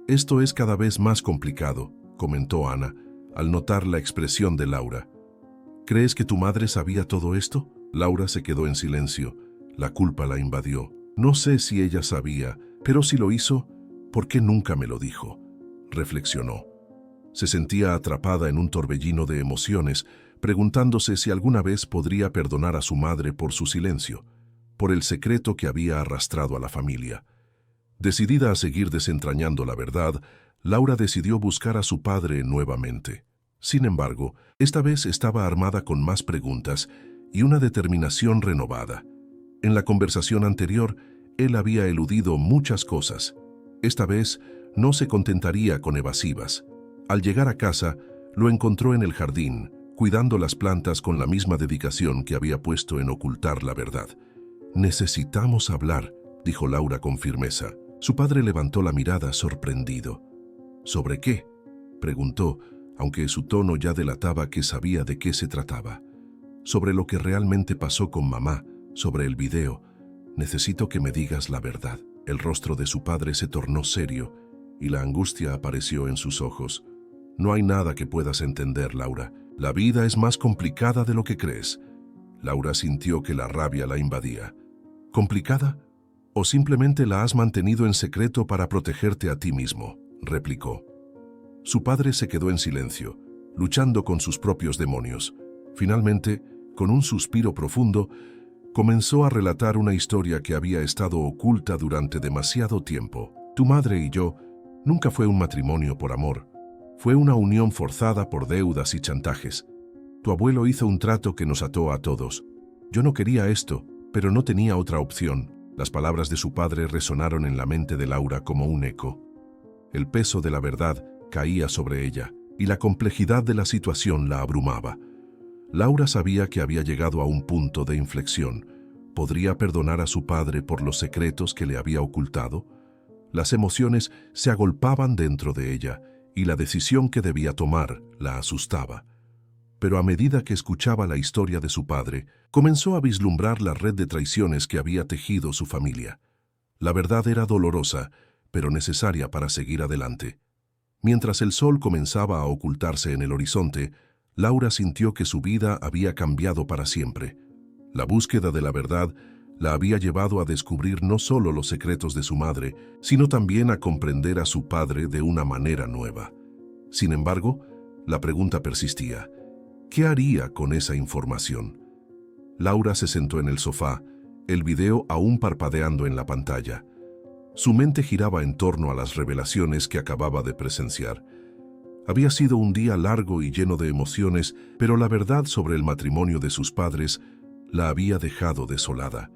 «Esto es cada vez más complicado», comentó Ana, al notar la expresión de Laura. «¿Crees que tu madre sabía todo esto?». Laura se quedó en silencio. La culpa la invadió. «No sé si ella sabía, pero si lo hizo, ¿por qué nunca me lo dijo?», reflexionó. Se sentía atrapada en un torbellino de emociones, preguntándose si alguna vez podría perdonar a su madre por su silencio, por el secreto que había arrastrado a la familia. Decidida a seguir desentrañando la verdad, Laura decidió buscar a su padre nuevamente. Sin embargo, esta vez estaba armada con más preguntas y una determinación renovada. En la conversación anterior, él había eludido muchas cosas. Esta vez no se contentaría con evasivas. Al llegar a casa, lo encontró en el jardín, cuidando las plantas con la misma dedicación que había puesto en ocultar la verdad. «Necesitamos hablar», dijo Laura con firmeza. Su padre levantó la mirada sorprendido. «¿Sobre qué?», preguntó, aunque su tono ya delataba que sabía de qué se trataba. «Sobre lo que realmente pasó con mamá, sobre el video. Necesito que me digas la verdad». El rostro de su padre se tornó serio y la angustia apareció en sus ojos. «No hay nada que puedas entender, Laura. La vida es más complicada de lo que crees». Laura sintió que la rabia la invadía. «¿Complicada? ¿O simplemente la has mantenido en secreto para protegerte a ti mismo?», replicó. Su padre se quedó en silencio, luchando con sus propios demonios. Finalmente, con un suspiro profundo, comenzó a relatar una historia que había estado oculta durante demasiado tiempo. «Tu madre y yo nunca fue un matrimonio por amor. Fue una unión forzada por deudas y chantajes. Tu abuelo hizo un trato que nos ató a todos. Yo no quería esto, pero no tenía otra opción». Las palabras de su padre resonaron en la mente de Laura como un eco. El peso de la verdad caía sobre ella, y la complejidad de la situación la abrumaba. Laura sabía que había llegado a un punto de inflexión. ¿Podría perdonar a su padre por los secretos que le había ocultado? Las emociones se agolpaban dentro de ella y la decisión que debía tomar la asustaba. Pero a medida que escuchaba la historia de su padre, comenzó a vislumbrar la red de traiciones que había tejido su familia. La verdad era dolorosa, pero necesaria para seguir adelante. Mientras el sol comenzaba a ocultarse en el horizonte, Laura sintió que su vida había cambiado para siempre. La búsqueda de la verdad la había llevado a descubrir no solo los secretos de su madre, sino también a comprender a su padre de una manera nueva. Sin embargo, la pregunta persistía: ¿qué haría con esa información? Laura se sentó en el sofá, el video aún parpadeando en la pantalla. Su mente giraba en torno a las revelaciones que acababa de presenciar. Había sido un día largo y lleno de emociones, pero la verdad sobre el matrimonio de sus padres la había dejado desolada.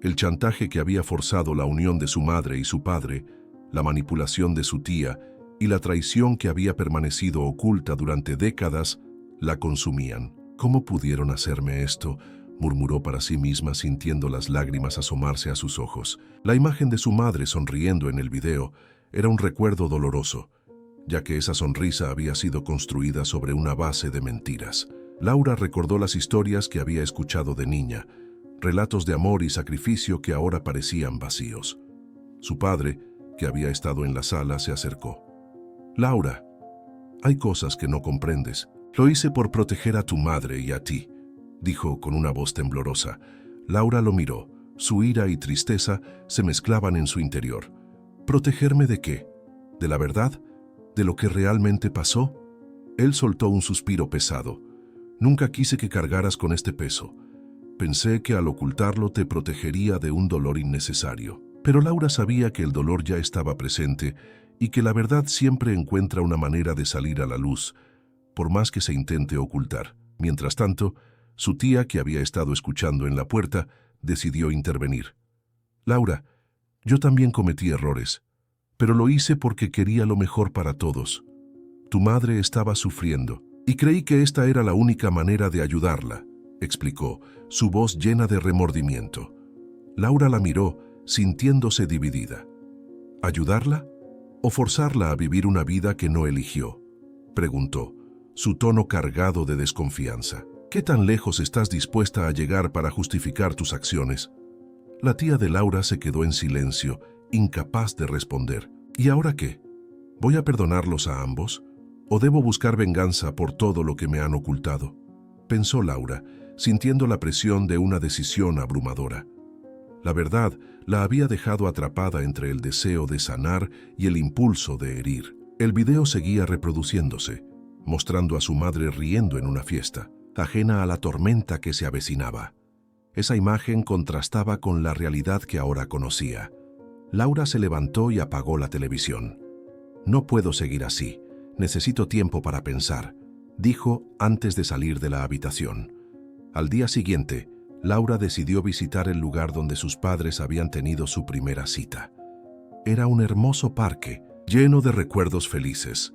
El chantaje que había forzado la unión de su madre y su padre, la manipulación de su tía y la traición que había permanecido oculta durante décadas, la consumían. ¿Cómo pudieron hacerme esto?, murmuró para sí misma, sintiendo las lágrimas asomarse a sus ojos. La imagen de su madre sonriendo en el video era un recuerdo doloroso, ya que esa sonrisa había sido construida sobre una base de mentiras. Laura recordó las historias que había escuchado de niña, relatos de amor y sacrificio que ahora parecían vacíos. Su padre, que había estado en la sala, se acercó. «Laura, hay cosas que no comprendes. Lo hice por proteger a tu madre y a ti», dijo con una voz temblorosa. Laura lo miró. Su ira y tristeza se mezclaban en su interior. ¿Protegerme de qué? ¿De la verdad? ¿De lo que realmente pasó? Él soltó un suspiro pesado. «Nunca quise que cargaras con este peso. Pensé que al ocultarlo te protegería de un dolor innecesario». Pero Laura sabía que el dolor ya estaba presente y que la verdad siempre encuentra una manera de salir a la luz, por más que se intente ocultar. Mientras tanto, su tía, que había estado escuchando en la puerta, decidió intervenir. «Laura, yo también cometí errores, pero lo hice porque quería lo mejor para todos. Tu madre estaba sufriendo y creí que esta era la única manera de ayudarla», explicó, su voz llena de remordimiento. Laura la miró, sintiéndose dividida. ¿Ayudarla o forzarla a vivir una vida que no eligió?, preguntó, su tono cargado de desconfianza. «¿Qué tan lejos estás dispuesta a llegar para justificar tus acciones?». La tía de Laura se quedó en silencio, incapaz de responder. «¿Y ahora qué? ¿Voy a perdonarlos a ambos? ¿O debo buscar venganza por todo lo que me han ocultado?», pensó Laura, sintiendo la presión de una decisión abrumadora. La verdad la había dejado atrapada entre el deseo de sanar y el impulso de herir. El video seguía reproduciéndose, mostrando a su madre riendo en una fiesta, ajena a la tormenta que se avecinaba. Esa imagen contrastaba con la realidad que ahora conocía. Laura se levantó y apagó la televisión. «No puedo seguir así. Necesito tiempo para pensar», dijo antes de salir de la habitación. Al día siguiente, Laura decidió visitar el lugar donde sus padres habían tenido su primera cita. Era un hermoso parque, lleno de recuerdos felices.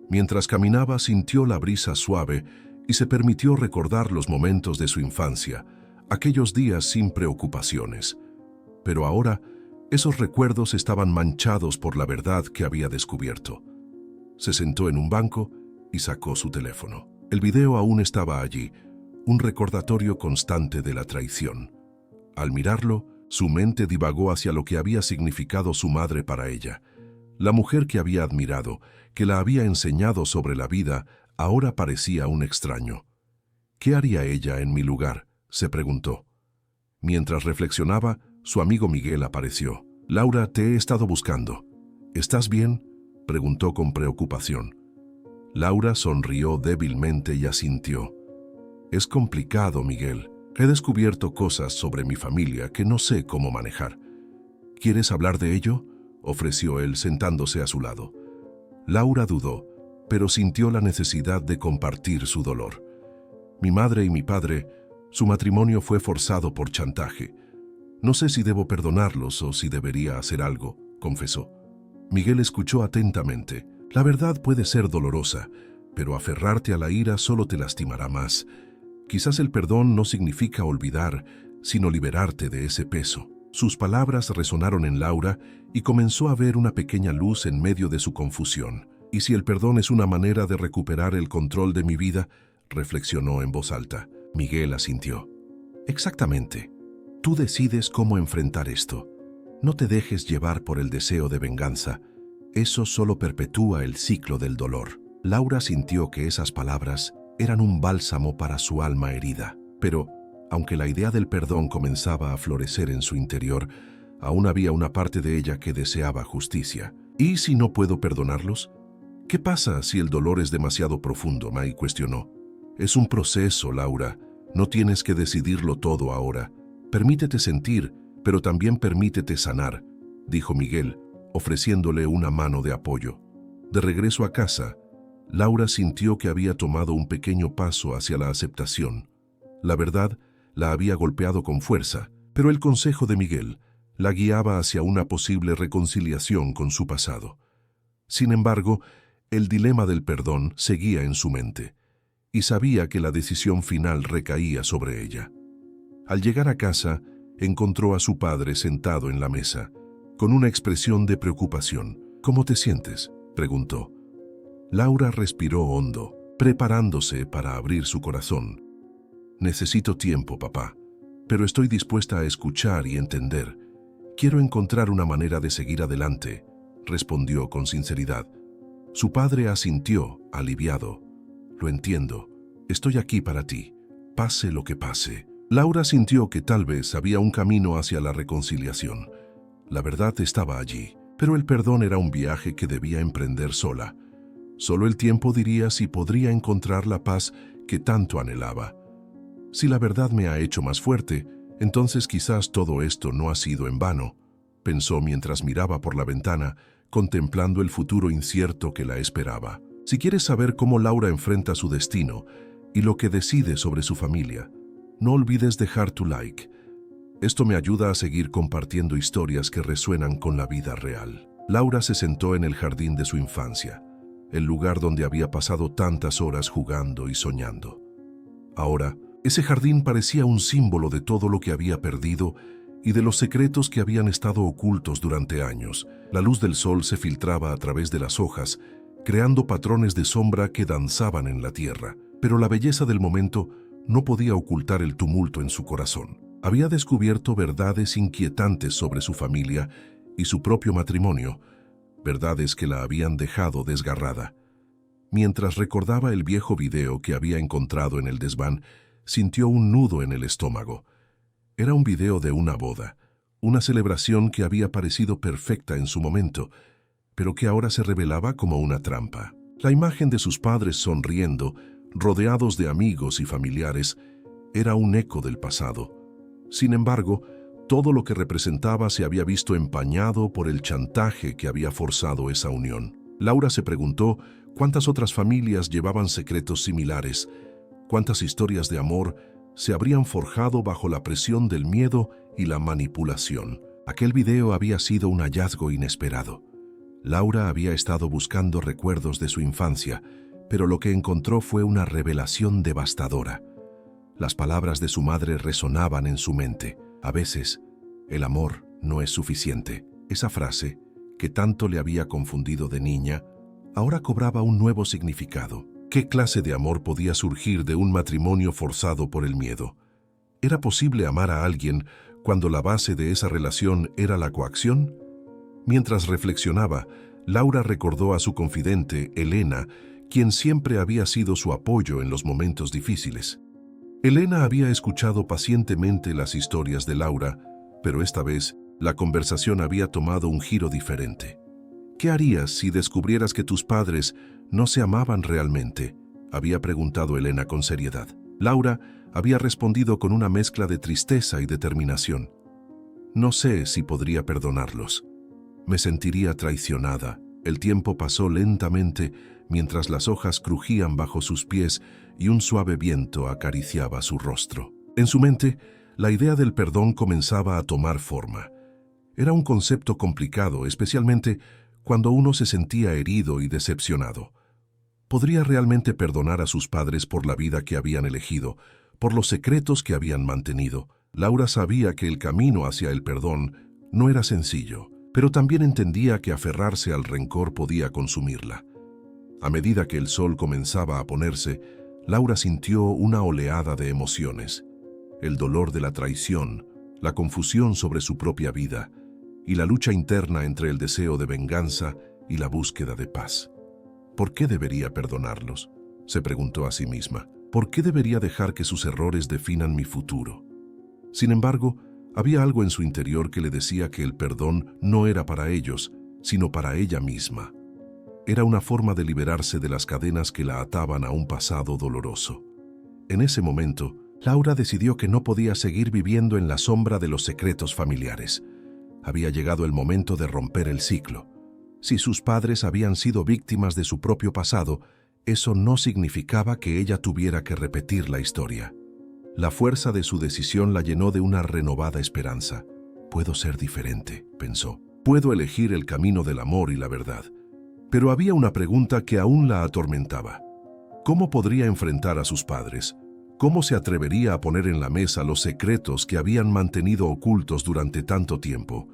Mientras caminaba, sintió la brisa suave y se permitió recordar los momentos de su infancia, aquellos días sin preocupaciones. Pero ahora, esos recuerdos estaban manchados por la verdad que había descubierto. Se sentó en un banco y sacó su teléfono. El video aún estaba allí, un recordatorio constante de la traición. Al mirarlo, su mente divagó hacia lo que había significado su madre para ella. La mujer que había admirado, que la había enseñado sobre la vida, ahora parecía un extraño. «¿Qué haría ella en mi lugar?», se preguntó. Mientras reflexionaba, su amigo Miguel apareció. «Laura, te he estado buscando. ¿Estás bien?», preguntó con preocupación. Laura sonrió débilmente y asintió. «Es complicado, Miguel. He descubierto cosas sobre mi familia que no sé cómo manejar». «¿Quieres hablar de ello?», ofreció él, sentándose a su lado. Laura dudó, pero sintió la necesidad de compartir su dolor. «Mi madre y mi padre, su matrimonio fue forzado por chantaje. No sé si debo perdonarlos o si debería hacer algo», confesó. Miguel escuchó atentamente. «La verdad puede ser dolorosa, pero aferrarte a la ira solo te lastimará más. Quizás el perdón no significa olvidar, sino liberarte de ese peso. Sus palabras resonaron en Laura y comenzó a ver una pequeña luz en medio de su confusión. ¿Y si el perdón es una manera de recuperar el control de mi vida?, reflexionó en voz alta. Miguel asintió. Exactamente. Tú decides cómo enfrentar esto. No te dejes llevar por el deseo de venganza. Eso solo perpetúa el ciclo del dolor. Laura sintió que esas palabras eran un bálsamo para su alma herida. Pero, aunque la idea del perdón comenzaba a florecer en su interior, aún había una parte de ella que deseaba justicia. ¿Y si no puedo perdonarlos? ¿Qué pasa si el dolor es demasiado profundo?, Mai cuestionó. Es un proceso, Laura. No tienes que decidirlo todo ahora. Permítete sentir, pero también permítete sanar, dijo Miguel, ofreciéndole una mano de apoyo. De regreso a casa, Laura sintió que había tomado un pequeño paso hacia la aceptación. La verdad la había golpeado con fuerza, pero el consejo de Miguel la guiaba hacia una posible reconciliación con su pasado. Sin embargo, el dilema del perdón seguía en su mente, y sabía que la decisión final recaía sobre ella. Al llegar a casa, encontró a su padre sentado en la mesa, con una expresión de preocupación. ¿Cómo te sientes?, preguntó. Laura respiró hondo, preparándose para abrir su corazón. Necesito tiempo, papá, pero estoy dispuesta a escuchar y entender. Quiero encontrar una manera de seguir adelante, respondió con sinceridad. Su padre asintió, aliviado. Lo entiendo. Estoy aquí para ti, pase lo que pase. Laura sintió que tal vez había un camino hacia la reconciliación. La verdad estaba allí, pero el perdón era un viaje que debía emprender sola. Solo el tiempo diría si podría encontrar la paz que tanto anhelaba. Si la verdad me ha hecho más fuerte, entonces quizás todo esto no ha sido en vano, pensó mientras miraba por la ventana, contemplando el futuro incierto que la esperaba. Si quieres saber cómo Laura enfrenta su destino y lo que decide sobre su familia, no olvides dejar tu like. Esto me ayuda a seguir compartiendo historias que resuenan con la vida real. Laura se sentó en el jardín de su infancia, el lugar donde había pasado tantas horas jugando y soñando. Ahora, ese jardín parecía un símbolo de todo lo que había perdido y de los secretos que habían estado ocultos durante años. La luz del sol se filtraba a través de las hojas, creando patrones de sombra que danzaban en la tierra. Pero la belleza del momento no podía ocultar el tumulto en su corazón. Había descubierto verdades inquietantes sobre su familia y su propio matrimonio, verdades que la habían dejado desgarrada. Mientras recordaba el viejo video que había encontrado en el desván, sintió un nudo en el estómago. Era un video de una boda, una celebración que había parecido perfecta en su momento, pero que ahora se revelaba como una trampa. La imagen de sus padres sonriendo, rodeados de amigos y familiares, era un eco del pasado. Sin embargo, todo lo que representaba se había visto empañado por el chantaje que había forzado esa unión. Laura se preguntó cuántas otras familias llevaban secretos similares, cuántas historias de amor se habrían forjado bajo la presión del miedo y la manipulación. Aquel video había sido un hallazgo inesperado. Laura había estado buscando recuerdos de su infancia, pero lo que encontró fue una revelación devastadora. Las palabras de su madre resonaban en su mente. A veces, el amor no es suficiente. Esa frase, que tanto le había confundido de niña, ahora cobraba un nuevo significado. ¿Qué clase de amor podía surgir de un matrimonio forzado por el miedo? ¿Era posible amar a alguien cuando la base de esa relación era la coacción? Mientras reflexionaba, Laura recordó a su confidente, Elena, quien siempre había sido su apoyo en los momentos difíciles. Elena había escuchado pacientemente las historias de Laura, pero esta vez la conversación había tomado un giro diferente. ¿Qué harías si descubrieras que tus padres no se amaban realmente?, había preguntado Elena con seriedad. Laura había respondido con una mezcla de tristeza y determinación. No sé si podría perdonarlos. Me sentiría traicionada. El tiempo pasó lentamente mientras las hojas crujían bajo sus pies y un suave viento acariciaba su rostro. En su mente, la idea del perdón comenzaba a tomar forma. Era un concepto complicado, especialmente cuando uno se sentía herido y decepcionado. ¿Podría realmente perdonar a sus padres por la vida que habían elegido, por los secretos que habían mantenido? Laura sabía que el camino hacia el perdón no era sencillo, pero también entendía que aferrarse al rencor podía consumirla. A medida que el sol comenzaba a ponerse, Laura sintió una oleada de emociones: el dolor de la traición, la confusión sobre su propia vida y la lucha interna entre el deseo de venganza y la búsqueda de paz. ¿Por qué debería perdonarlos?, se preguntó a sí misma. ¿Por qué debería dejar que sus errores definan mi futuro? Sin embargo, había algo en su interior que le decía que el perdón no era para ellos, sino para ella misma. Era una forma de liberarse de las cadenas que la ataban a un pasado doloroso. En ese momento, Laura decidió que no podía seguir viviendo en la sombra de los secretos familiares. Había llegado el momento de romper el ciclo. Si sus padres habían sido víctimas de su propio pasado, eso no significaba que ella tuviera que repetir la historia. La fuerza de su decisión la llenó de una renovada esperanza. Puedo ser diferente, pensó. Puedo elegir el camino del amor y la verdad. Pero había una pregunta que aún la atormentaba. ¿Cómo podría enfrentar a sus padres? ¿Cómo se atrevería a poner en la mesa los secretos que habían mantenido ocultos durante tanto tiempo?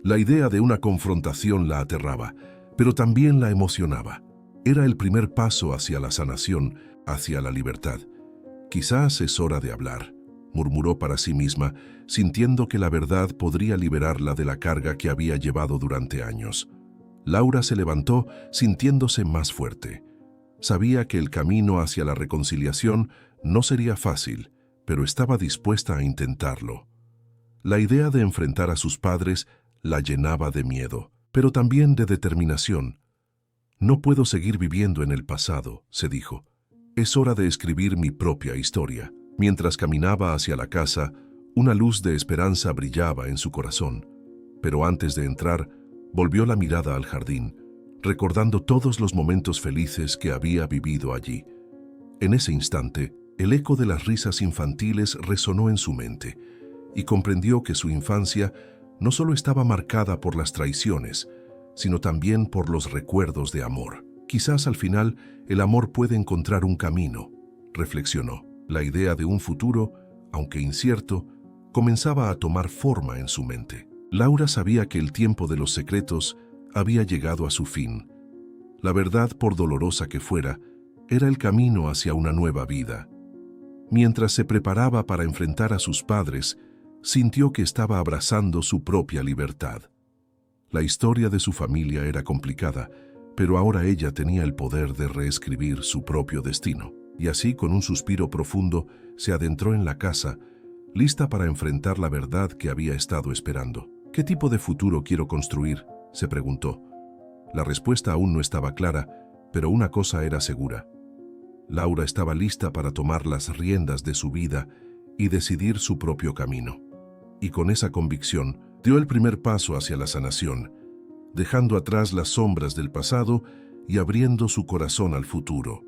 La idea de una confrontación la aterraba, pero también la emocionaba. Era el primer paso hacia la sanación, hacia la libertad. Quizás es hora de hablar, murmuró para sí misma, sintiendo que la verdad podría liberarla de la carga que había llevado durante años. Laura se levantó sintiéndose más fuerte. Sabía que el camino hacia la reconciliación no sería fácil, pero estaba dispuesta a intentarlo. La idea de enfrentar a sus padres la llenaba de miedo, pero también de determinación. No puedo seguir viviendo en el pasado, se dijo. Es hora de escribir mi propia historia. Mientras caminaba hacia la casa, una luz de esperanza brillaba en su corazón. Pero antes de entrar, volvió la mirada al jardín, recordando todos los momentos felices que había vivido allí. En ese instante, el eco de las risas infantiles resonó en su mente, y comprendió que su infancia no solo estaba marcada por las traiciones, sino también por los recuerdos de amor. Quizás al final el amor puede encontrar un camino, reflexionó. La idea de un futuro, aunque incierto, comenzaba a tomar forma en su mente. Laura sabía que el tiempo de los secretos había llegado a su fin. La verdad, por dolorosa que fuera, era el camino hacia una nueva vida. Mientras se preparaba para enfrentar a sus padres, sintió que estaba abrazando su propia libertad. La historia de su familia era complicada, pero ahora ella tenía el poder de reescribir su propio destino. Y así, con un suspiro profundo, se adentró en la casa, lista para enfrentar la verdad que había estado esperando. ¿Qué tipo de futuro quiero construir?, se preguntó. La respuesta aún no estaba clara, pero una cosa era segura. Laura estaba lista para tomar las riendas de su vida y decidir su propio camino. Y con esa convicción, dio el primer paso hacia la sanación, dejando atrás las sombras del pasado y abriendo su corazón al futuro.